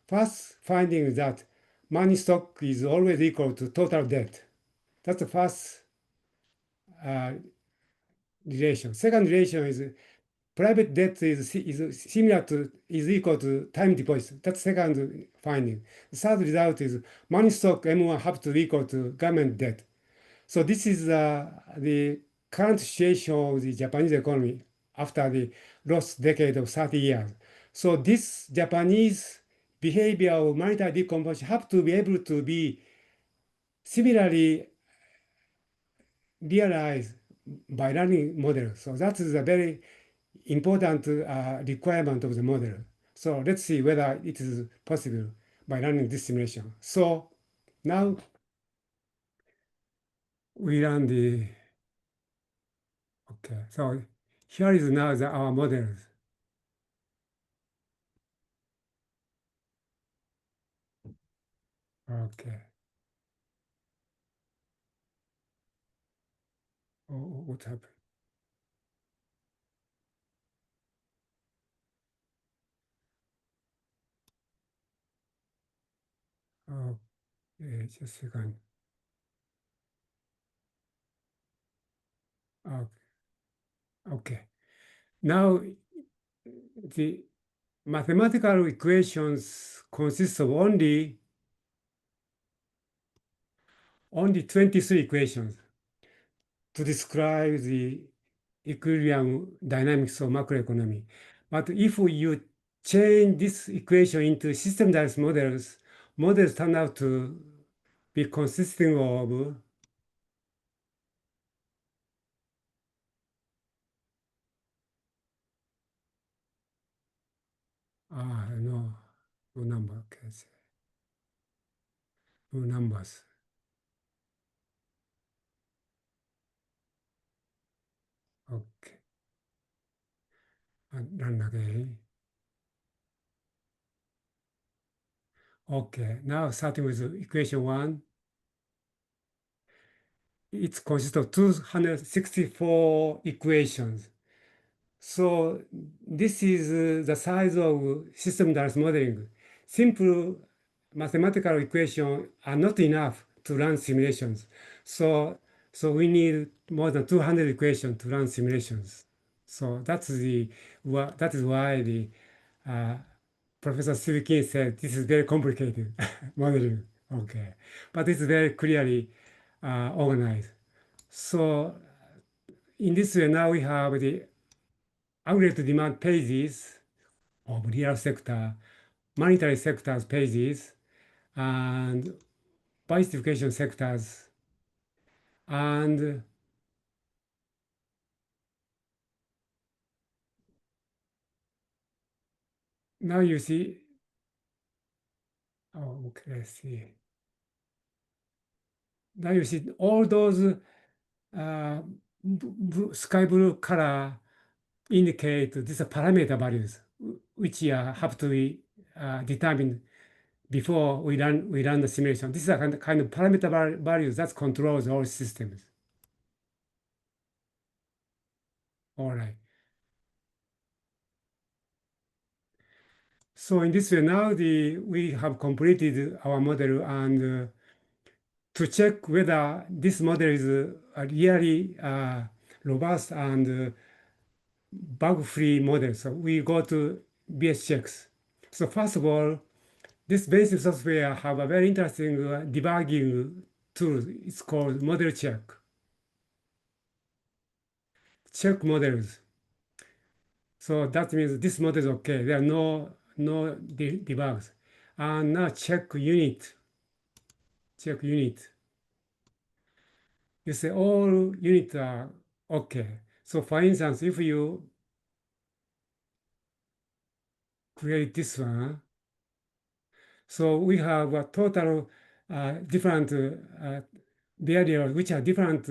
First finding is that money stock is always equal to total debt. That's the first relation. Second relation is private debt is equal to time deposit. That's second finding. The third result is money stock M1 have to equal to government debt. So this is the current situation of the Japanese economy after the lost decade of 30 years. So this Japanese behavior of monetary decomposition have to be able to be similarly realized by running model. So that is a very important requirement of the model. So let's see whether it is possible by running this simulation. So now we run the, okay, so here is now our models. Okay. Oh, what happened? Okay, just a second. Okay. Now the mathematical equations consist of only 23 equations to describe the equilibrium dynamics of macroeconomy. But if you change this equation into system dynamics models turn out to be consisting of no number, okay. No numbers. Okay. And run again. Okay, now starting with equation 1. It consists of 264 equations. So this is the size of system dynamics modeling. Simple mathematical equations are not enough to run simulations. So we need more than 200 equations to run simulations. So that is why the Professor Suzuki said this is very complicated modeling. Okay, but it's very clearly organized. So in this way, now we have the aggregate demand pages of real sector, monetary sectors pages, and budget education sectors, and now you see, oh, okay, let's see. Now you see all those sky blue color indicate these are parameter values, which have to be determined before we run the simulation. This is a kind of parameter values that controls all systems. All right. So in this way, now we have completed our model, and to check whether this model is really robust and bug-free model, so we go to BS checks. So first of all, this basic software have a very interesting debugging tool. It's called model check. Check models. So that means this model is okay. There are no debugs. And now check unit. Check unit. You say all units are okay. So for instance, if you create this one, so we have a total different variables which are different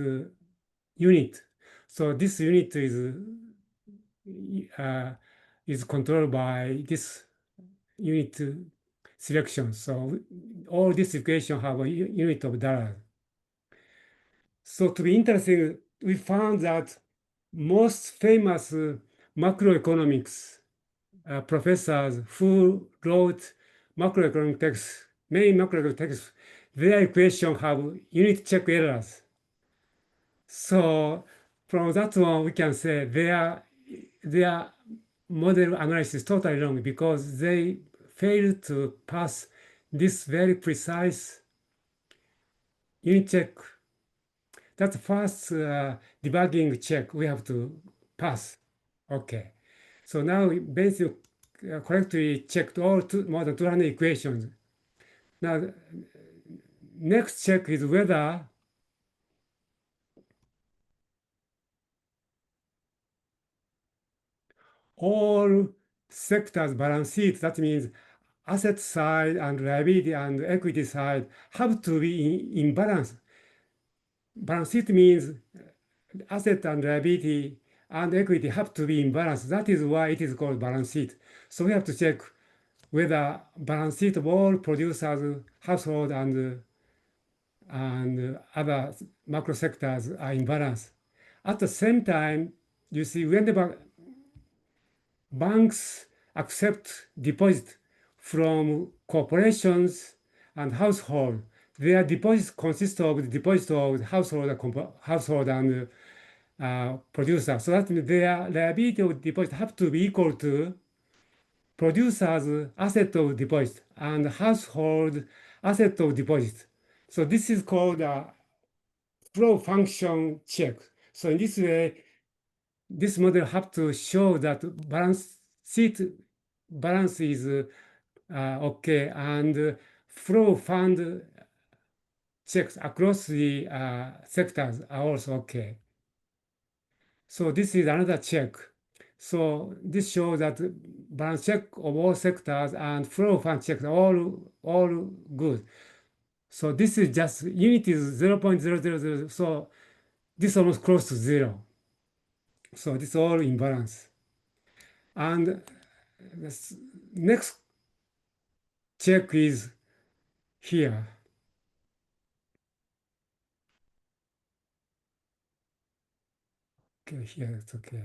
unit. So this unit is controlled by this unit selection. So all this equation have a unit of dollars. So to be interesting, we found that most famous macroeconomics professors who wrote macroeconomic texts, many macroeconomic texts, their equation have unit check errors. So from that one, we can say their model analysis is totally wrong because they failed to pass this very precise unit check. That's the first debugging check we have to pass. Okay. So now we basically correctly checked all more than 200 equations. Now, next check is whether all sectors balance sheet, that means asset side and liability and equity side, have to be in balance. Balance sheet means asset and liability and equity have to be in balance. That is why it is called balance sheet. So we have to check whether balance sheet of all producers, household, and other macro sectors are in balance. At the same time, you see, whenever banks accept deposit from corporations and household, their deposits consist of the deposit of household and producer. So that means their liability of deposit have to be equal to producer's asset of deposit and household asset of deposit. So this is called a flow function check. So in this way, this model have to show that balance sheet balance is okay, and flow fund checks across the sectors are also okay. So this is another check. So this shows that balance check of all sectors and flow fund checks are all good. So this is just unit is 0.000. So this is almost close to 0. So this is all in balance. And this next check is here. Okay, here it's okay.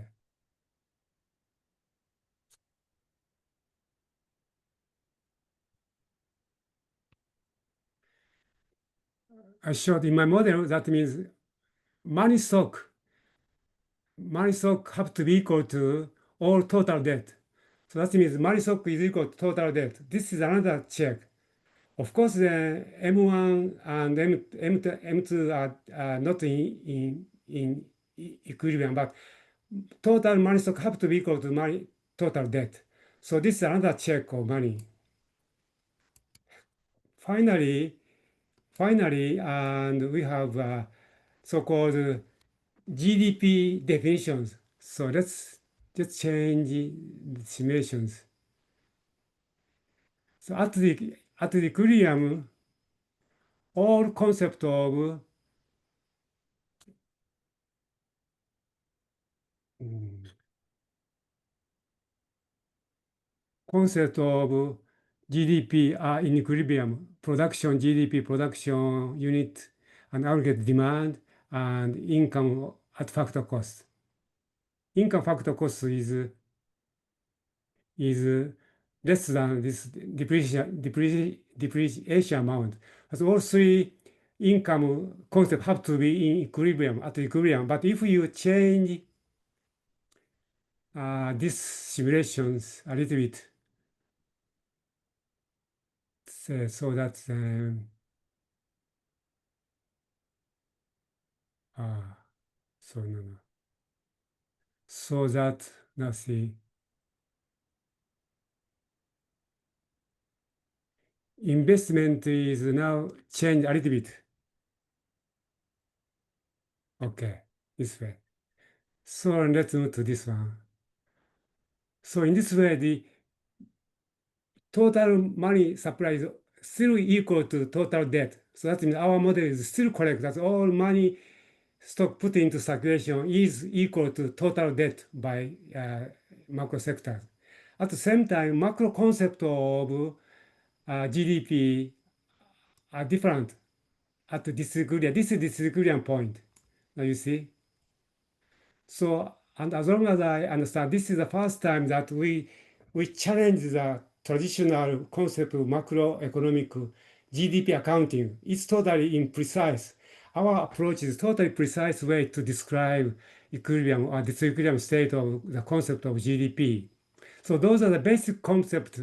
I showed in my model, that means money stock have to be equal to all total debt. So that means money stock is equal to total debt. This is another check. Of course, the M1 and M2 are not in equilibrium, but total money stock have to be equal to money total debt. So this is another check of money. Finally, and we have so-called GDP definitions. So let's just change the simulations. So at the equilibrium, all concept of GDP are in equilibrium. Production, GDP, production unit, and aggregate demand, and income at factor cost. Income factor cost is less than this depreciation amount. So all three income concepts have to be in equilibrium, at equilibrium. But if you change these simulations a little bit, so that's so no. So that let's see. Investment is now changed a little bit. Okay, this way. So let's move to this one. So in this way, the total money supply is still equal to total debt. So that means our model is still correct. That all money stock put into circulation is equal to total debt by macro sectors. At the same time, macro concept of GDP are different at the disequilibrium. This is the disequilibrium point. Now you see. So, and as long as I understand, this is the first time that we challenge the traditional concept of macroeconomic GDP accounting. It's totally imprecise. Our approach is totally precise way to describe equilibrium or disequilibrium state of the concept of GDP. So those are the basic concepts.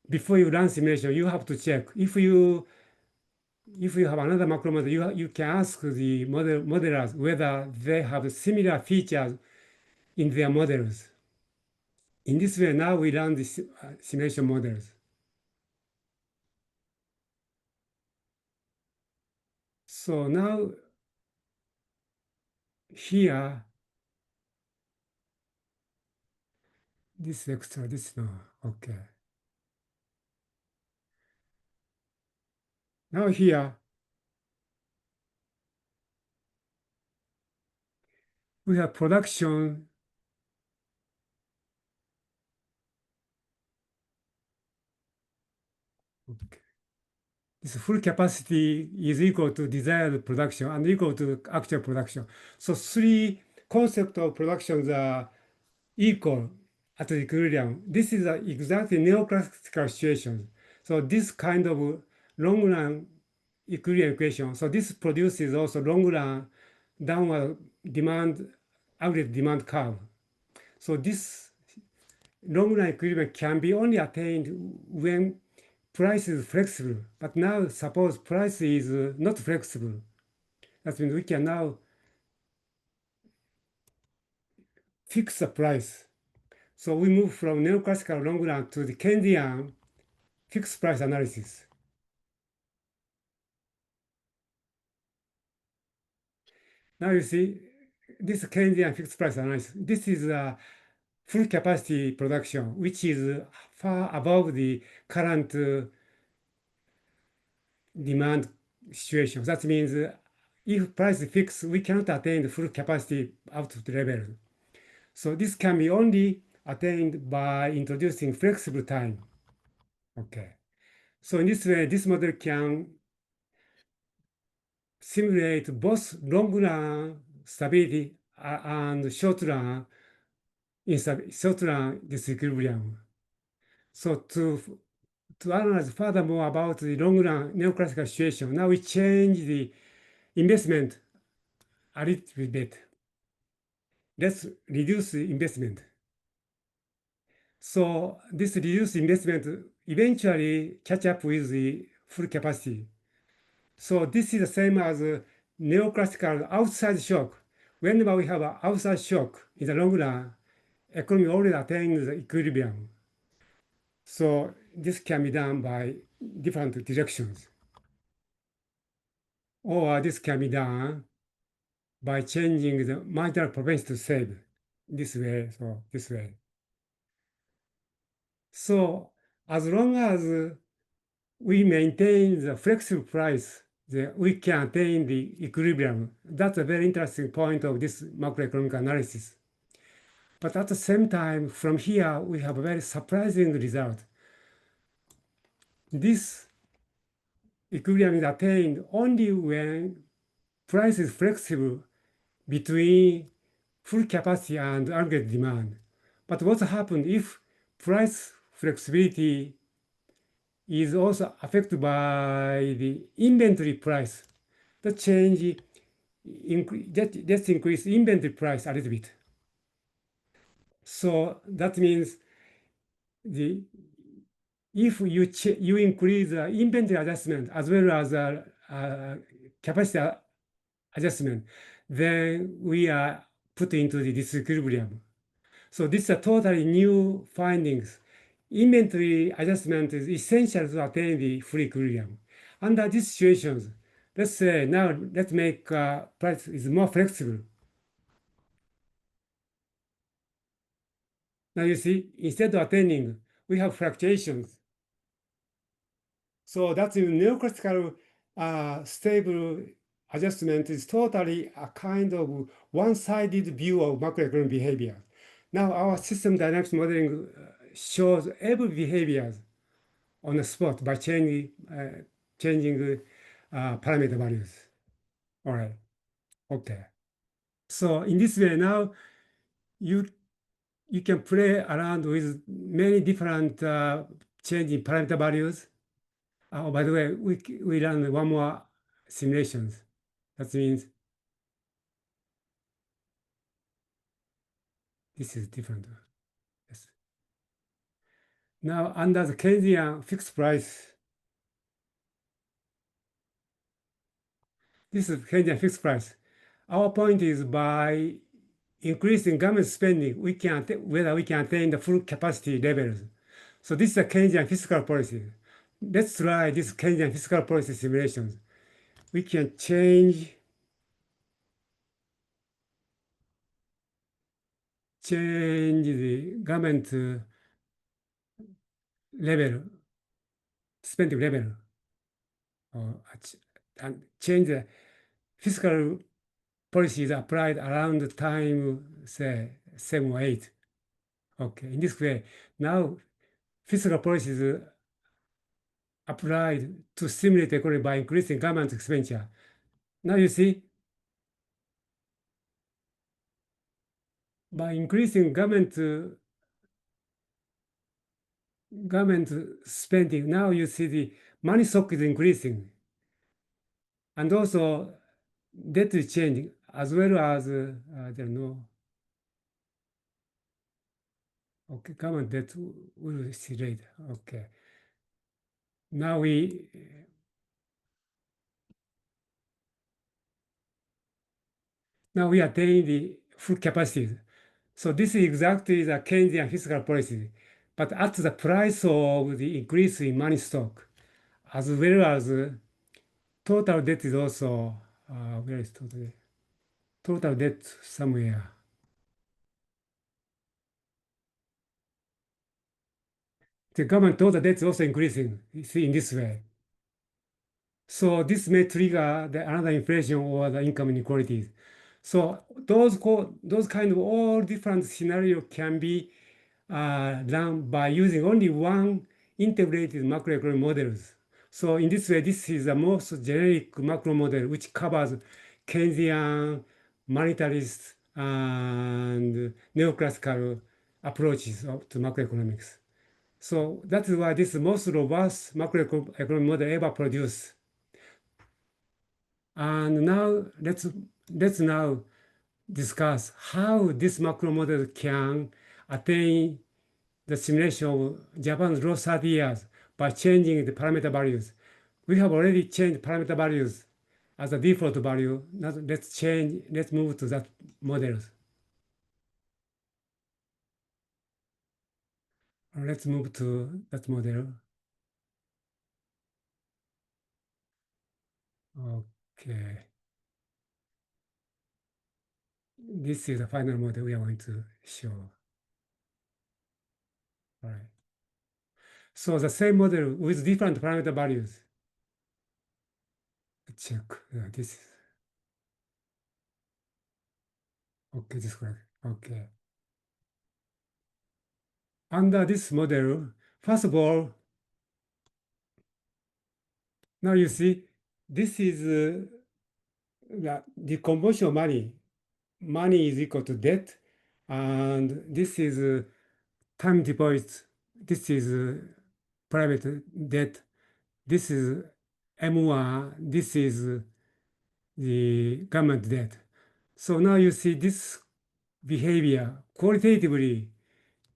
Before you run simulation, you have to check. If you have another macro model, you can ask the modelers whether they have similar features in their models. In this way, now we run the simulation models. So now here, this extra, this no, okay. Now here, we have production. Okay. This full capacity is equal to desired production and equal to actual production. So three concepts of productions are equal at the equilibrium. This is exactly neoclassical situation. So this kind of long-run equilibrium equation. So this produces also long-run downward demand, average demand curve. So this long-run equilibrium can be only attained when price is flexible. But now suppose price is not flexible. That means we can now fix the price. So we move from neoclassical long run to the Keynesian fixed price analysis. Now you see, this Keynesian fixed price analysis, this is a full capacity production, which is far above the current demand situation. That means if price is fixed, we cannot attain the full capacity output level. So this can be only attained by introducing flexible time. Okay. So in this way, this model can simulate both long-run stability and short-run disequilibrium. So to analyze furthermore about the long-run neoclassical situation, now we change the investment a little bit. Let's reduce the investment. So this reduced investment eventually catch up with the full capacity. So this is the same as neoclassical outside shock. Whenever we have an outside shock in the long run, economy already attains the equilibrium. So this can be done by different directions. Or this can be done by changing the marginal propensity to save this way, so this way. So as long as we maintain the flexible price, we can attain the equilibrium. That's a very interesting point of this macroeconomic analysis. But at the same time, from here, we have a very surprising result. This equilibrium is attained only when price is flexible between full capacity and aggregate demand. But what happens if price flexibility is also affected by the inventory price? The change, let's increase inventory price a little bit. So that means if you increase the inventory adjustment as well as capacity adjustment, then we are put into the disequilibrium. So this is a totally new findings. Inventory adjustment is essential to attain the free equilibrium. Under these situations, let's say now let's make price is more flexible. Now you see, instead of attaining, we have fluctuations. So that's in neoclassical stable adjustment is totally a kind of one-sided view of macroeconomic behavior. Now our system dynamics modeling shows every behavior on the spot by changing parameter values. All right. Okay. So in this way now you can play around with many different changing parameter values. Oh, by the way, we run one more simulations. That means this is different. Yes. Now, under the Keynesian fixed price, this is Keynesian fixed price. Our point is by increasing government spending, whether we can attain the full capacity levels. So this is a Keynesian fiscal policy. Let's try this Keynesian fiscal policy simulations. We can change the government level, spending level, and change the fiscal policies applied around the time, say, 7 or 8. Okay, in this way, now fiscal policies applied to stimulate the economy by increasing government expenditure. Now you see, by increasing government spending, now you see the money stock is increasing. And also debt is changing as well as, I don't know. Okay, government debt will see later. Okay. Now we attain the full capacity. So this is exactly the Keynesian fiscal policy, but at the price of the increase in money stock, as well as total debt is also, where is total debt somewhere. The government total debt is also increasing, you see, in this way. So this may trigger another inflation or the income inequalities. So those kind of all different scenarios can be done by using only one integrated macroeconomic models. So in this way, this is the most generic macro model which covers Keynesian, monetarist, and neoclassical approaches to macroeconomics. So that is why this is the most robust macroeconomic model ever produced. And now let's now discuss how this macro model can attain the simulation of Japan's last 30 years by changing the parameter values. We have already changed parameter values as a default value. Now let's move to that model. Let's move to that model. Okay. This is the final model we are going to show. All right. So the same model with different parameter values. Check. This. Okay, this is correct. Okay. Under this model, first of all, now you see, this is the conversion of money. Money is equal to debt, and this is time deposit. This is private debt. This is M1. This is the government debt. So now you see this behavior qualitatively.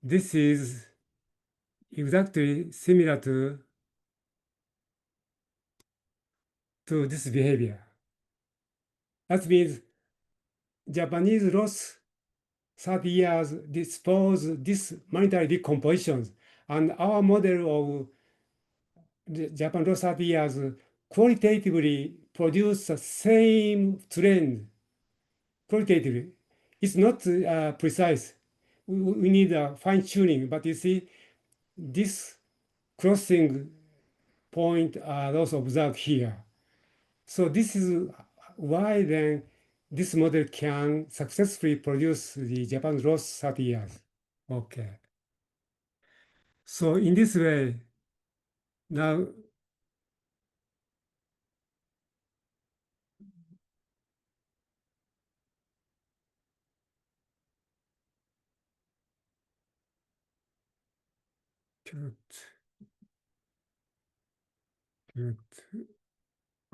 This is exactly similar to this behavior. That means Japanese lost 30 years dispose this monetary decompositions, and our model of the Japan lost 30 years qualitatively produce the same trend. Qualitatively, it's not precise. We need a fine tuning, but you see, this crossing point are also observed here. So this is why then this model can successfully produce the Japan's lost 30 years. Okay. So in this way, now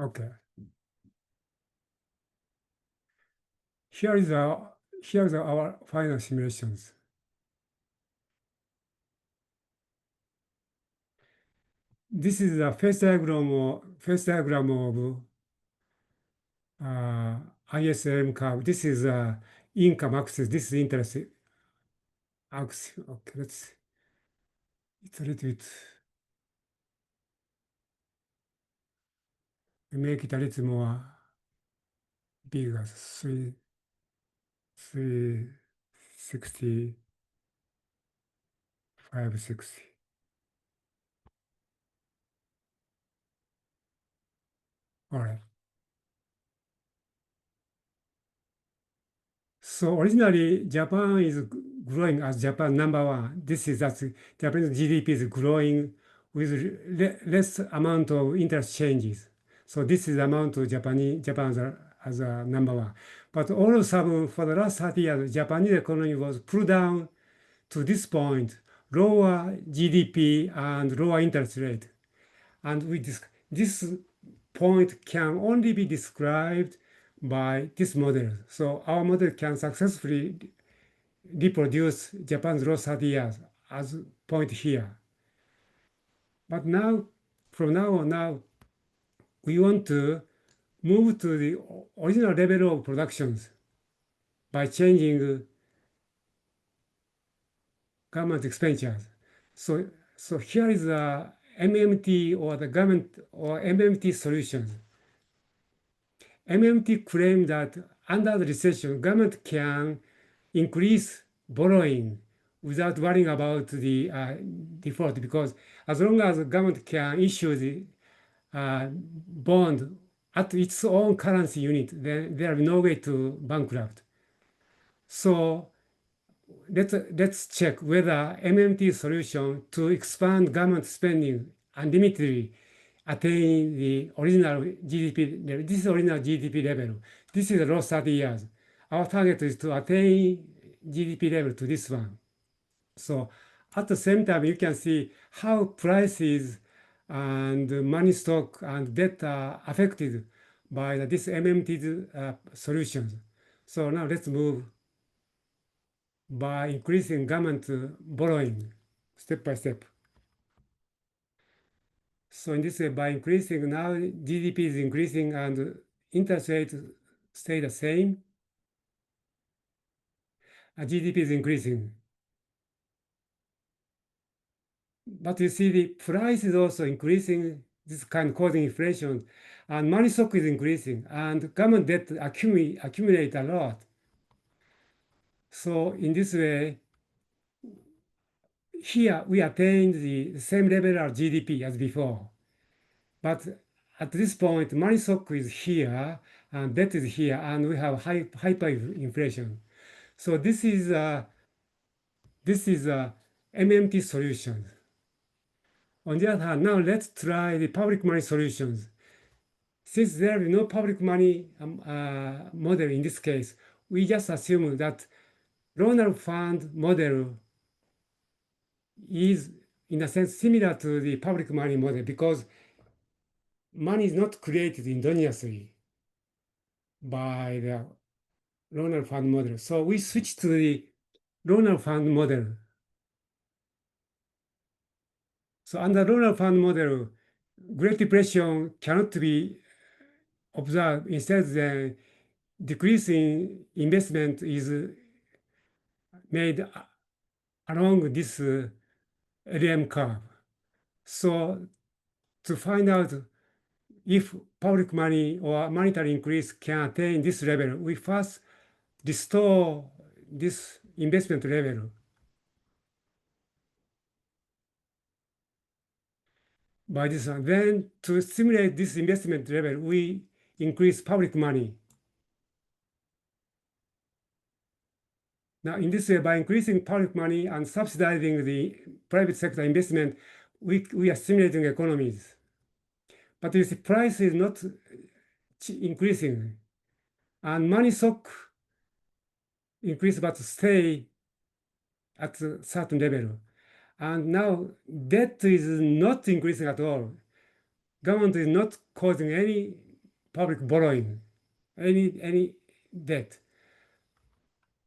okay. Here is our final simulations. This is a phase diagram of ISM curve. This is income axis. This is interest axis. Okay, it's a little bit. Make it a little more bigger. 360, 560. All right. So originally, Japan is growing as Japan #1. This is that Japanese GDP is growing with less amount of interest changes. So this is the amount of Japan as a #1. But all of a sudden, for the last 30 years, Japanese economy was pulled down to this point, lower GDP and lower interest rate. And this point can only be described by this model. So our model can successfully reproduce Japan's lost 30 years as point here. But now, from now on, we want to move to the original level of productions by changing government expenditures. So here is the MMT or the government or MMT solutions. MMT claim that under the recession, government can increase borrowing without worrying about the default, because as long as the government can issue the bond at its own currency unit, then there is no way to bankrupt. So let's check whether MMT solution to expand government spending unlimitedly attain the original GDP level. This is original GDP level. This is the last 30 years. Our target is to attain GDP level to this one. So at the same time, you can see how prices and money stock and debt are affected by this MMT solutions. So now let's move by increasing government borrowing step by step. So in this way, by increasing, now GDP is increasing and interest rate stay the same. GDP is increasing. But you see the price is also increasing, this kind of causing inflation, and money stock is increasing, and government debt accumulate a lot. So in this way, here we attain the same level of GDP as before. But at this point, money stock is here, and debt is here, and we have hyperinflation. So this is MMT solution. On the other hand, now let's try the public money solutions. Since there is no public money model in this case, we just assume that loaner fund model is, in a sense, similar to the public money model, because money is not created endogenously by the loaner fund model. So we switch to the loaner fund model. So under rural fund model, Great Depression cannot be observed. Instead, the decrease in investment is made along this LM curve. So to find out if public money or monetary increase can attain this level, we first restore this investment level by this one. Then to stimulate this investment level, we increase public money. Now, in this way, by increasing public money and subsidizing the private sector investment, we are stimulating economies. But you see, price is not increasing, and money stock increase but stay at a certain level. And now debt is not increasing at all. Government is not causing any public borrowing, any debt.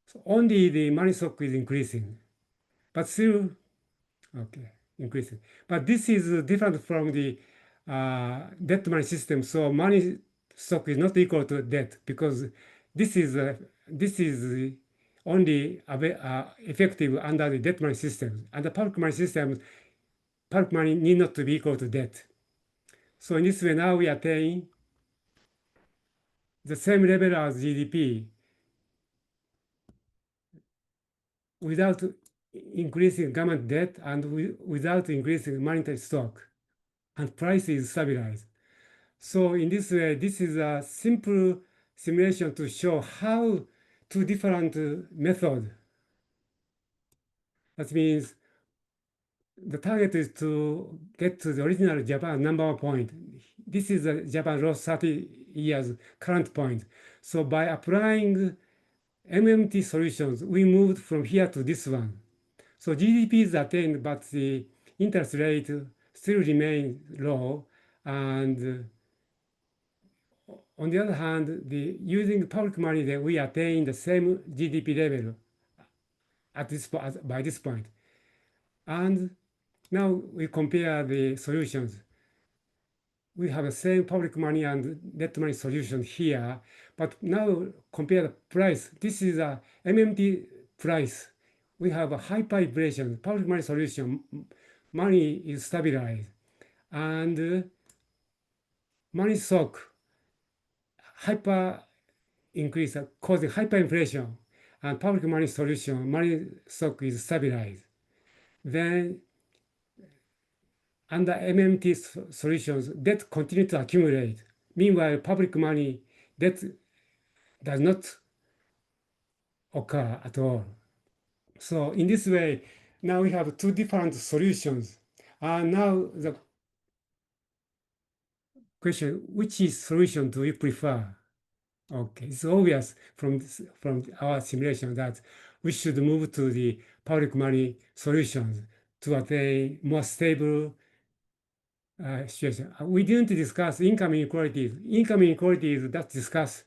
So only the money stock is increasing, but still, okay, increasing. But this is different from the debt money system. So money stock is not equal to debt because this is only effective under the debt money system. Under public money system, public money need not to be equal to debt. So in this way, now we attain the same level as GDP without increasing government debt and without increasing monetary stock, and price is stabilized. So in this way, this is a simple simulation to show how two different methods. That means the target is to get to the original Japan number 1 point. This is the Japan lost 30 years current point. So by applying MMT solutions, we moved from here to this one. So GDP is attained, but the interest rate still remains low. And on the other hand, using public money, then we attain the same GDP level at by this point. And now we compare the solutions. We have the same public money and debt money solution here, but now compare the price. This is a MMT price. We have a hyperinflation, public money solution. Money is stabilized, and money stock hyper increase causing hyperinflation, and public money solution, money stock is stabilized. Then under MMT solutions, debt continue to accumulate. Meanwhile, public money debt does not occur at all. So in this way, now we have two different solutions. And now the question, which solution do you prefer? Okay, it's obvious from our simulation that we should move to the public money solutions to attain more stable situation. We didn't discuss income inequalities. Income inequalities that's discussed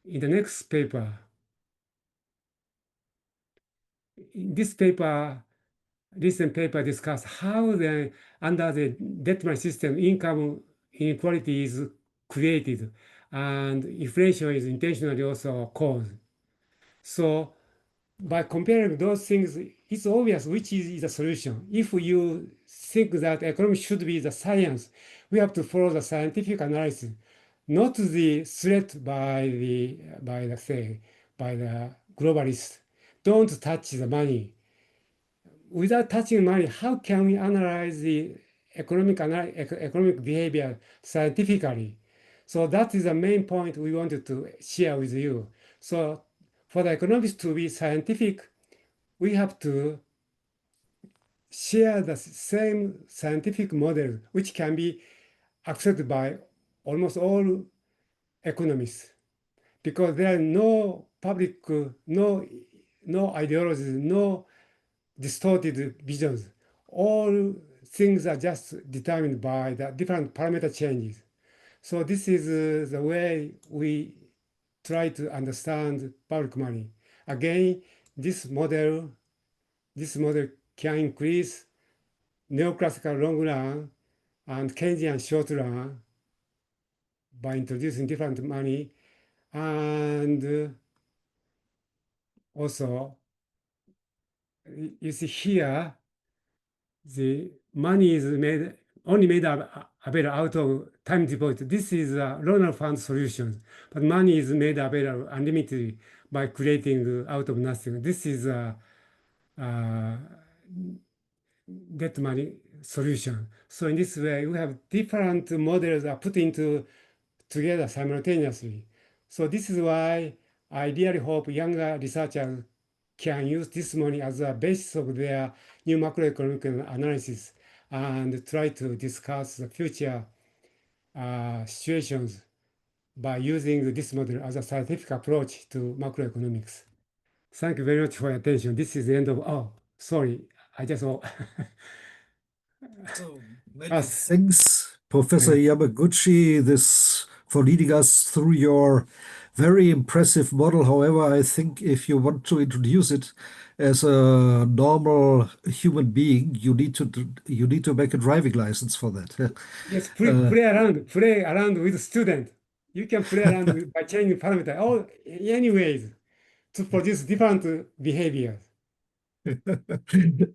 in the next paper. In this paper, recent paper discussed how then under the debt money system, income inequality is created and inflation is intentionally also caused. So by comparing those things, it's obvious which is the solution. If you think that economics should be the science, we have to follow the scientific analysis, not the threat by the globalists. Don't touch the money. Without touching money, how can we analyze the economic behavior scientifically? So that is the main point we wanted to share with you. So for the economics to be scientific, we have to share the same scientific model, which can be accepted by almost all economists, because there are no public, no ideologies, no distorted visions. All things are just determined by the different parameter changes. So this is the way we try to understand public money. Again, this model can increase neoclassical long run and Keynesian short run by introducing different money, and also you see here the money is only made available out of time deposit. This is a loan fund solution, but money is made available unlimited by creating out of nothing. This is a debt money solution. So in this way, we have different models are put into together simultaneously. So this is why I really hope younger researchers can use this money as a basis of their new macroeconomic analysis and try to discuss the future situations by using this model as a scientific approach to macroeconomics. Thank you very much for your attention. This is the end of, oh, sorry, I just, So many thanks, Professor Yamaguchi, for leading us through your very impressive model. However, I think if you want to introduce it as a normal human being, you need to make a driving license for that. yes, play around with student. You can play around by changing parameter. Oh, anyways, to produce different behaviors.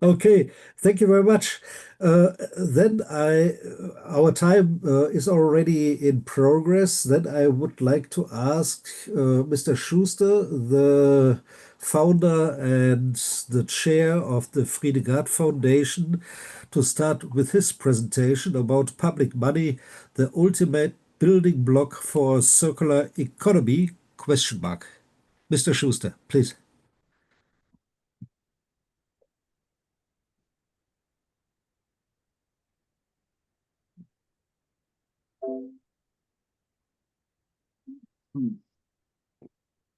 Okay, thank you very much. Then our time is already in progress. Then I would like to ask Mr. Schuster, the founder and the chair of the Friede Gard Foundation, to start with his presentation about public money, the ultimate building block for a circular economy, ? Mr. Schuster, please.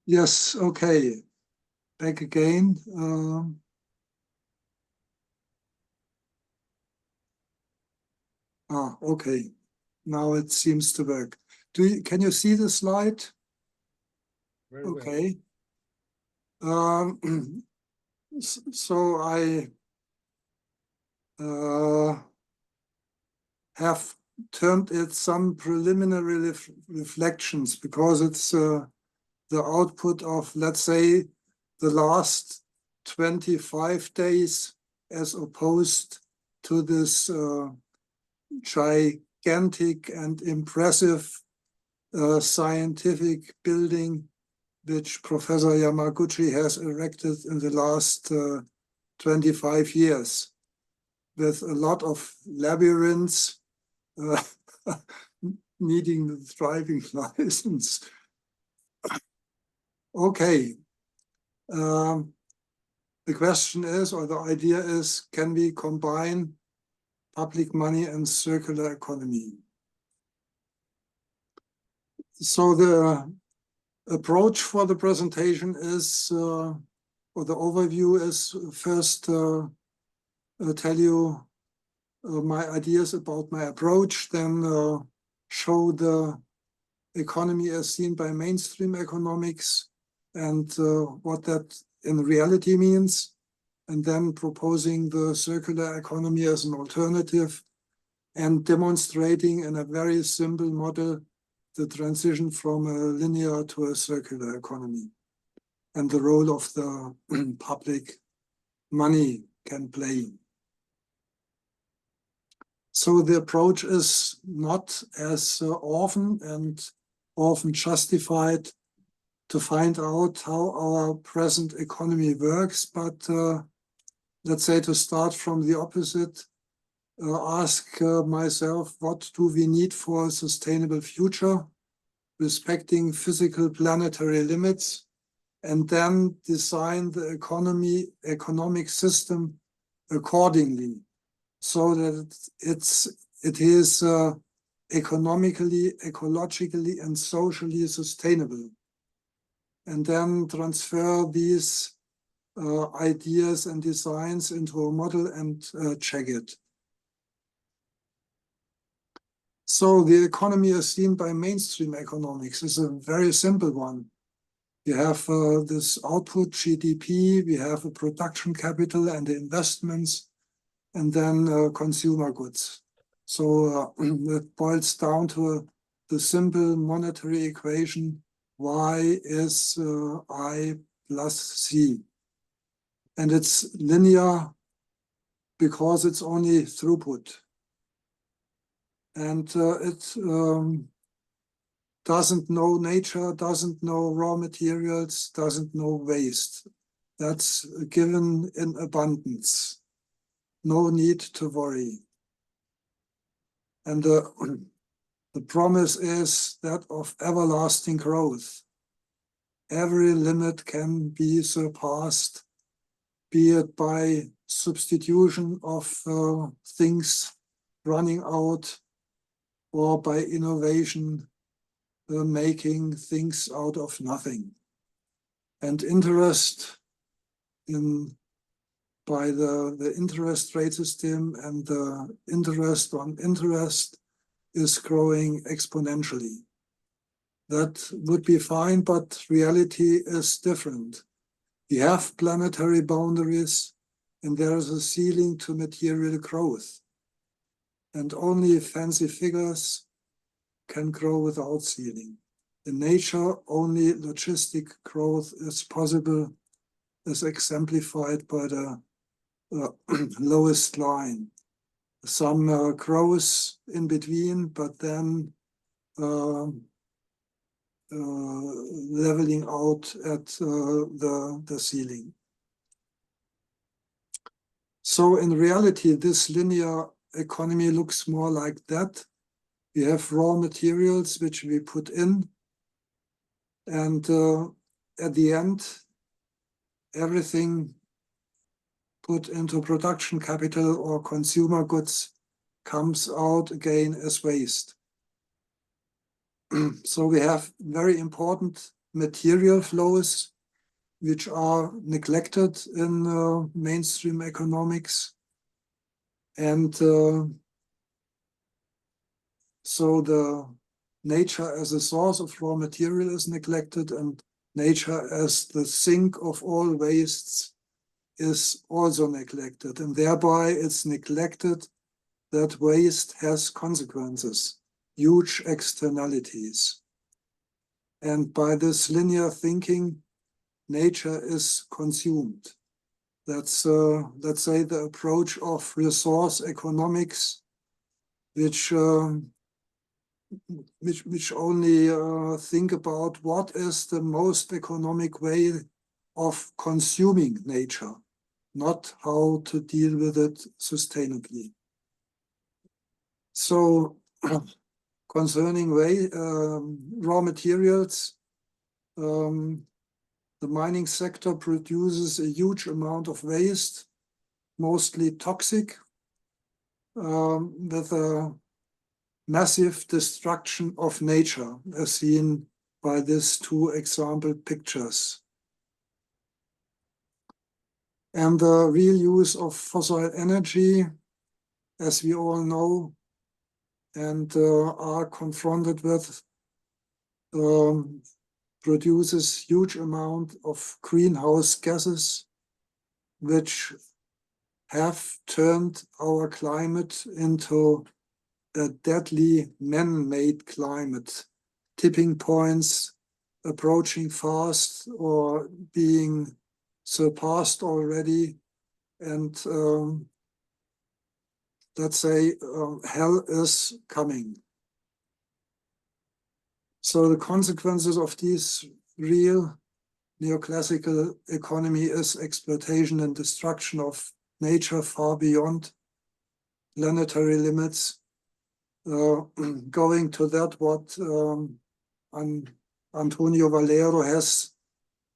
Yes, okay. Back again. Okay. Now it seems to work. Can you see the slide? Very well. Okay. So I have termed it some preliminary reflections because it's the output of, let's say, the last 25 days as opposed to this gigantic and impressive scientific building which Professor Yamaguchi has erected in the last 25 years, with a lot of labyrinths needing the driving license. Okay. The question is, or the idea is, can we combine public money and circular economy? So the approach for the presentation is, or the overview is, first tell you my ideas about my approach, then show the economy as seen by mainstream economics and what that in reality means, and then proposing the circular economy as an alternative and demonstrating in a very simple model the transition from a linear to a circular economy and the role of the public money can play. So the approach is not as often justified to find out how our present economy works, but let's say to start from the opposite, ask myself, what do we need for a sustainable future, respecting physical planetary limits, and then design the economic system accordingly, so that it is economically, ecologically, and socially sustainable. And then transfer these ideas and designs into a model and check it. So the economy as seen by mainstream economics is a very simple one. We have this output GDP, we have a production capital and the investments, and then consumer goods. So it boils down to the simple monetary equation, Y is I plus C. And it's linear because it's only throughput. And it doesn't know nature, doesn't know raw materials, doesn't know waste. That's given in abundance. No need to worry. And the promise is that of everlasting growth. Every limit can be surpassed, be it by substitution of things running out or by innovation, making things out of nothing. And interest by the interest rate system and the interest on interest is growing exponentially. That would be fine, but reality is different. We have planetary boundaries and there is a ceiling to material growth. And only fancy figures can grow without ceiling. In nature, only logistic growth is possible, as exemplified by the lowest line. Some growth in between, but then leveling out at the ceiling. So in reality, this linear economy looks more like that. We have raw materials which we put in, and at the end, everything put into production capital or consumer goods comes out again as waste. So we have very important material flows which are neglected in mainstream economics. And so the nature as a source of raw material is neglected, and nature as the sink of all wastes is also neglected. And thereby it's neglected that waste has consequences, huge externalities. And by this linear thinking, nature is consumed. That's, let's say, the approach of resource economics, which only think about what is the most economic way of consuming nature, not how to deal with it sustainably. So concerning raw materials, the mining sector produces a huge amount of waste, mostly toxic, with a massive destruction of nature, as seen by these two example pictures. And the real use of fossil energy, as we all know and are confronted with, produces huge amount of greenhouse gases, which have turned our climate into a deadly man-made climate, tipping points approaching fast or being surpassed already. And let's say hell is coming. So the consequences of this real neoclassical economy is exploitation and destruction of nature far beyond planetary limits. Going to that, what Antonio Valero has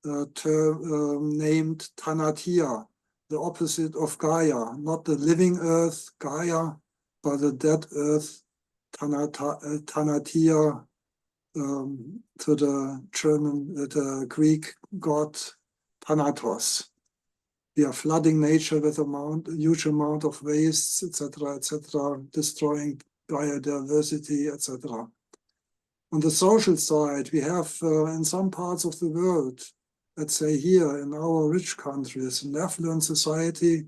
named Thanatia, the opposite of Gaia, not the living earth, Gaia, but the dead earth, Thanatia, to the German, the Greek god Thanatos. We are flooding nature with a huge amount of wastes, etc., destroying biodiversity, etc. On the social side, we have in some parts of the world, let's say here in our rich countries, an affluent society,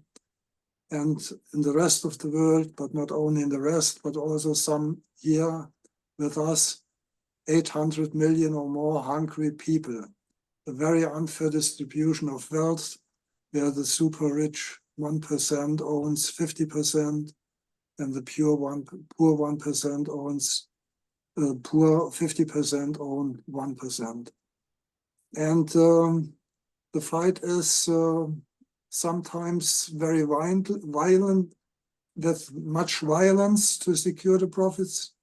and in the rest of the world, but not only in the rest, but also some here with us, 800 million or more hungry people. A very unfair distribution of wealth, where the super rich 1% owns 50%, and the poor 1% owns, poor 50% own 1%. And the fight is sometimes very violent, with much violence to secure the profits.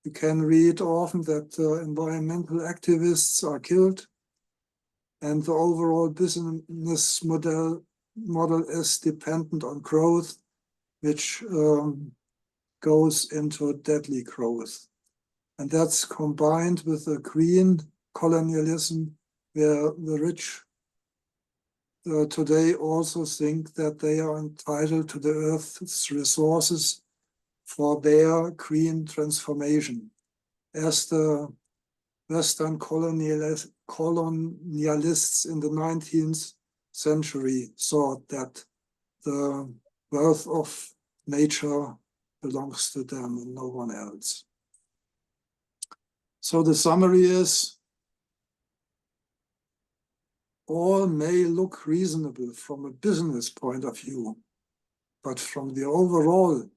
You can read often that environmental activists are killed, and the overall business model is dependent on growth, which goes into deadly growth. And that's combined with a green colonialism, where the rich today also think that they are entitled to the Earth's resources for their green transformation, as the Western colonialists in the 19th century thought that the wealth of nature belongs to them and no one else. So the summary is, all may look reasonable from a business point of view, but from the overall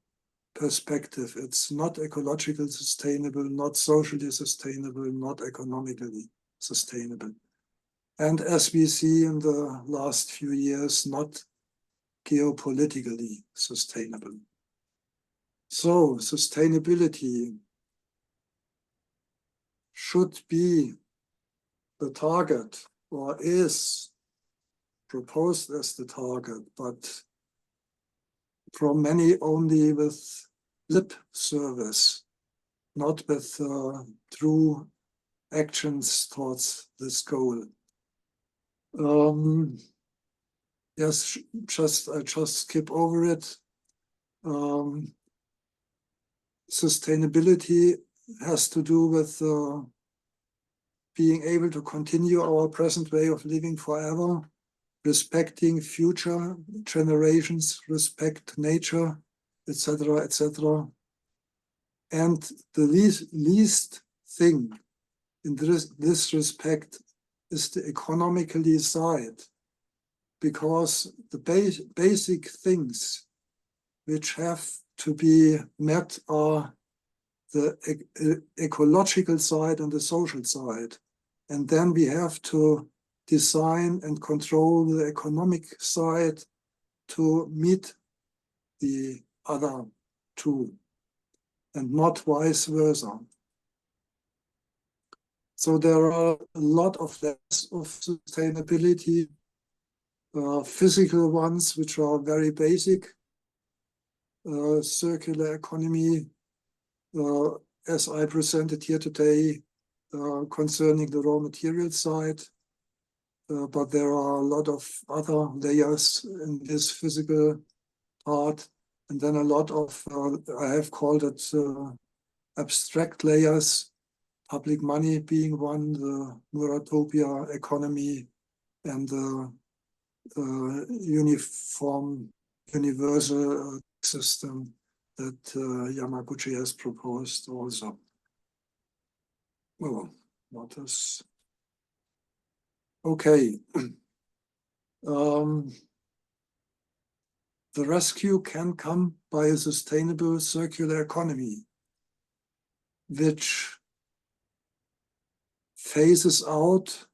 perspective, it's not ecologically sustainable, not socially sustainable, not economically sustainable. And as we see in the last few years, not geopolitically sustainable. So sustainability should be the target, or is proposed as the target, but from many only with lip service, not with true actions towards this goal. Yes, I just skip over it. Sustainability has to do with being able to continue our present way of living forever, respecting future generations, respect nature, etc., etc. And the least thing in this respect is the economically side, because the basic things which have to be met are the ecological side and the social side. And then we have to design and control the economic side to meet the other two, and not vice versa. So there are a lot of levels of sustainability, physical ones, which are very basic, circular economy, as I presented here today, concerning the raw material side. But there are a lot of other layers in this physical part, and then a lot of, I have called it abstract layers, public money being one, the Muratopia economy, and the universal system that Yamaguchi has proposed also. Oh, what is... Okay. The rescue can come by a sustainable circular economy, which phases out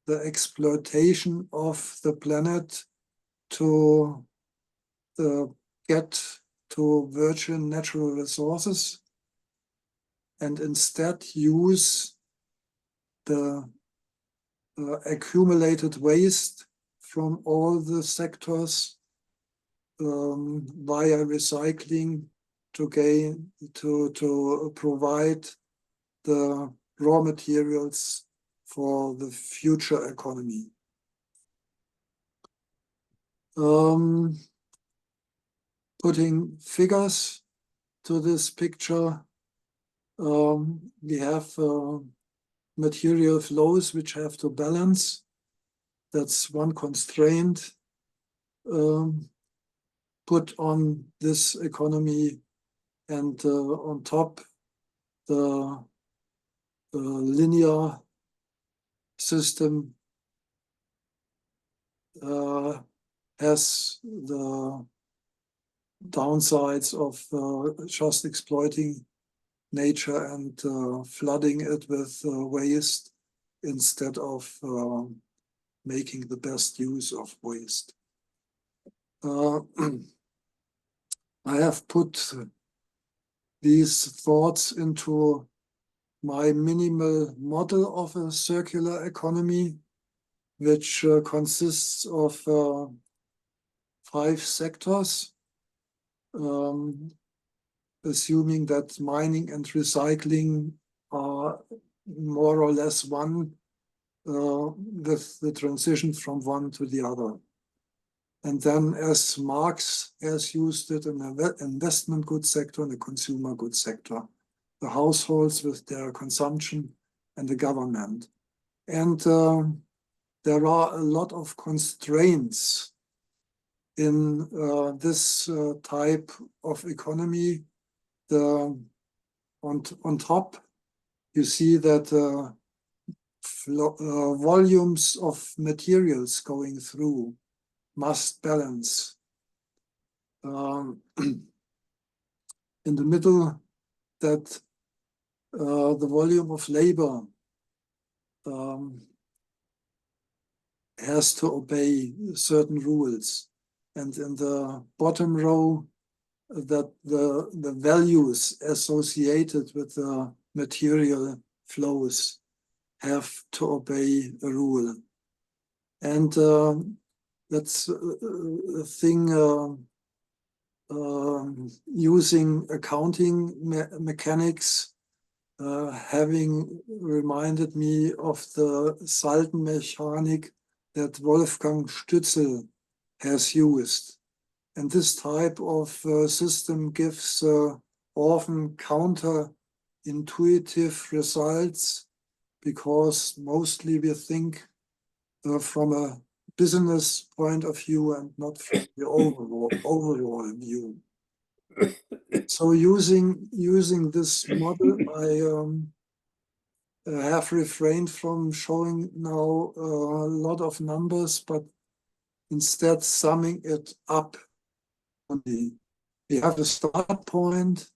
the exploitation of the planet to get to virgin natural resources, and instead use the accumulated waste from all the sectors via recycling to provide the raw materials for the future economy. Putting figures to this picture, we have material flows which have to balance. That's one constraint. put on this economy, and on top the linear system has the downsides of just exploiting nature and flooding it with waste instead of making the best use of waste. I have put these thoughts into my minimal model of a circular economy, which consists of 5 sectors, assuming that mining and recycling are more or less one, with the transition from one to the other. And then, as Marx has used it, an investment goods sector and a consumer goods sector, the households with their consumption and the government. And there are a lot of constraints in this type of economy. On top, you see that volumes of materials going through must balance. In the middle, that the volume of labor has to obey certain rules. And in the bottom row, that the values associated with the material flows have to obey a rule. And that's a thing using accounting mechanics, having reminded me of the Saltenmechanik that Wolfgang Stützel has used. And this type of system gives often counterintuitive results, because mostly we think from a business point of view and not from the overall view. So using this model, I have refrained from showing now a lot of numbers, but instead summing it up. We have a start point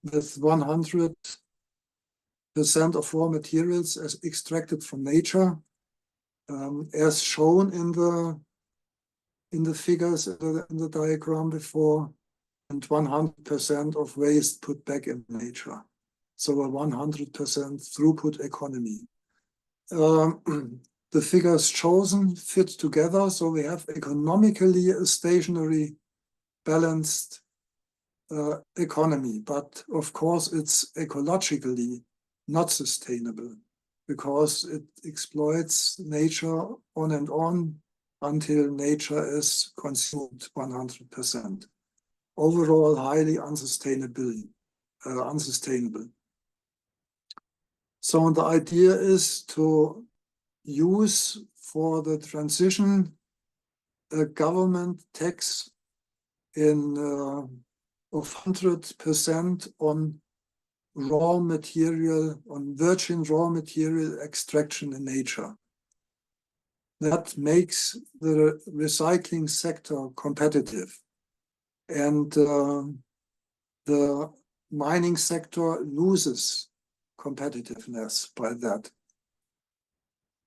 with 100% of raw materials as extracted from nature, as shown in the figures in the diagram before, and 100% of waste put back in nature. So a 100% throughput economy. The figures chosen fit together, so we have economically a stationary, balanced economy. But of course, it's ecologically not sustainable, because it exploits nature on and on until nature is consumed 100%. Overall, highly unsustainable. So the idea is to use for the transition a government tax of 100% on raw material, on virgin raw material extraction in nature. That makes the recycling sector competitive. And the mining sector loses competitiveness by that.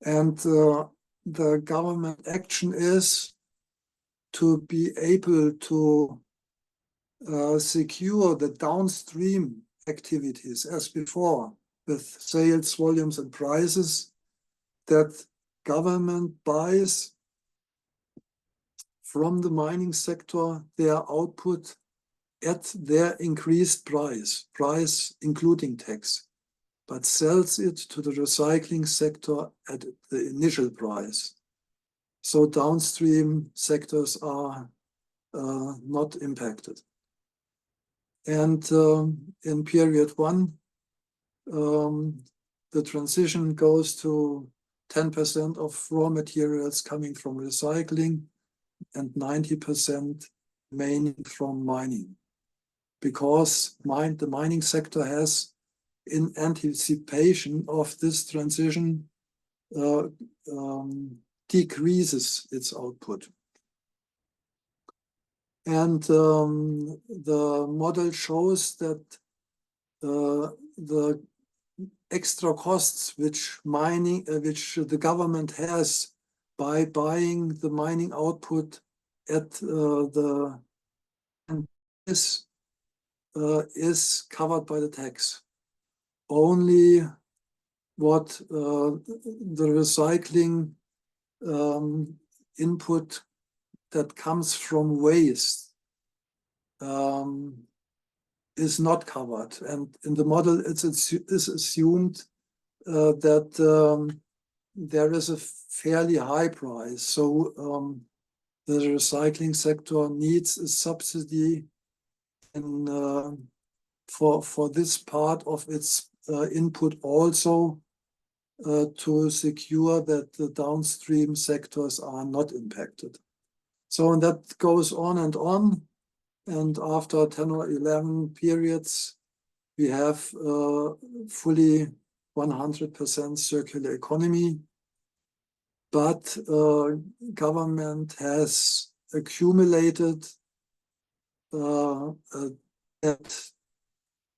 And the government action is to be able to secure the downstream activities as before, with sales volumes and prices, that government buys from the mining sector their output at their increased price including tax, but sells it to the recycling sector at the initial price. So downstream sectors are not impacted. And in period 1, the transition goes to 10% of raw materials coming from recycling and 90% remaining from mining, because the mining sector has, in anticipation of this transition, decreases its output. And the model shows that the extra costs which the government has by buying the mining output at is covered by the tax. Only what the recycling input that comes from waste is not covered. And in the model, it's assumed that there is a fairly high price. So the recycling sector needs a subsidy for this part of its input also to secure that the downstream sectors are not impacted. So and that goes on. And after 10 or 11 periods, we have fully 100% circular economy. But government has accumulated a debt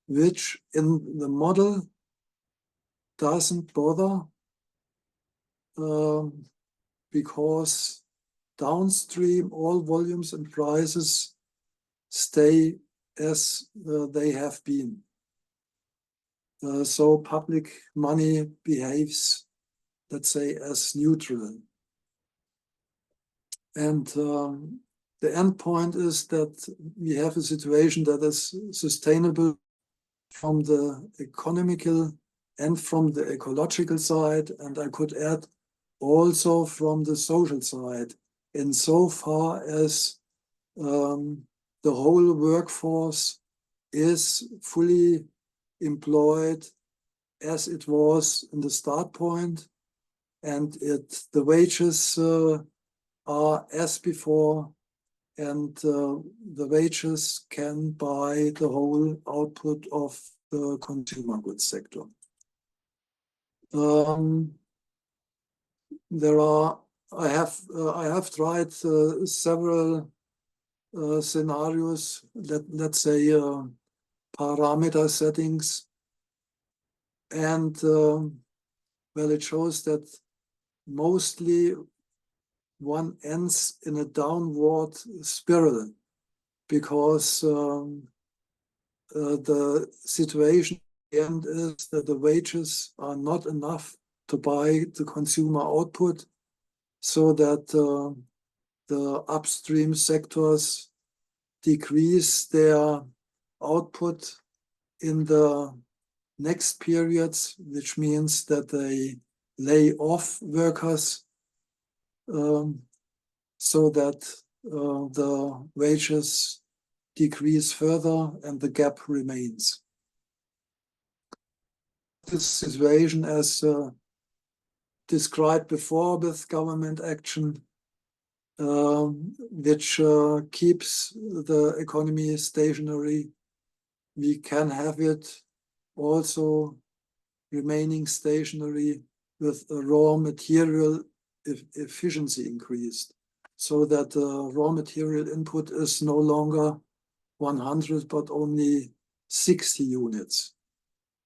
which in the model doesn't bother because downstream all volumes and prices stay as they have been. So public money behaves, let's say, as neutral. And the end point is that we have a situation that is sustainable from the economical and from the ecological side, and I could add also from the social side, insofar as the whole workforce is fully employed as it was in the start point, and the wages are as before, and the wages can buy the whole output of the consumer goods sector. I have tried several scenarios, let's say parameter settings, and well, it shows that mostly one ends in a downward spiral because the situation at the end is that the wages are not enough to buy the consumer output, so that the upstream sectors decrease their output in the next periods, which means that they lay off workers so that the wages decrease further and the gap remains. This situation, as described before with government action, which keeps the economy stationary, we can have it also remaining stationary with a raw material efficiency increased, so that the raw material input is no longer 100 but only 60 units.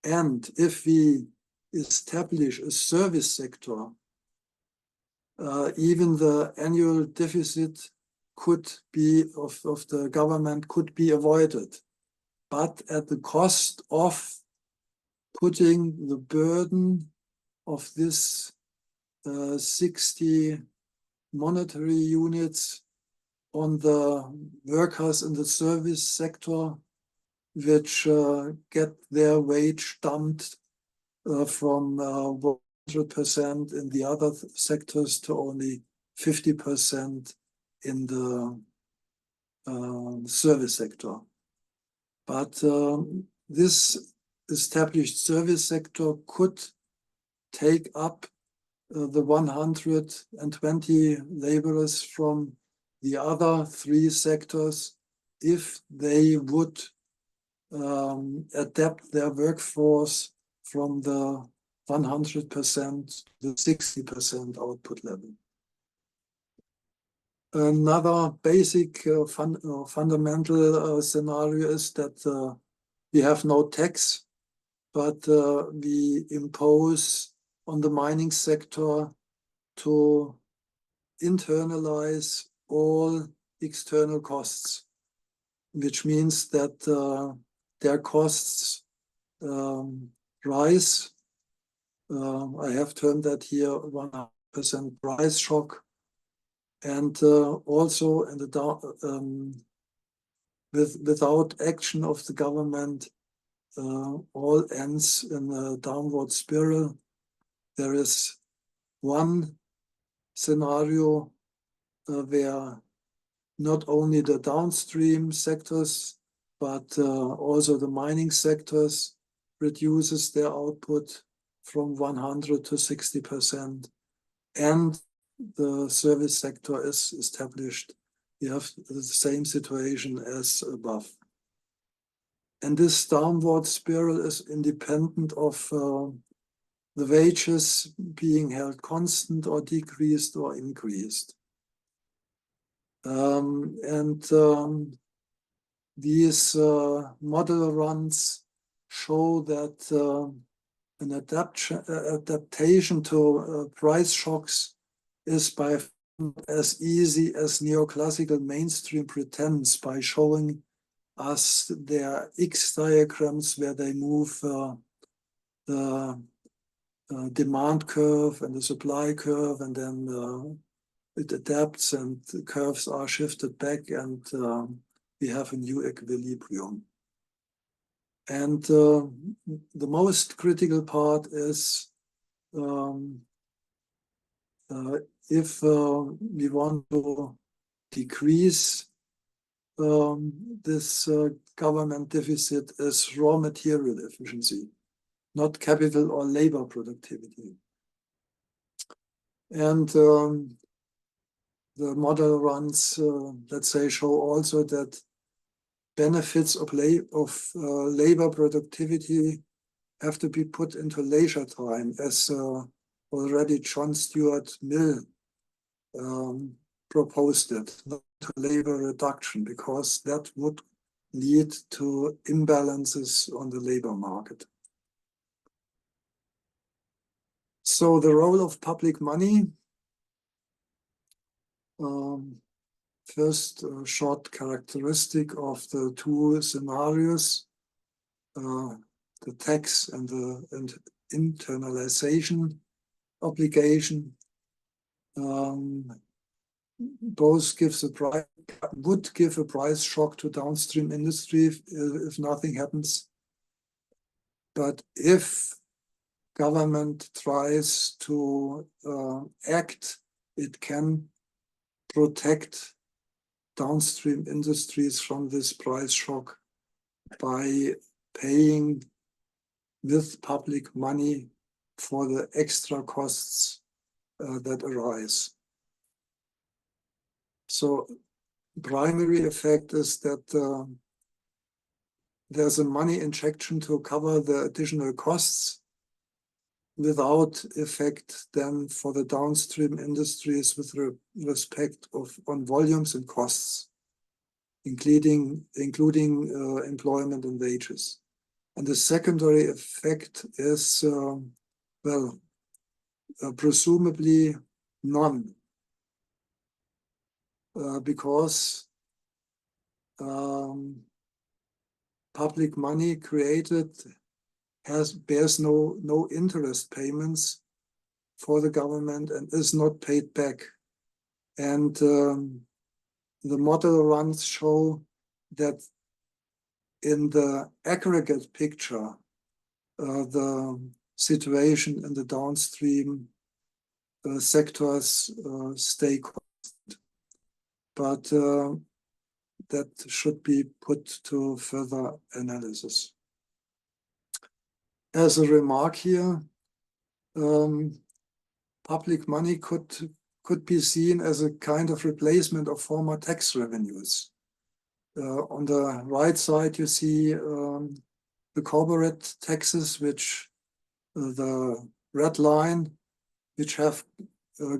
And if we establish a service sector, even the annual deficit could be of the government could be avoided, but at the cost of putting the burden of this 60 monetary units on the workers in the service sector, which get their wage dumped from 100% in the other sectors to only 50% in the service sector. But this established service sector could take up the 120 laborers from the other three sectors if they would adapt their workforce from the 100% to 60% output level. Another basic fundamental scenario is that we have no tax, but we impose on the mining sector to internalize all external costs, which means that their costs rise. I have termed that here 100% price shock. And also in the without action of the government, all ends in a downward spiral. There is one scenario where not only the downstream sectors, but also the mining sectors reduces their output from 100 to 60%. And the service sector is established. We have the same situation as above. And this downward spiral is independent of the wages being held constant or decreased or increased. These model runs show that an adaptation to price shocks is by as easy as neoclassical mainstream pretends, by showing us their X diagrams where they move the demand curve and the supply curve, and then it adapts and the curves are shifted back, and we have a new equilibrium. And the most critical part is if we want to decrease this government deficit, is raw material efficiency, not capital or labor productivity. And the model runs, let's say, show also that benefits of labor productivity have to be put into leisure time, as already John Stuart Mill proposed it, not to labor reduction, because that would lead to imbalances on the labor market. So the role of public money. First, a short characteristic of the two scenarios, the tax and the internalization obligation. Both would give a price shock to downstream industry if nothing happens. But if government tries to act, it can protect downstream industries from this price shock by paying with public money for the extra costs that arise. So primary effect is that there's a money injection to cover the additional costs, without effect then for the downstream industries with respect on volumes and costs, including employment and wages. And the secondary effect is, presumably none, because public money created bears no interest payments for the government and is not paid back. And the model runs show that in the aggregate picture, the situation in the downstream sectors stay constant. But that should be put to further analysis. As a remark here, public money could be seen as a kind of replacement of former tax revenues. On the right side, you see the corporate taxes, which the red line, which have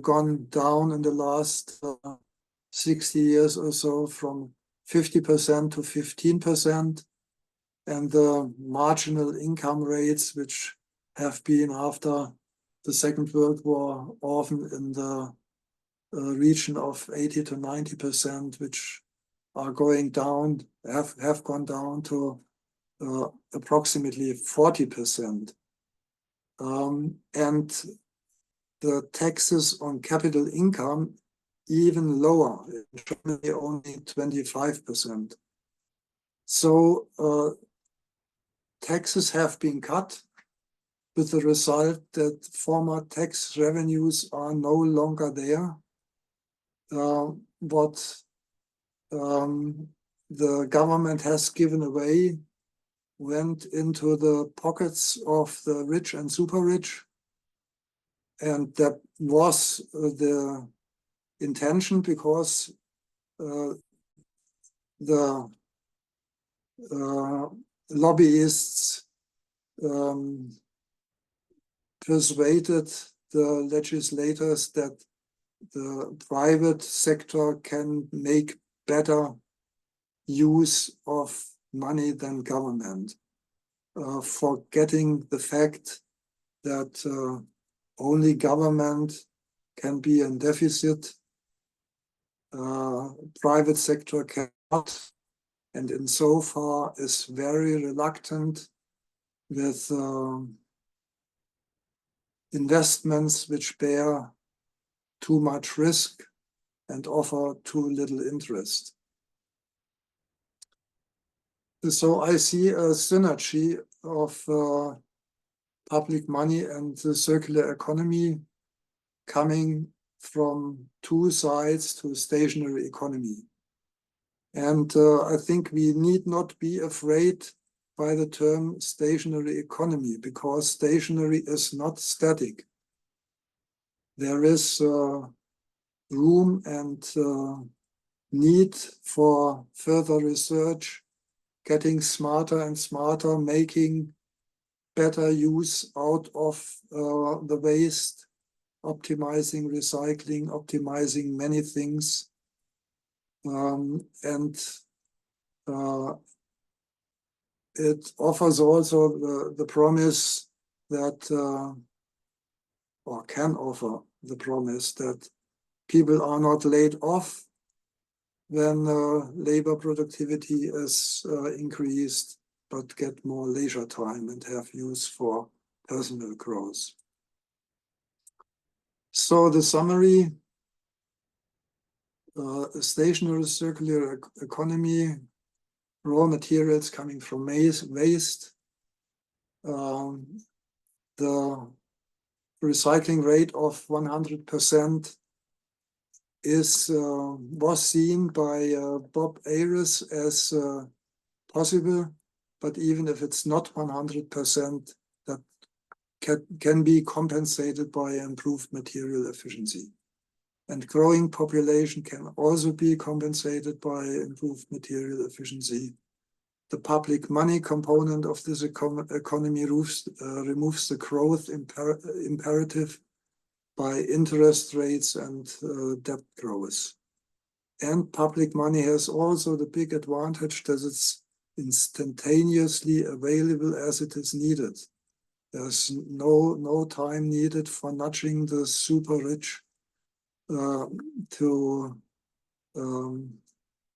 gone down in the last 60 years or so from 50% to 15%, and the marginal income rates, which have been after the Second World War often in the region of 80 to 90%, which are going down, have gone down to approximately 40%. And the taxes on capital income even lower, in Germany only 25%. So taxes have been cut, with the result that former tax revenues are no longer there. What the government has given away went into the pockets of the rich and super rich. And that was the intention, because the lobbyists persuaded the legislators that the private sector can make better use of money than government, forgetting the fact that only government can be in deficit, private sector cannot, and insofar is very reluctant with investments which bear too much risk and offer too little interest. So I see a synergy of public money and the circular economy coming from two sides to stationary economy. And I think we need not be afraid by the term stationary economy, because stationary is not static. There is room and need for further research, getting smarter and smarter, making better use out of the waste, optimizing recycling, optimizing many things. It offers also the promise that, or can offer the promise that people are not laid off when labor productivity is increased, but get more leisure time and have use for personal growth. So the summary, a stationary circular economy, raw materials coming from waste, the recycling rate of 100% was seen by Bob Ayres as possible, but even if it's not 100%, that can be compensated by improved material efficiency. And growing population can also be compensated by improved material efficiency. The public money component of this economy removes the growth imperative by interest rates and debt growth. And public money has also the big advantage that it's instantaneously available as it is needed. There's no time needed for nudging the super rich to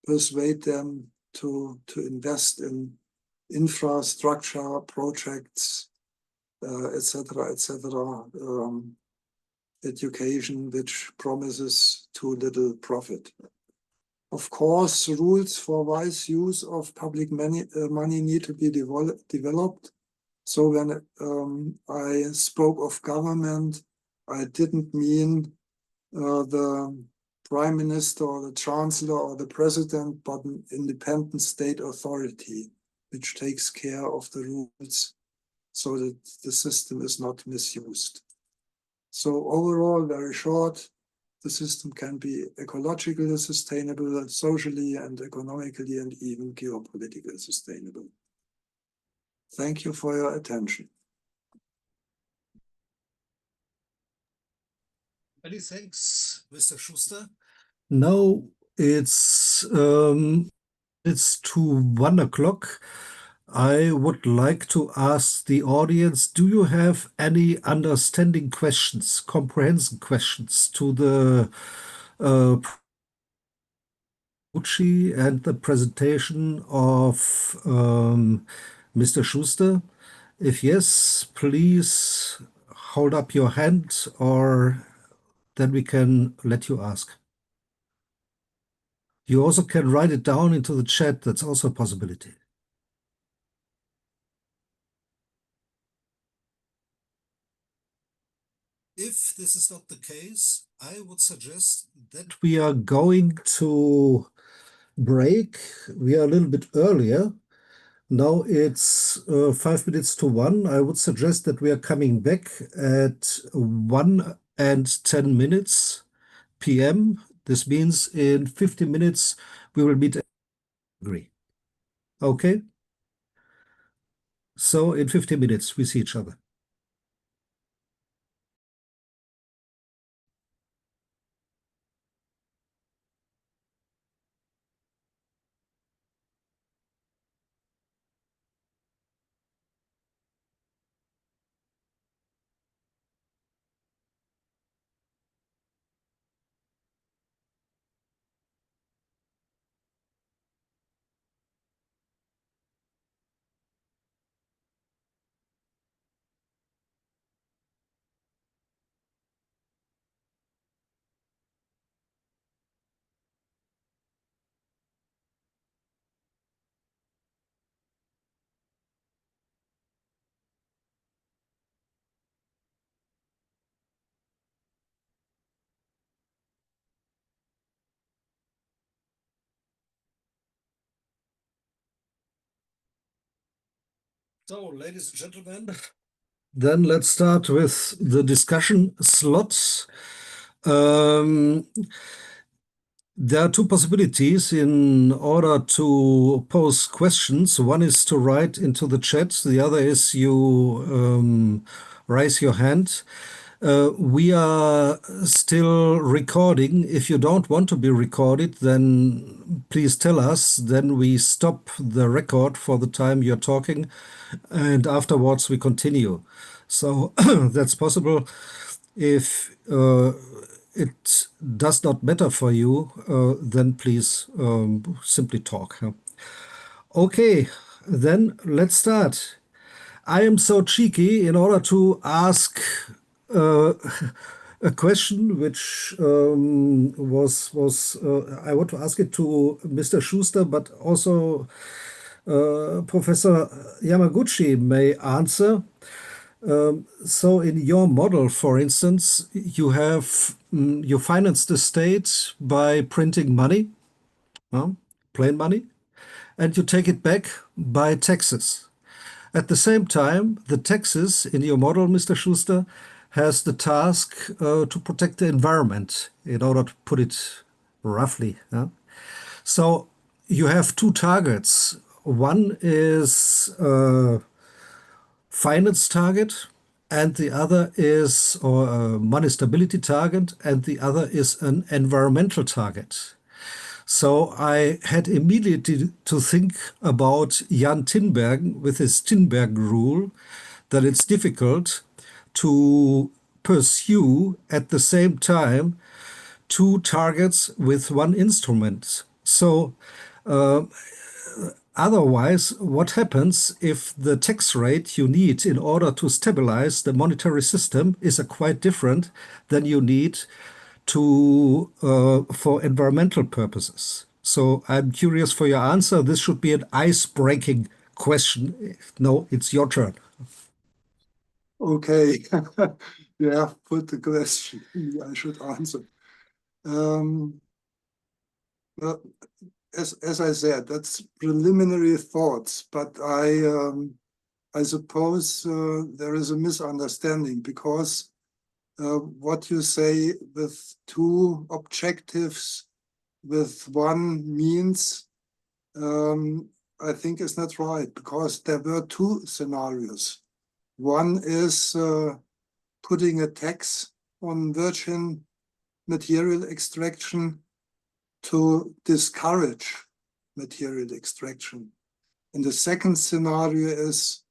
persuade them to invest in infrastructure projects, etc., etc., education which promises too little profit. Of course, rules for wise use of public money need to be developed. So when I spoke of government, I didn't mean the prime minister or the chancellor or the president, but an independent state authority which takes care of the rules so that the system is not misused. So overall, very short, the system can be ecologically sustainable, socially and economically, and even geopolitically sustainable. Thank you for your attention. Many thanks, Mr. Schuster. Now it's to 1 o'clock. I would like to ask the audience, do you have any understanding questions, comprehension questions to the and the presentation of Mr. Schuster? If yes, please hold up your hand, or then we can let you ask. You also can write it down into the chat. That's also a possibility. If this is not the case, I would suggest that we are going to break. We are a little bit earlier. Now it's 5 minutes to 1. I would suggest that we are coming back at 1:10 p.m. This means in 50 minutes we will meet. Agree. Okay? So in 50 minutes we see each other. So, ladies and gentlemen, then let's start with the discussion slots. There are two possibilities in order to pose questions. One is to write into the chat. The other is you raise your hand. We are still recording. If you don't want to be recorded, then please tell us. Then we stop the record for the time you're talking, and afterwards we continue. So that's possible. If it does not matter for you, then please simply talk. Okay, then let's start. I am so cheeky in order to ask a question which was I want to ask it to Mr. Schuster, but also Professor Yamaguchi may answer. So in your model, for instance, you have you finance the state by printing money, plain money, and you take it back by taxes. At the same time, the taxes in your model, Mr. Schuster, has the task to protect the environment, in order to put it roughly. So you have two targets. One is finance target, and the other is a money stability target, and the other is an environmental target. So I had immediately to think about Jan Tinbergen with his Tinbergen rule, that it's difficult to pursue at the same time two targets with one instrument. So otherwise, what happens if the tax rate you need in order to stabilize the monetary system is quite different than you need to for environmental purposes? So I'm curious for your answer. This should be an ice-breaking question. No, it's your turn. Okay, you have put the question. I should answer. Well, as I said, that's preliminary thoughts, but I suppose there is a misunderstanding, because what you say with two objectives, with one means, I think is not right, because there were two scenarios. One is putting a tax on virgin material extraction to discourage material extraction. And the second scenario is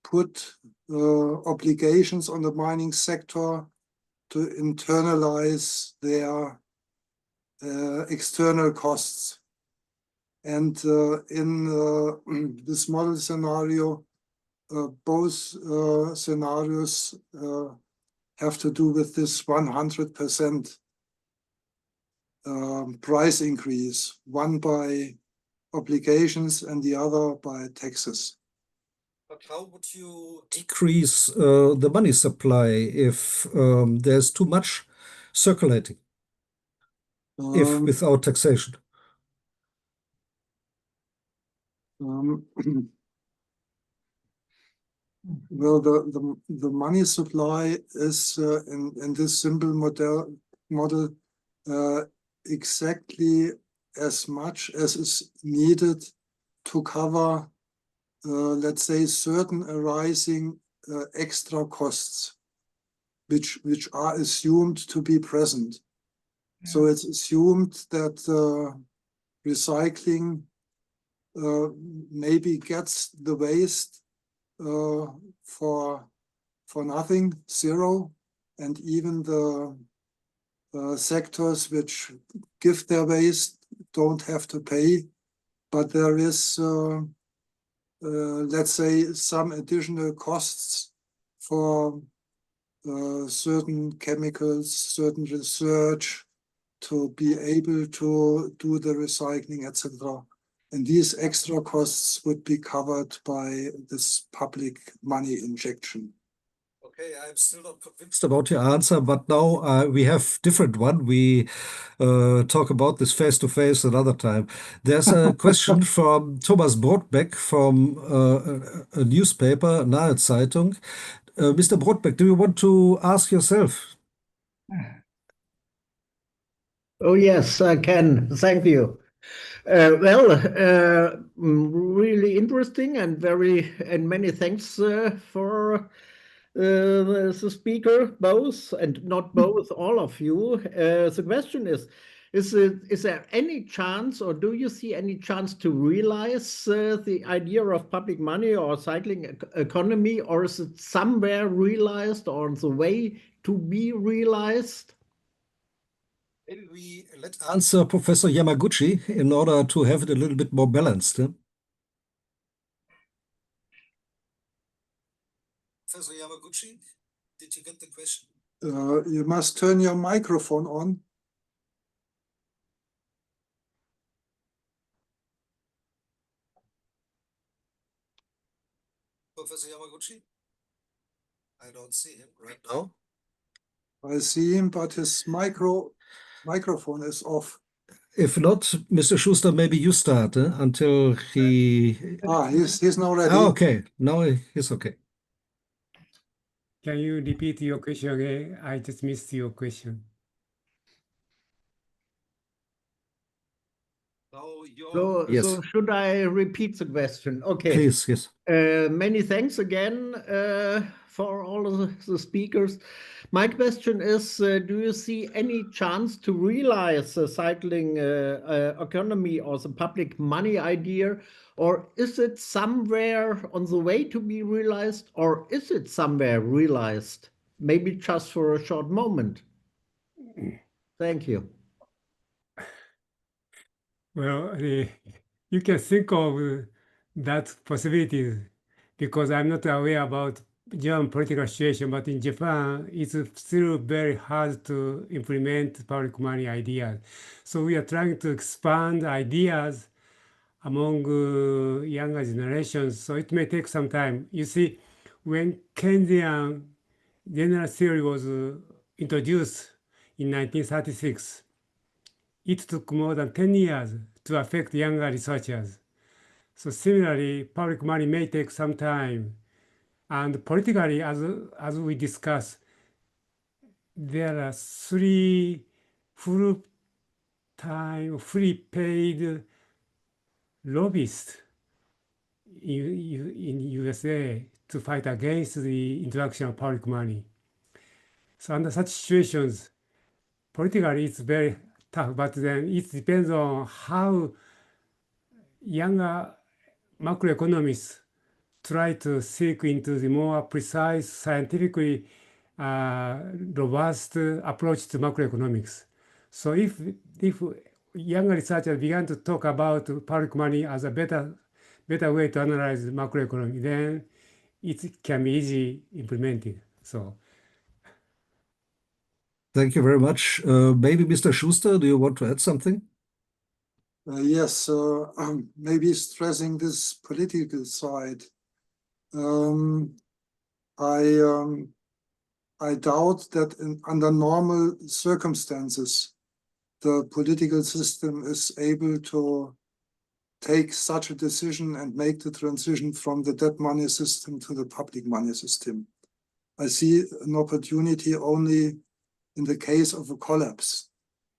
put obligations on the mining sector to internalize their external costs. And in this model scenario, both scenarios have to do with this 100% price increase, one by obligations and the other by taxes. But how would you decrease the money supply if there's too much circulating, if without taxation? Well, the money supply is in this simple model exactly as much as is needed to cover, let's say, certain arising extra costs, which are assumed to be present. So it's assumed that recycling maybe gets the waste for nothing, zero, and even the sectors which give their waste don't have to pay, but there is, let's say, some additional costs for certain chemicals, certain research to be able to do the recycling, etc. And these extra costs would be covered by this public money injection. Okay, I'm still not convinced about your answer, but now we have different one. We talk about this face to face another time. There's a question from Thomas Brodbeck from a newspaper, Nahe Zeitung. Mr. Brodbeck, do you want to ask yourself? Oh, yes, I can. Thank you. Really interesting and many thanks for the speaker, both, and not both, all of you. The question is there any chance, or do you see any chance to realize the idea of public money or cycling economy, or is it somewhere realized or on the way to be realized? Maybe let's answer Professor Yamaguchi in order to have it a little bit more balanced. Professor Yamaguchi, did you get the question? You must turn your microphone on. Professor Yamaguchi? I don't see him right now. I see him, but his microphone is off. If not, Mr. Schuster, maybe you start until he... He's now ready. Oh, okay, now he's okay. Can you repeat your question again? I just missed your question. Yes. So should I repeat the question? Okay. Please, yes. Many thanks again for all of the speakers. My question is, do you see any chance to realize the cycling economy or the public money idea, or is it somewhere on the way to be realized, or is it somewhere realized? Maybe just for a short moment. Thank you. Well, you can think of that possibility because I'm not aware about German political situation, but in Japan, it's still very hard to implement public money ideas. So we are trying to expand ideas among younger generations. So it may take some time. You see, when Keynesian general theory was introduced in 1936, it took more than 10 years to affect younger researchers. So similarly, public money may take some time. And politically, as we discussed, there are 3 full-time, fully paid lobbyists in USA to fight against the introduction of public money. So under such situations, politically it's very tough, but then it depends on how younger macroeconomists try to seek into the more precise, scientifically robust approach to macroeconomics. So if younger researchers began to talk about public money as a better way to analyze macroeconomy, then it can be easily implemented. So Thank you very much. Maybe Mr. Schuster, do you want to add something? Yes, maybe stressing this political side. I doubt that under normal circumstances, the political system is able to take such a decision and make the transition from the debt money system to the public money system. I see an opportunity only in the case of a collapse,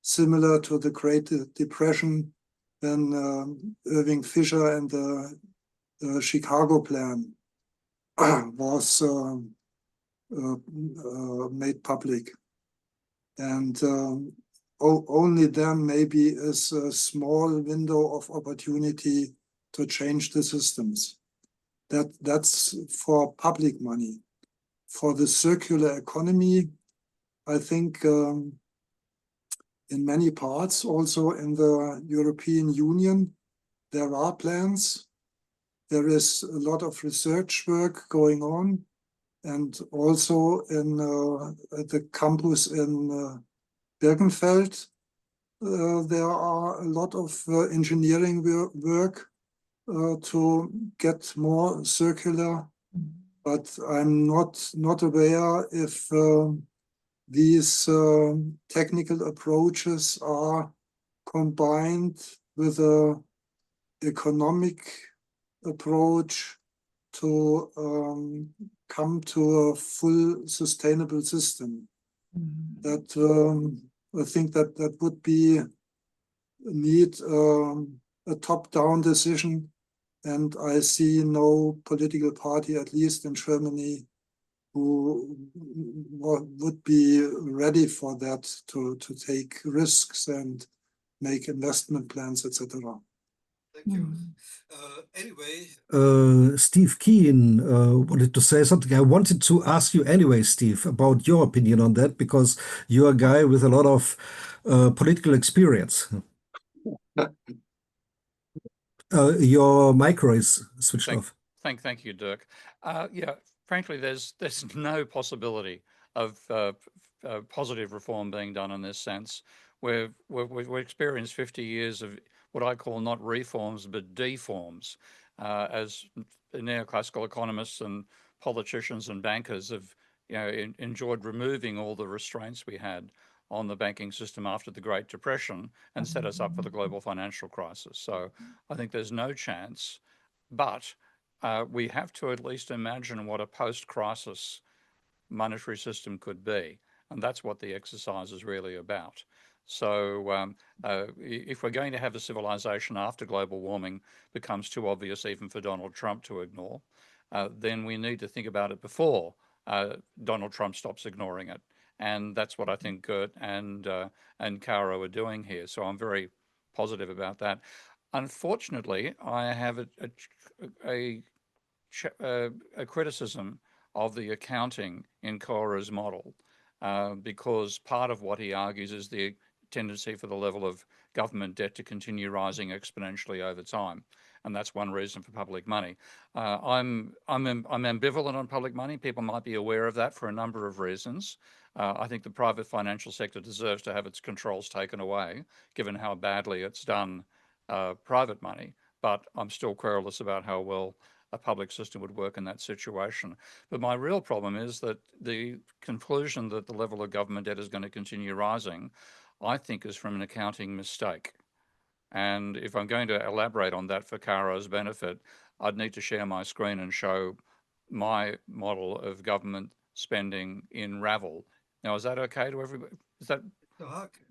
similar to the Great Depression when Irving Fisher and the Chicago plan was made public. And only then maybe is a small window of opportunity to change the systems. That's for public money. For the circular economy, I think in many parts, also in the European Union, there are plans. There is a lot of research work going on. And also in the campus in Birkenfeld, there are a lot of engineering work to get more circular, but I'm not aware if these technical approaches are combined with an economic approach to come to a full sustainable system. That I think that would need a top-down decision, and I see no political party, at least in Germany, who would be ready for that, to take risks and make investment plans, etc. Thank you. Anyway, Steve Keen wanted to say something. I wanted to ask you anyway, Steve, about your opinion on that, because you're a guy with a lot of political experience. Your micro is switched off. Thank you, Dirk. Yeah, frankly, there's no possibility of positive reform being done in this sense. We've experienced 50 years of what I call not reforms, but deforms, as neoclassical economists and politicians and bankers have enjoyed removing all the restraints we had on the banking system after the Great Depression and set us up for the global financial crisis. So I think there's no chance, but we have to at least imagine what a post-crisis monetary system could be. And that's what the exercise is really about. So if we're going to have a civilization after global warming becomes too obvious even for Donald Trump to ignore, then we need to think about it before Donald Trump stops ignoring it. And that's what I think Gert and Kaoru are doing here. So I'm very positive about that. Unfortunately, I have a criticism of the accounting in Kaoru's model, because part of what he argues is the tendency for the level of government debt to continue rising exponentially over time. And that's one reason for public money. I'm ambivalent on public money. People might be aware of that for a number of reasons. I think the private financial sector deserves to have its controls taken away, given how badly it's done private money. But I'm still querulous about how well a public system would work in that situation. But my real problem is that the conclusion that the level of government debt is going to continue rising, I think, is from an accounting mistake. And if I'm going to elaborate on that for Kaoru's benefit, I'd need to share my screen and show my model of government spending in Ravel Now, is that okay to everybody? Is that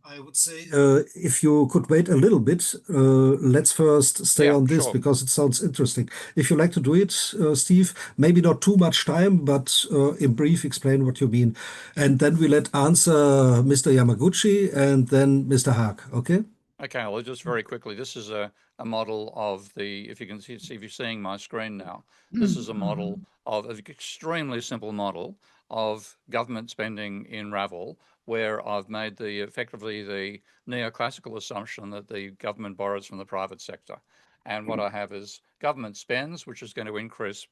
I would say if you could wait a little bit, let's first stay on this sure. because it sounds interesting. If you like to do it, Steve, maybe not too much time, but in brief, explain what you mean. And then we let answer Mr. Yamaguchi and then Mr. Haag, okay? Okay, well, just very quickly, this is a model of the, if you can see if you're seeing my screen now, this is a model of an extremely simple model of government spending in Ravel, where I've made effectively the neoclassical assumption that the government borrows from the private sector. And what I have is government spends, which is going to increase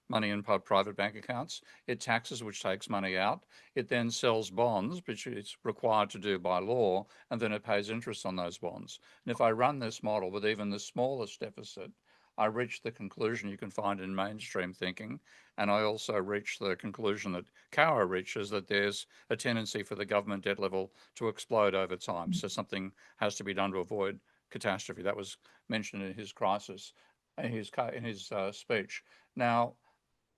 money in private bank accounts. It taxes, which takes money out. It then sells bonds, which it's required to do by law, and then it pays interest on those bonds. And if I run this model with even the smallest deficit, I reach the conclusion you can find in mainstream thinking. And I also reach the conclusion that Kaoru reaches, that there's a tendency for the government debt level to explode over time. So something has to be done to avoid catastrophe. That was mentioned in his crisis, in his speech. Now,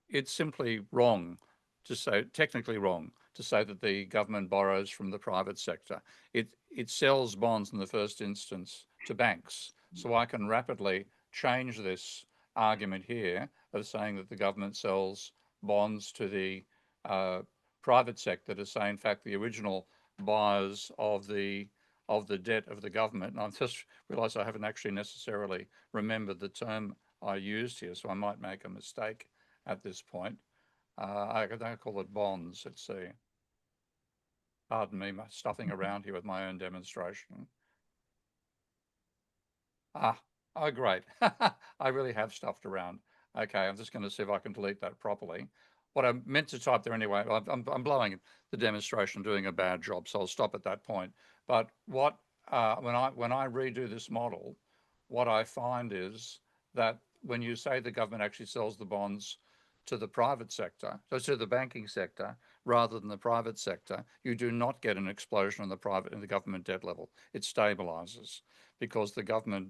it's simply wrong to say, technically wrong, to say that the government borrows from the private sector. It sells bonds in the first instance to banks. So I can rapidly change this argument here of saying that the government sells bonds to the private sector to say, in fact, the original buyers of the debt of the government. And I've just realized I haven't actually necessarily remembered the term I used here, so I might make a mistake at this point. I don't call it bonds. Let's see. Pardon me, my stuffing around here with my own demonstration. Oh, great. I really have stuffed around. Okay, I'm just going to see if I can delete that properly. What I meant to type there anyway, I'm blowing the demonstration, doing a bad job, so I'll stop at that point. But what when I redo this model, what I find is that when you say the government actually sells the bonds to the private sector, so to the banking sector, rather than the private sector, you do not get an explosion in the government debt level. It stabilizes because the government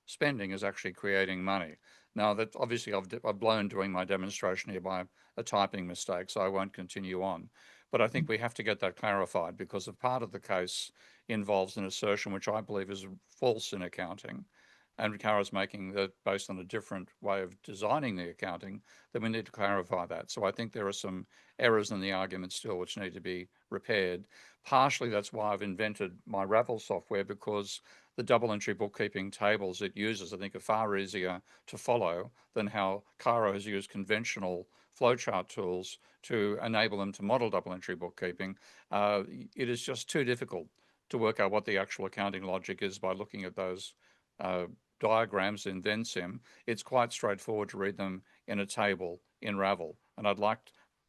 spending is actually creating money. Now, that obviously I've blown doing my demonstration here by a typing mistake, so I won't continue on. But I think we have to get that clarified because if part of the case involves an assertion which I believe is false in accounting, and Kaoru's making that based on a different way of designing the accounting, then we need to clarify that. So I think there are some errors in the argument still which need to be repaired. Partially that's why I've invented my Ravel software, because the double entry bookkeeping tables it uses, I think, are far easier to follow than how Kaoru has used conventional flowchart tools to enable them to model double entry bookkeeping. It is just too difficult to work out what the actual accounting logic is by looking at those diagrams in VenSim. It's quite straightforward to read them in a table in Ravel. And I'd like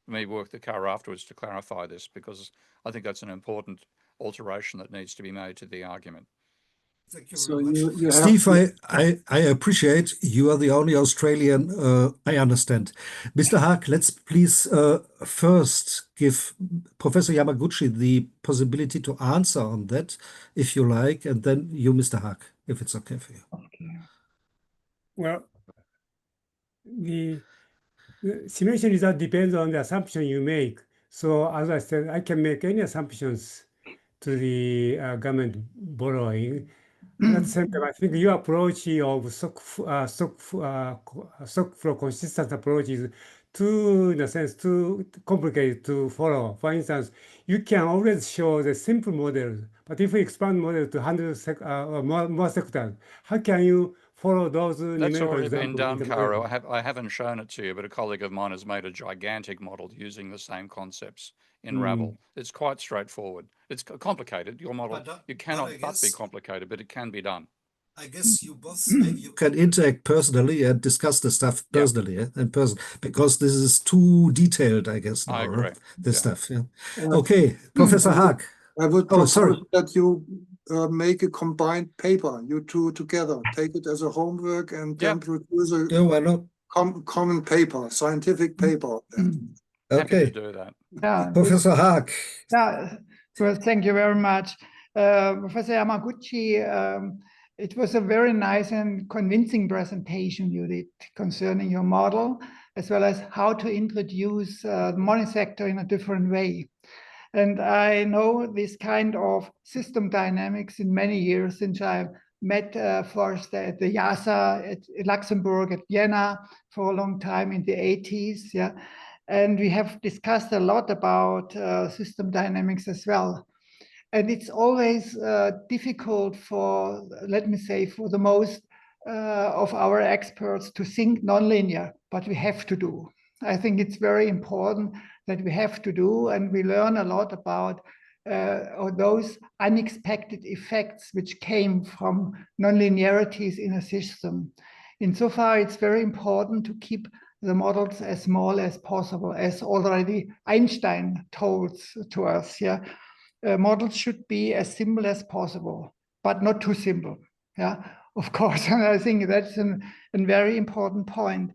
me work the Kaoru afterwards to clarify this, because I think that's an important alteration that needs to be made to the argument. Thank you So very much. you Steve, have I appreciate you are the only Australian I understand. Mr. Haag, let's please first give Professor Yamaguchi the possibility to answer on that, if you like, and then you, Mr. Haag, if it's okay for you. Okay. Well, the simulation result depends on the assumption you make. So as I said, I can make any assumptions to the government borrowing. At the same time, I think your approach of stock flow consistent approach is too, in a sense, too complicated to follow. For instance, you can always show the simple model, but if you expand model to 100 more sectors, how can you follow those That's numerical already been examples? done, in the Kaoru. model? I haven't shown it to you, but a colleague of mine has made a gigantic model using the same concepts in Ravel. It's quite straightforward. It's complicated. Your model, you cannot but be complicated, but it can be done. I guess you both maybe you can interact personally and discuss the stuff personally, in person, because this is too detailed, I guess. Now, I agree. right? This stuff, yeah. Uh, Okay, Professor Haag. I would Oh, propose sorry. that you make a combined paper, you two together, take it as a homework and then produce a Yeah, why not? common paper, scientific paper. Happy to Okay, do that. Yeah, Professor Haag. yeah. Well, thank you very much. Professor Yamaguchi, it was a very nice and convincing presentation you did concerning your model. as well as how to introduce the money sector in a different way. And I know this kind of system dynamics in many years since I met first at the YASA at Luxembourg, at Vienna for a long time in the 80s. Yeah. And we have discussed a lot about system dynamics as well. And it's always difficult for, let me say, for the most of our experts to think nonlinear, but we have to do. I think it's very important that we have to do, and we learn a lot about those unexpected effects which came from nonlinearities in a system. Insofar, it's very important to keep the models as small as possible, as already Einstein told to us. Yeah, models should be as simple as possible, but not too simple. Yeah, of course, and I think that's a very important point.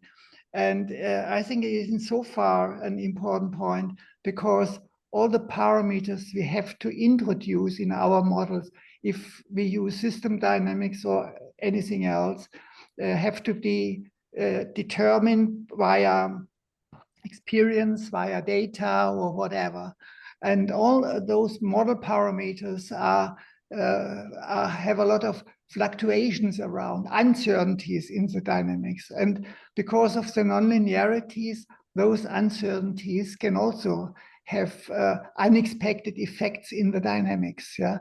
And I think it is in so far an important point because all the parameters we have to introduce in our models, if we use system dynamics or anything else, have to be determined via experience, via data or whatever. And all those model parameters have a lot of fluctuations around, uncertainties in the dynamics. And because of the nonlinearities, those uncertainties can also have unexpected effects in the dynamics. Yeah?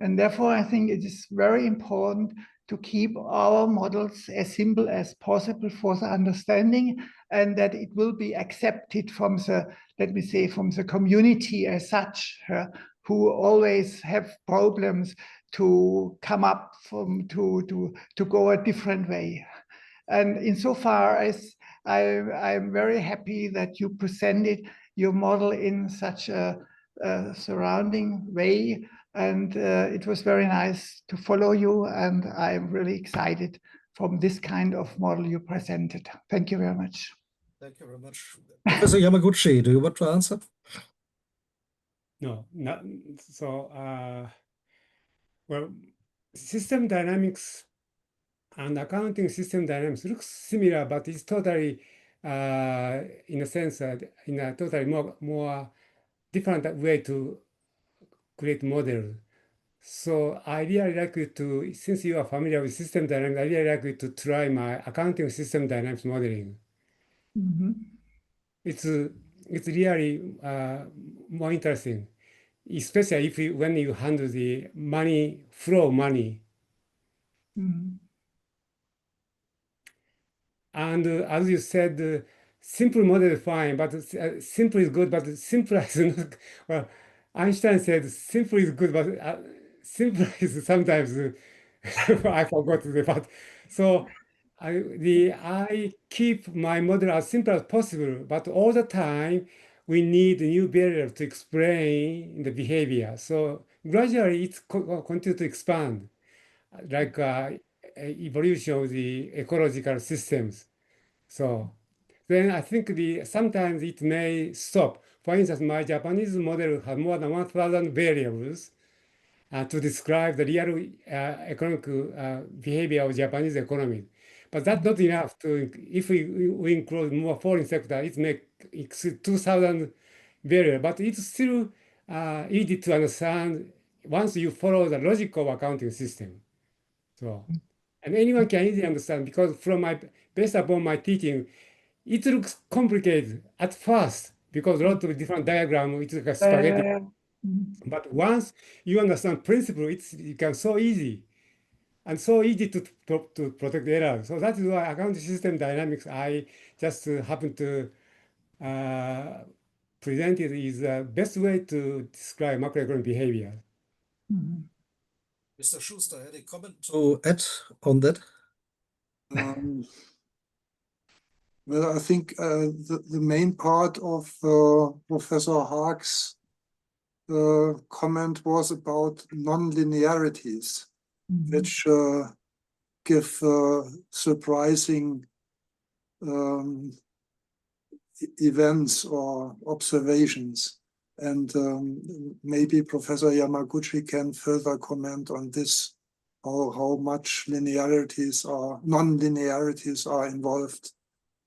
And therefore, I think it is very important to keep our models as simple as possible for the understanding, and that it will be accepted from the, let me say, from the community as such, who always have problems to come up from to go a different way. And insofar as I'm very happy that you presented your model in such a surrounding way, and it was very nice to follow you, and I'm really excited from this kind of model you presented. Thank you very much. Thank you very much. Professor Yamaguchi, do you want to answer? No, not so. Well, system dynamics and accounting system dynamics looks similar, but it's totally, in a sense, in a totally more different way to create model. So I really like you to, since you are familiar with system dynamics, I really like you to try my accounting system dynamics modeling. Mm-hmm. It's really more interesting, especially if when you handle the flow money. Mm-hmm. And as you said, simple model is fine, but simple is good, but simple is not. Well, Einstein said simple is good, but simple is sometimes I forgot the but. So I keep my model as simple as possible, but all the time we need new barriers to explain the behavior. So gradually it continues to expand, like evolution of the ecological systems. So then I think sometimes it may stop. For instance, my Japanese model has more than 1,000 variables to describe the real economic behavior of Japanese economy. But that's not enough to, if we include more foreign sector, it may exceed 2,000 variables, but it's still easy to understand once you follow the logic of accounting system. So, and anyone can easily understand because based upon my teaching, it looks complicated at first because a lot of different diagrams, it's like a spaghetti. But once you understand principle, it becomes so easy and so easy to protect errors. So that is why accounting system dynamics, I just happen to present it is the best way to describe macroeconomic behavior. Mm-hmm. Mr. Schuster, any comment to add on that? Well, I think the main part of Professor Haag's comment was about non-linearities, which give surprising events or observations. And maybe Professor Yamaguchi can further comment on this, how much linearities or non-linearities are involved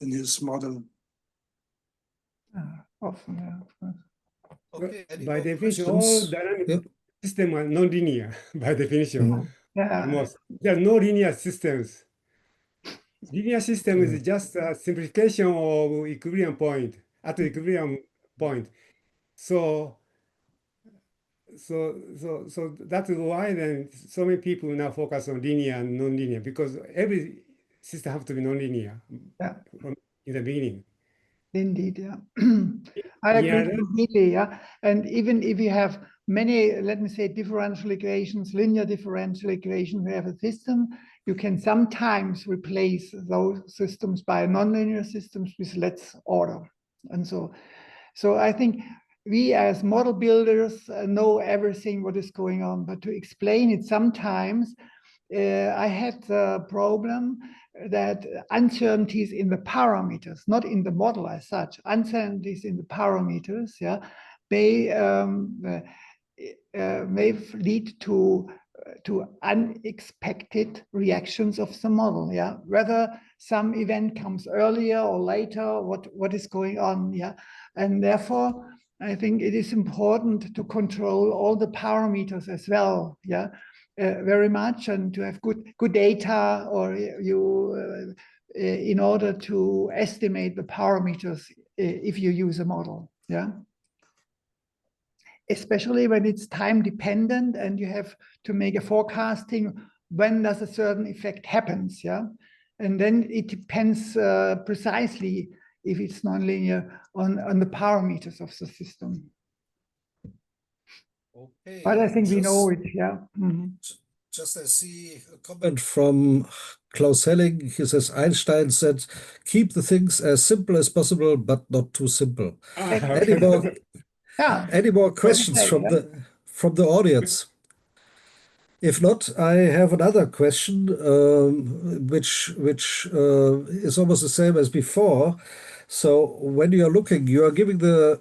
in his model. often, yeah, of course. Okay, any By more definition, all questions? dynamic Yep. systems are non-linear by definition. Mhm. Yeah, Almost. There are no linear systems. Linear system is just a simplification of equilibrium point at equilibrium point. So that's why then so many people now focus on linear and non-linear, because every system have to be non-linear yeah. from in the beginning. Indeed, yeah. I agree Yeah, completely, yeah. And even if you have many, let me say, differential equations, linear differential equations, we have a system, you can sometimes replace those systems by nonlinear systems with less order. And so I think we as model builders know everything what is going on, but to explain it sometimes, I had the problem that uncertainties in the parameters, not in the model as such, uncertainties in the parameters, yeah, may lead to unexpected reactions of the model, yeah. Whether some event comes earlier or later, what is going on, yeah. And therefore, I think it is important to control all the parameters as well, yeah. Very much, and to have good data, or you in order to estimate the parameters if you use a model, yeah. Especially when it's time dependent and you have to make a forecasting when does a certain effect happens, yeah. And then it depends precisely, if it's nonlinear, on the parameters of the system. Okay. But I think we know it, yeah. Just I see a comment from Klaus Helling. He says, Einstein said, keep the things as simple as possible, but not too simple. Any more, any more questions from the audience? If not, I have another question, which is almost the same as before. So when you are looking, you are giving the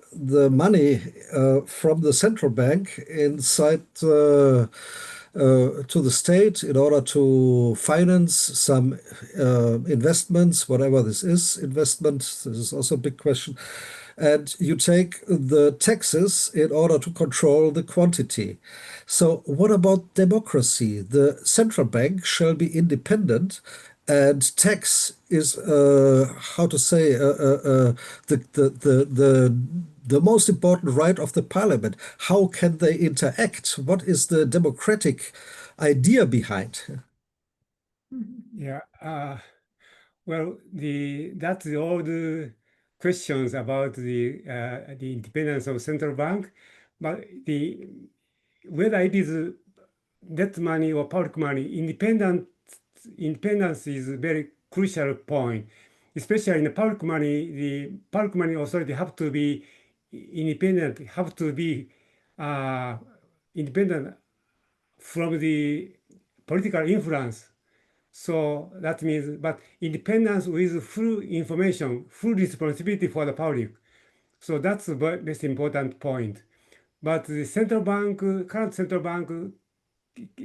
money from the central bank inside to the state in order to finance some investments, whatever this is, investment. This is also a big question. And you take the taxes in order to control the quantity. So what about democracy? The central bank shall be independent, and tax is how to say the most important right of the parliament. How can they interact? What is the democratic idea behind? Yeah. Well, that's all the questions about the independence of central bank, but whether it is debt money or public money, independence is a very crucial point. Especially in the public money authority have to be independent, have to be independent from the political influence. So that means, but independence with full information, full responsibility for the public. So that's the most important point. But the central bank, current central bank,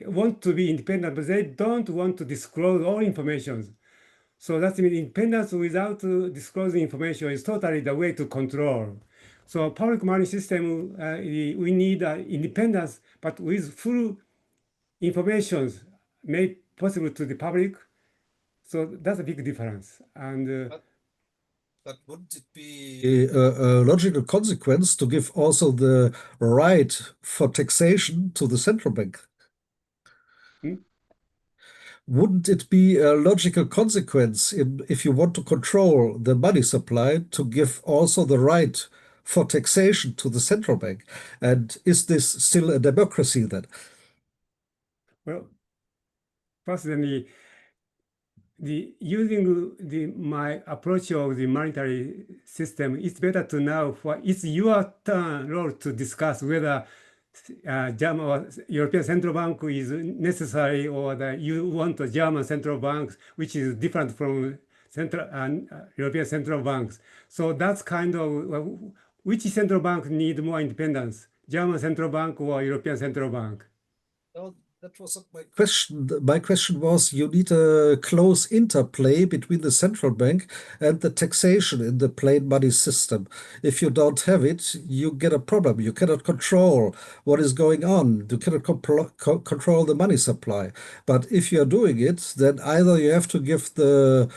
want to be independent, but they don't want to disclose all information. So that means independence without disclosing information is totally the way to control. So public money system, we need independence, but with full information made possible to the public. So that's a big difference. And but wouldn't it be a logical consequence to give also the right for taxation to the central bank? Wouldn't it be a logical consequence if you want to control the money supply to give also the right for taxation to the central bank? And is this still a democracy then? Well, personally, using my approach of the monetary system, it's better to know it's your role to discuss whether German or European Central Bank is necessary, or that you want a German Central Bank, which is different from European Central Banks. So that's kind of which central bank need more independence, German Central Bank or European Central Bank? Well, That was not my question. My question was, you need a close interplay between the central bank and the taxation in the plain money system. If you don't have it, you get a problem. You cannot control what is going on. You cannot control the money supply. But if you're doing it, then either you have to give the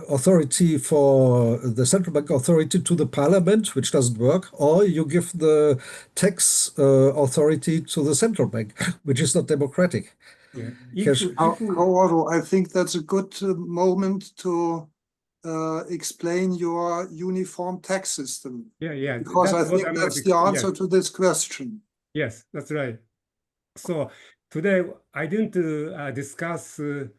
authority for the central bank authority to the parliament, which doesn't work, or you give the tax authority to the central bank, which is not democratic. Yeah. Kaoru, I think that's a good moment to explain your uniform tax system. Yeah. Because I think that's the answer to this question. Yes, that's right. So today I didn't discuss the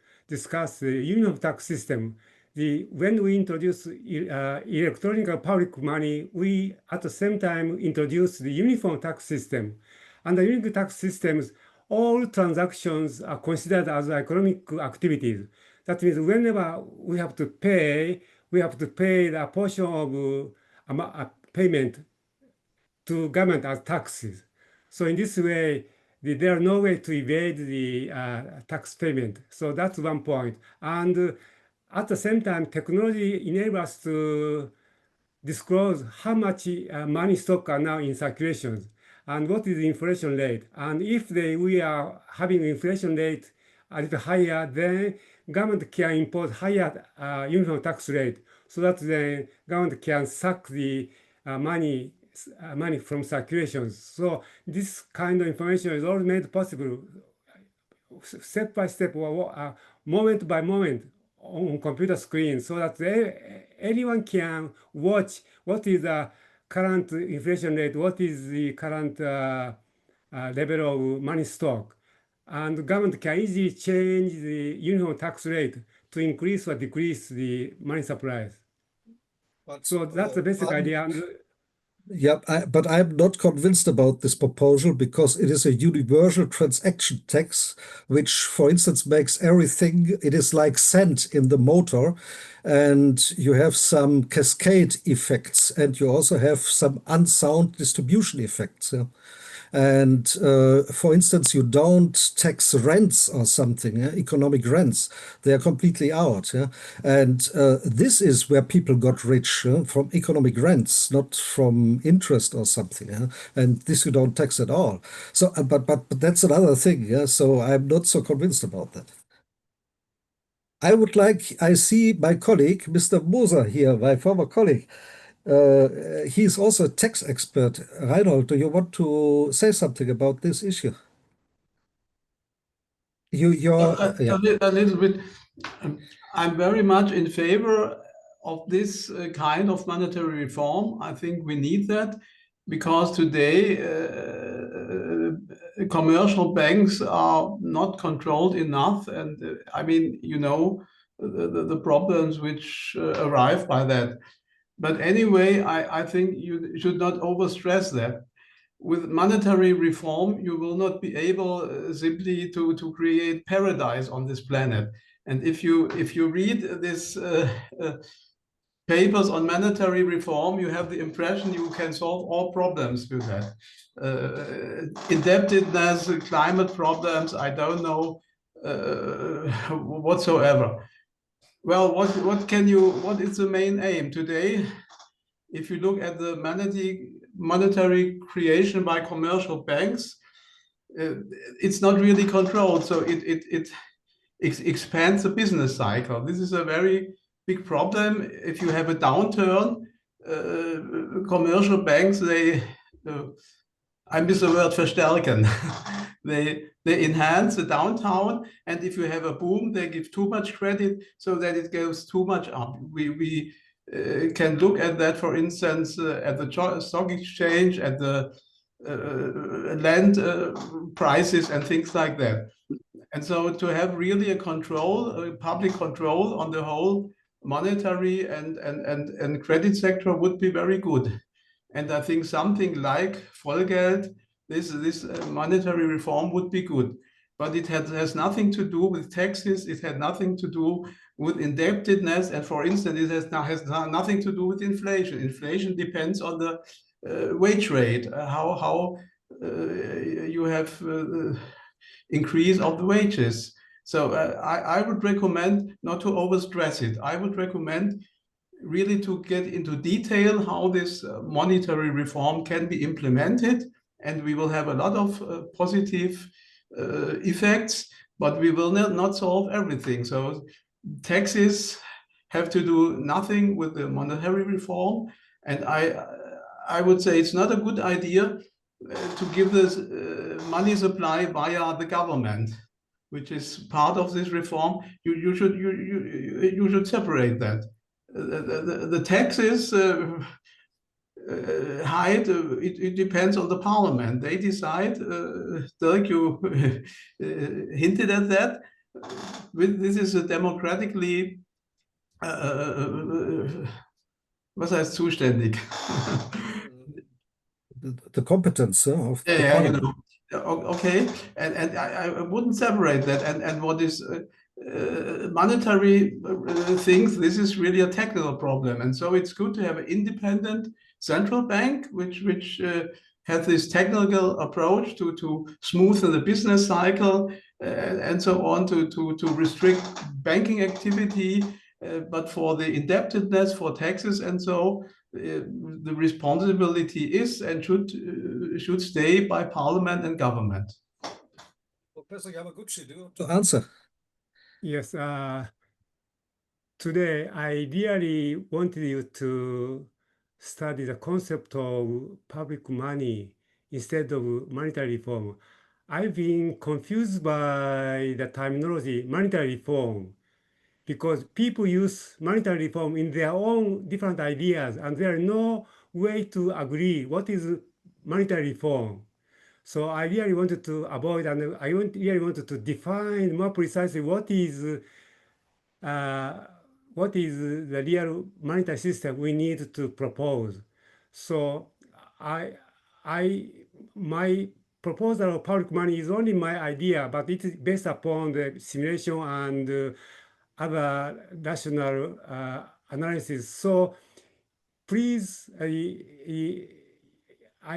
uniform tax system. When we introduce electronic public money, we at the same time introduce the uniform tax system. And the uniform tax systems, all transactions are considered as economic activities. That means whenever we have to pay the portion of payment to government as taxes. So in this way, there are no way to evade the tax payment. So that's one point. And at the same time, technology enables us to disclose how much money stock are now in circulation and what is the inflation rate. And if we are having inflation rate a little higher, then government can impose higher uniform tax rate so that the government can suck the money from circulations. So this kind of information is all made possible step by step or moment by moment on computer screen, so that anyone can watch what is the current inflation rate, what is the current level of money stock. And the government can easily change the uniform tax rate to increase or decrease the money supplies. So that's the basic idea. Yeah, but I'm not convinced about this proposal because it is a universal transaction tax, which, for instance, makes everything, it is like sand in the motor, and you have some cascade effects, and you also have some unsound distribution effects. Yeah? And for instance, you don't tax rents or something, economic rents. They are completely out. Yeah? And this is where people got rich, from economic rents, not from interest or something. Yeah? And this you don't tax at all. So, but that's another thing. Yeah? So I'm not so convinced about that. I see my colleague, Mr. Moser here, my former colleague. He's also a tax expert. Reinhold, do you want to say something about this issue? A little bit. I'm very much in favor of this kind of monetary reform. I think we need that because today commercial banks are not controlled enough, and I mean, you know, the problems which arrive by that. But anyway, I think you should not overstress that. With monetary reform, you will not be able simply to create paradise on this planet. And if you read this papers on monetary reform, you have the impression you can solve all problems with that. Indebtedness, climate problems, I don't know whatsoever. Well, what is the main aim today? If you look at the monetary creation by commercial banks, it's not really controlled, so it expands the business cycle. This is a very big problem. If you have a downturn, commercial banks, I miss the word verstärken. They enhance the downtown, and if you have a boom, they give too much credit so that it goes too much up. We can look at that, for instance, at the stock exchange, at the land prices and things like that. And so to have really a public control on the whole monetary and credit sector would be very good. And I think something like Vollgeld, this monetary reform would be good. But it has nothing to do with taxes. It had nothing to do with indebtedness. And for instance, it has nothing to do with inflation. Inflation depends on the wage rate, how you have increase of the wages. So I would recommend not to overstress it. I would recommend really to get into detail how this monetary reform can be implemented, and we will have a lot of positive effects, but we will not solve everything. So taxes have to do nothing with the monetary reform, and I would say it's not a good idea to give this money supply via the government, which is part of this reform. You should separate that. The taxes height, it depends on the parliament. They decide. Dirk, you hinted at that. This is a democratically was heißt zuständig? The competence of the Yeah, parliament. Okay, and I wouldn't separate that. And what is monetary things, this is really a technical problem. And so it's good to have an independent central bank, which has this technical approach to smoothen the business cycle and so on, to restrict banking activity. But for the indebtedness, for taxes and so, the responsibility is and should stay by parliament and government. Professor Yamaguchi, do you want to answer? Yes. Today, I really wanted you to study the concept of public money instead of monetary reform. I've been confused by the terminology monetary reform because people use monetary reform in their own different ideas, and there is no way to agree what is monetary reform. So I really wanted to avoid, and I really wanted to define more precisely what is the real monetary system we need to propose. So my proposal of public money is only my idea, but it is based upon the simulation and other rational analysis. So please, I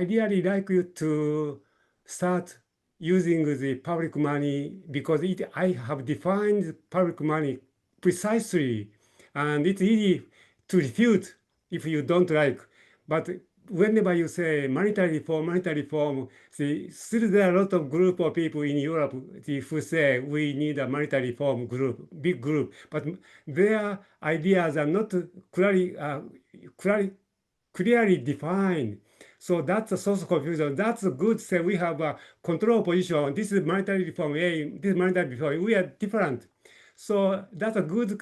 really like you to start using the public money because I have defined public money precisely, and it's easy to refute if you don't like. But whenever you say monetary reform, still there are a lot of group of people in Europe who say we need a monetary reform group, big group, but their ideas are not clearly defined. So that's a source of confusion. That's a good say we have a control position. This is monetary reform A, this is monetary reform. We are different. So that's a good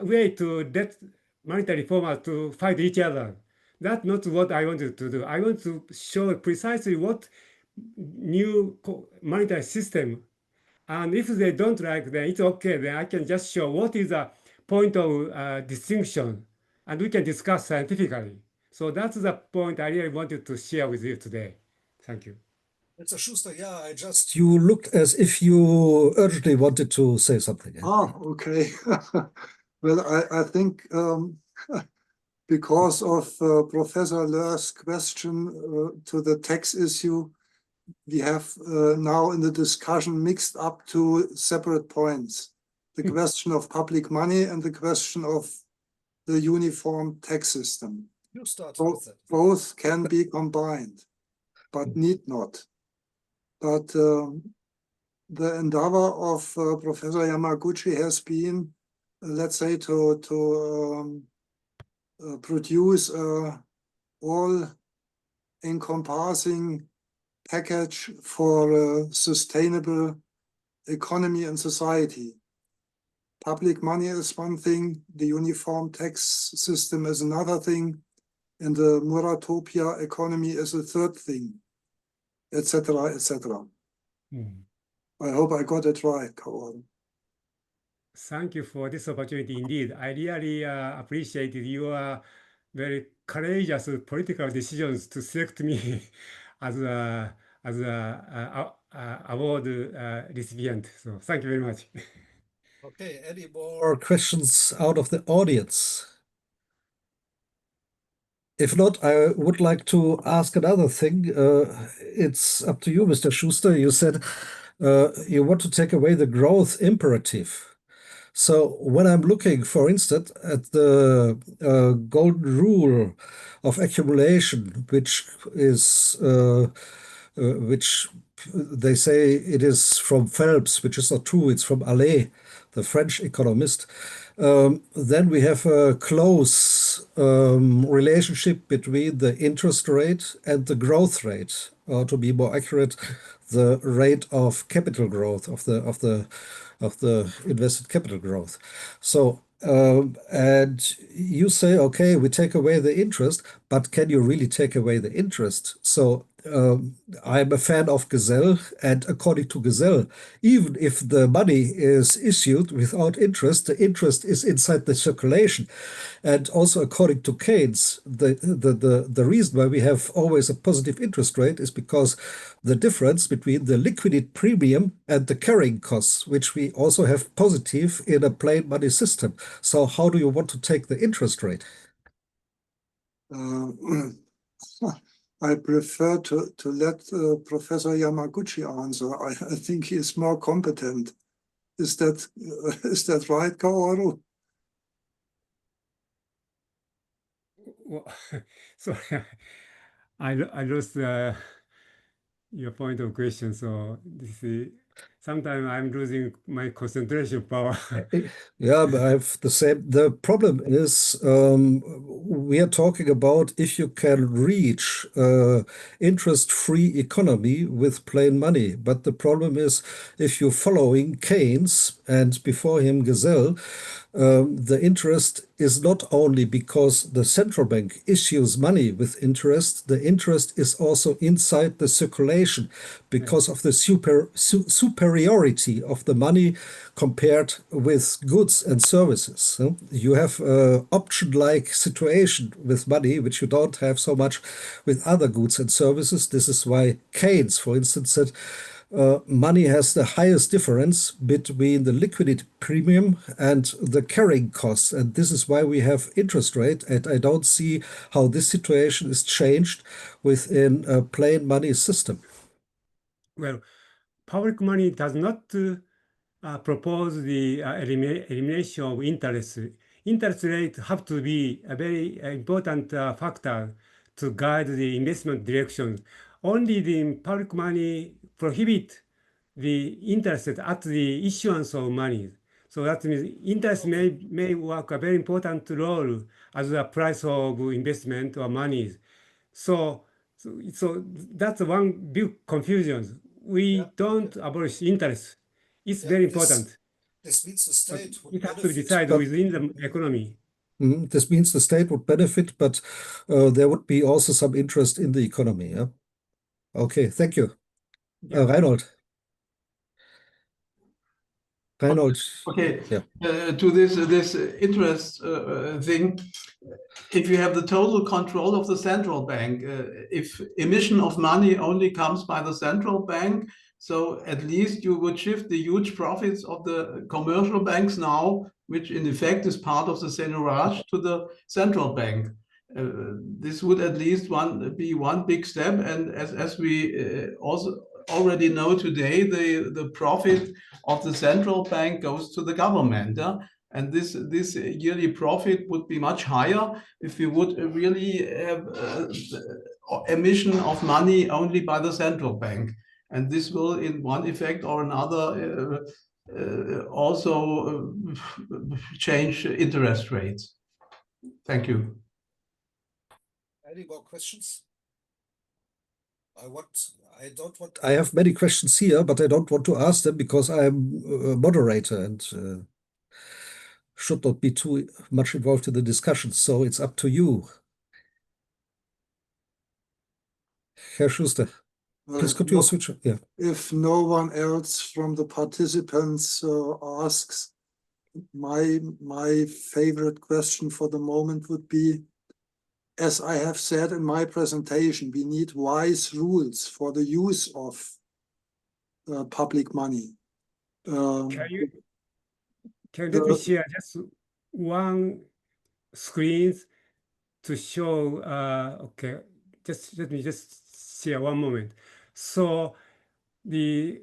way to let monetary reformers to fight each other. That's not what I wanted to do. I want to show precisely what new monetary system, and if they don't like, then it's okay. Then I can just show what is the point of distinction, and we can discuss scientifically. So that's the point I really wanted to share with you today. Thank you. Mr. Schuster, yeah, you looked as if you urgently wanted to say something. Yeah? Ah, okay. Well, I think because of Professor Löhr's question to the tax issue, we have now in the discussion mixed up two separate points. The question of public money and the question of the uniform tax system. You start with that. Both can be combined, but need not. But the endeavor of Professor Yamaguchi has been, let's say, to produce a all-encompassing package for a sustainable economy and society. Public money is one thing, the uniform tax system is another thing, and the Muratopia economy is a third thing, etc., etc. I hope I got it right, Kaoru. Thank you for this opportunity indeed. I really appreciate your very courageous political decisions to select me as a award recipient. So thank you very much. Okay, any more questions out of the audience? If not, I would like to ask another thing. It's up to you, Mr. Schuster. You said you want to take away the growth imperative. So when I'm looking, for instance, at the golden rule of accumulation, which they say it is from Phelps, which is not true. It's from Allais, the French economist. Then we have a close relationship between the interest rate and the growth rate, or to be more accurate, the rate of capital growth of the invested capital growth. So and you say, okay, we take away the interest, but can you really take away the interest? So I'm a fan of Gesell, and according to Gesell, even if the money is issued without interest, the interest is inside the circulation. And also according to Keynes, the reason why we have always a positive interest rate is because the difference between the liquidity premium and the carrying costs, which we also have positive in a plain money system. So how do you want to take the interest rate? I prefer to let Professor Yamaguchi answer. I think he is more competent. Is that right, Kaoru? Well, sorry, I lost your point of question. So this is sometimes I'm losing my concentration power. Yeah, but I have the same. The problem is we are talking about if you can reach interest-free economy with plain money. But the problem is if you're following Keynes and before him Gesell, the interest is not only because the central bank issues money with interest, the interest is also inside the circulation because of the superiority of the money compared with goods and services. So you have an option-like situation with money, which you don't have so much with other goods and services. This is why Keynes, for instance, said money has the highest difference between the liquidity premium and the carrying costs. And this is why we have interest rate. And I don't see how this situation is changed within a plain money system. Well, public money does not propose the elimination of interest. Interest rate have to be a very important factor to guide the investment direction. Only the public money prohibit the interest at the issuance of money. So that means interest may work a very important role as a price of investment or money. So that's one big confusion. We don't abolish interest. It's very important. This means the state would It has to be benefit, decided but within the economy. This means the state would benefit, but there would be also some interest in the economy. Yeah. Okay, thank you. Yeah. Reinhold. Okay. Yeah. To this interest thing, if you have the total control of the central bank, if emission of money only comes by the central bank, so at least you would shift the huge profits of the commercial banks now, which in effect is part of the seigniorage, to the central bank. This would at least be one big step. And as we also already know today, the profit of the central bank goes to the government. And this yearly profit would be much higher if we would really have emission of money only by the central bank. And this will, in one effect or another, also change interest rates. Thank you. Any more questions? I have many questions here, but I don't want to ask them because I'm a moderator and should not be too much involved in the discussion. So it's up to you. Herr Schuster, please could you switch? Yeah. If no one else from the participants asks, my favorite question for the moment would be, as I have said in my presentation, we need wise rules for the use of public money. Can you let me share just one screen to show, okay, just let me just share one moment. So we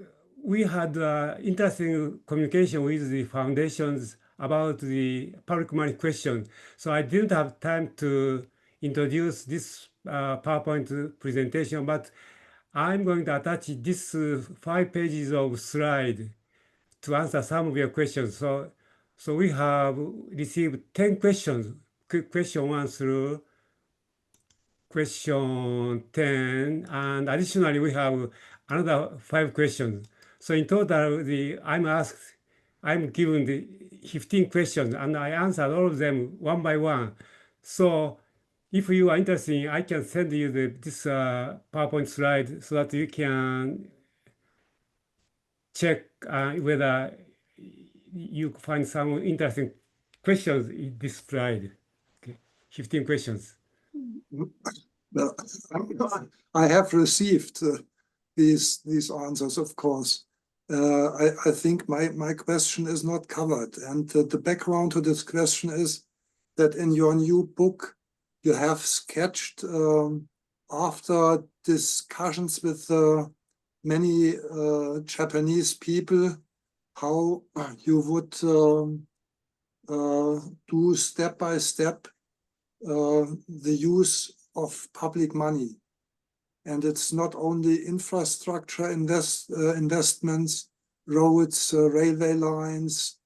had interesting communication with the foundations about the public money question. So I didn't have time to introduce this PowerPoint presentation, but I'm going to attach this 5 pages of slide to answer some of your questions. So we have received 10 questions, question 1 through question 10, and additionally we have another 5 questions. So in total, I'm given the 15 questions, and I answered all of them one by one. So if you are interested, I can send you this PowerPoint slide so that you can check whether you find some interesting questions in this slide. Okay, 15 questions. Well, I have received these answers, of course. I think my question is not covered. And the background to this question is that in your new book, you have sketched, after discussions with many Japanese people, how you would do step by step the use of public money. And it's not only infrastructure investments, roads, railway lines,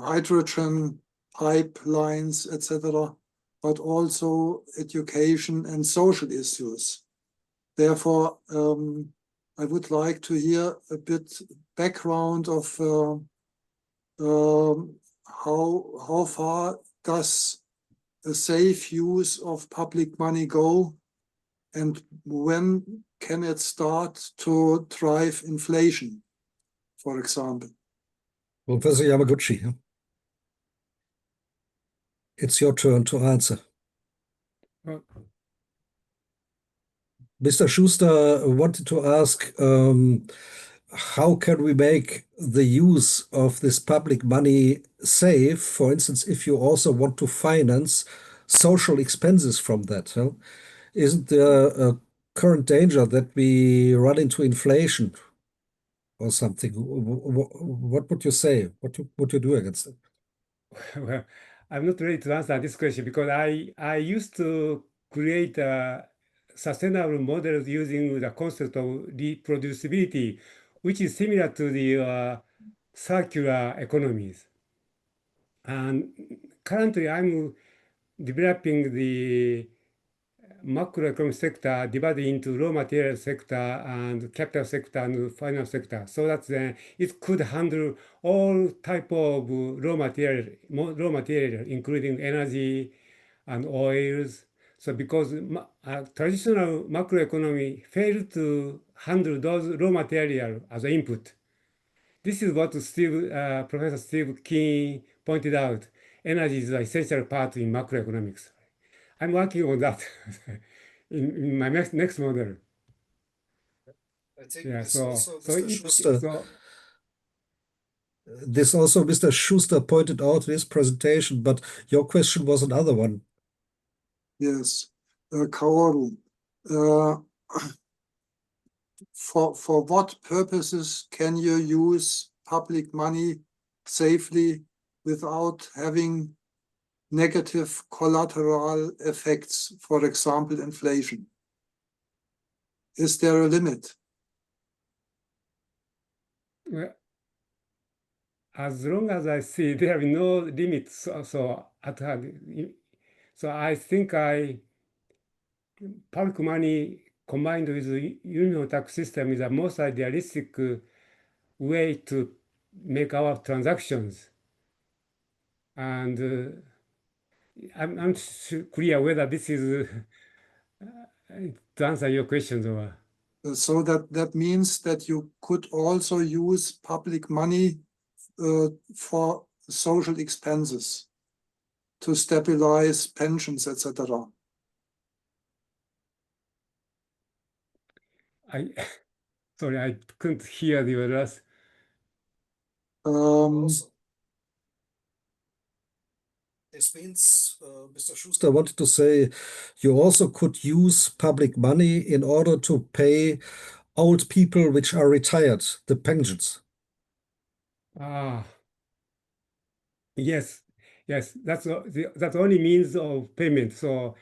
hydrogen pipelines, etc., but also education and social issues. Therefore, I would like to hear a bit background of how far does a safe use of public money go, and when can it start to drive inflation, for example? Professor Yamaguchi, it's your turn to answer. Mr. Schuster wanted to ask, how can we make the use of this public money safe? For instance, if you also want to finance social expenses from that, huh? Isn't there a current danger that we run into inflation or something? What would you say? What would you do against it? Well, I'm not ready to answer this question because I used to create sustainable models using the concept of reproducibility, which is similar to the circular economies. And currently, I'm developing the macroeconomic sector divided into raw material sector and capital sector and finance sector, so that it could handle all type of raw material, including energy and oils. So because traditional macroeconomy failed to handle those raw material as an input. This is what Professor Steve Keen pointed out. Energy is an essential part in macroeconomics. I'm working on that in my next model. I think Yeah, this so also, so Mr. it, Schuster, so this also Mr. Schuster pointed out in his presentation, but your question was another one. Yes, Kaoru, for what purposes can you use public money safely without having negative collateral effects, for example, inflation? Is there a limit? well, as long as I see there are no limits, so I think public money combined with the union tax system is the most idealistic way to make our transactions. And I'm not clear whether this is to answer your questions or. So that means that you could also use public money for social expenses to stabilize pensions, etc. Sorry, I couldn't hear the last. This means, Mr. Schuster wanted to say you also could use public money in order to pay old people which are retired, the pensions. Yes, yes, that's the only means of payment. So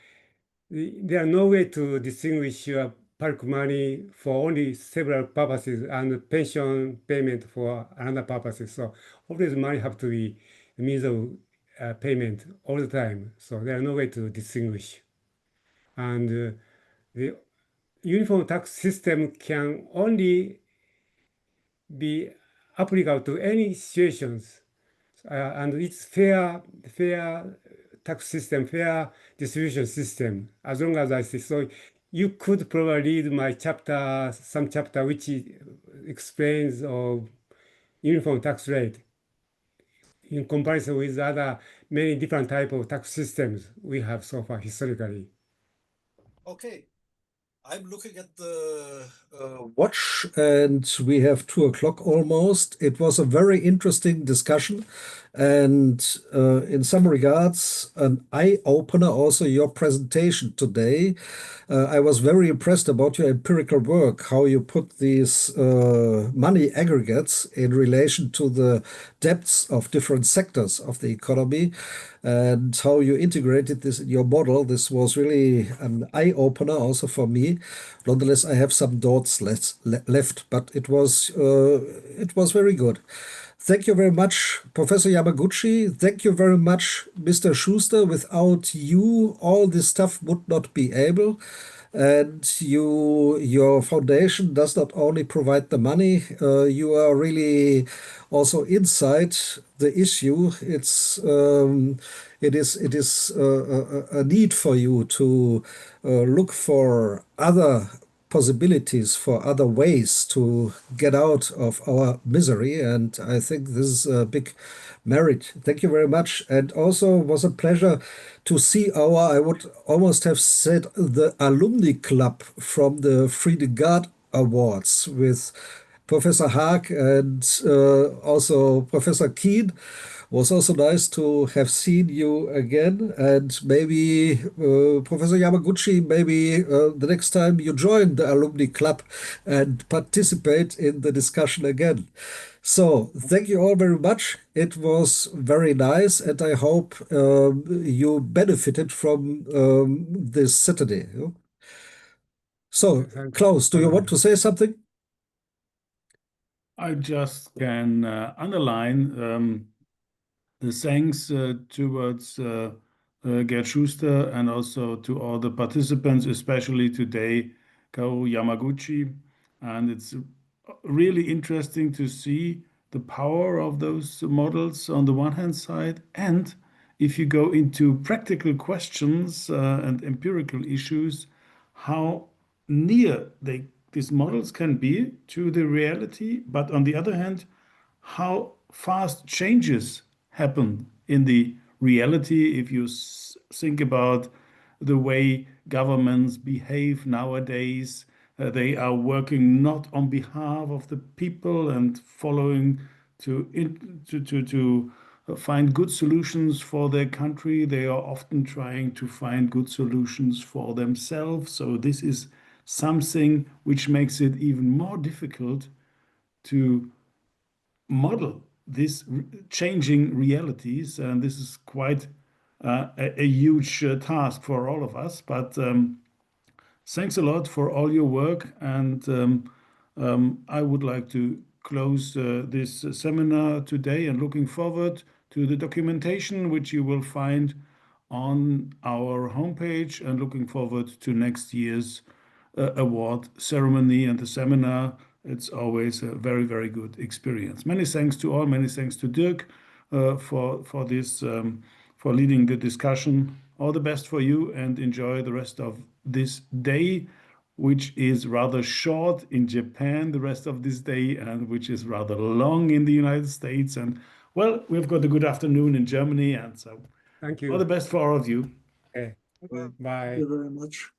there are no way to distinguish public money for only several purposes and pension payment for another purposes. So all this money have to be a means of payment all the time. So there are no way to distinguish. And the uniform tax system can only be applicable to any situations, and it's fair tax system, fair distribution system, as long as I see. So you could probably read my chapter, some chapter which explains of uniform tax rate in comparison with other many different type of tax systems we have so far historically. Okay. I'm looking at the watch and we have 2 o'clock almost. It was a very interesting discussion and in some regards an eye-opener also your presentation today. I was very impressed about your empirical work, how you put these money aggregates in relation to the depths of different sectors of the economy and how you integrated this in your model. This was really an eye-opener also for me. Nonetheless, I have some doubts left, but it was very good. Thank you very much, Professor Yamaguchi. Thank you very much, Mr. Schuster. Without you, all this stuff would not be able. And your foundation does not only provide the money, you are really also inside the issue. It is a need for you to look for other possibilities, for other ways to get out of our misery. And I think this is a big merit. Thank you very much. And also was a pleasure to see I would almost have said, the alumni club from the Friede Gard Awards with Professor Haag and also Professor Keen. Was also nice to have seen you again, and maybe Professor Yamaguchi, maybe the next time you join the alumni club and participate in the discussion again. So thank you all very much. It was very nice, and I hope you benefited from this Saturday. So, Klaus, do you want to say something? I just can underline the thanks towards Gerd Schuster and also to all the participants, especially today, Kaoru Yamaguchi. And it's really interesting to see the power of those models on the one hand side. And if you go into practical questions and empirical issues, how near these models can be to the reality, but on the other hand, how fast changes happen in the reality. If you think about the way governments behave nowadays, they are working not on behalf of the people and following to find good solutions for their country. They are often trying to find good solutions for themselves. So this is something which makes it even more difficult to model these changing realities, and this is quite a huge task for all of us. But thanks a lot for all your work, and I would like to close this seminar today and looking forward to the documentation which you will find on our homepage, and looking forward to next year's award ceremony and the seminar. It's always a very, very good experience. Many thanks to all. Many thanks to Dirk for this, for leading the discussion. All the best for you, and enjoy the rest of this day, which is rather short in Japan, the rest of this day, and which is rather long in the United States. And well, we've got a good afternoon in Germany, and so thank you. all the best for all of you. Okay. Well, Bye. thank you very much.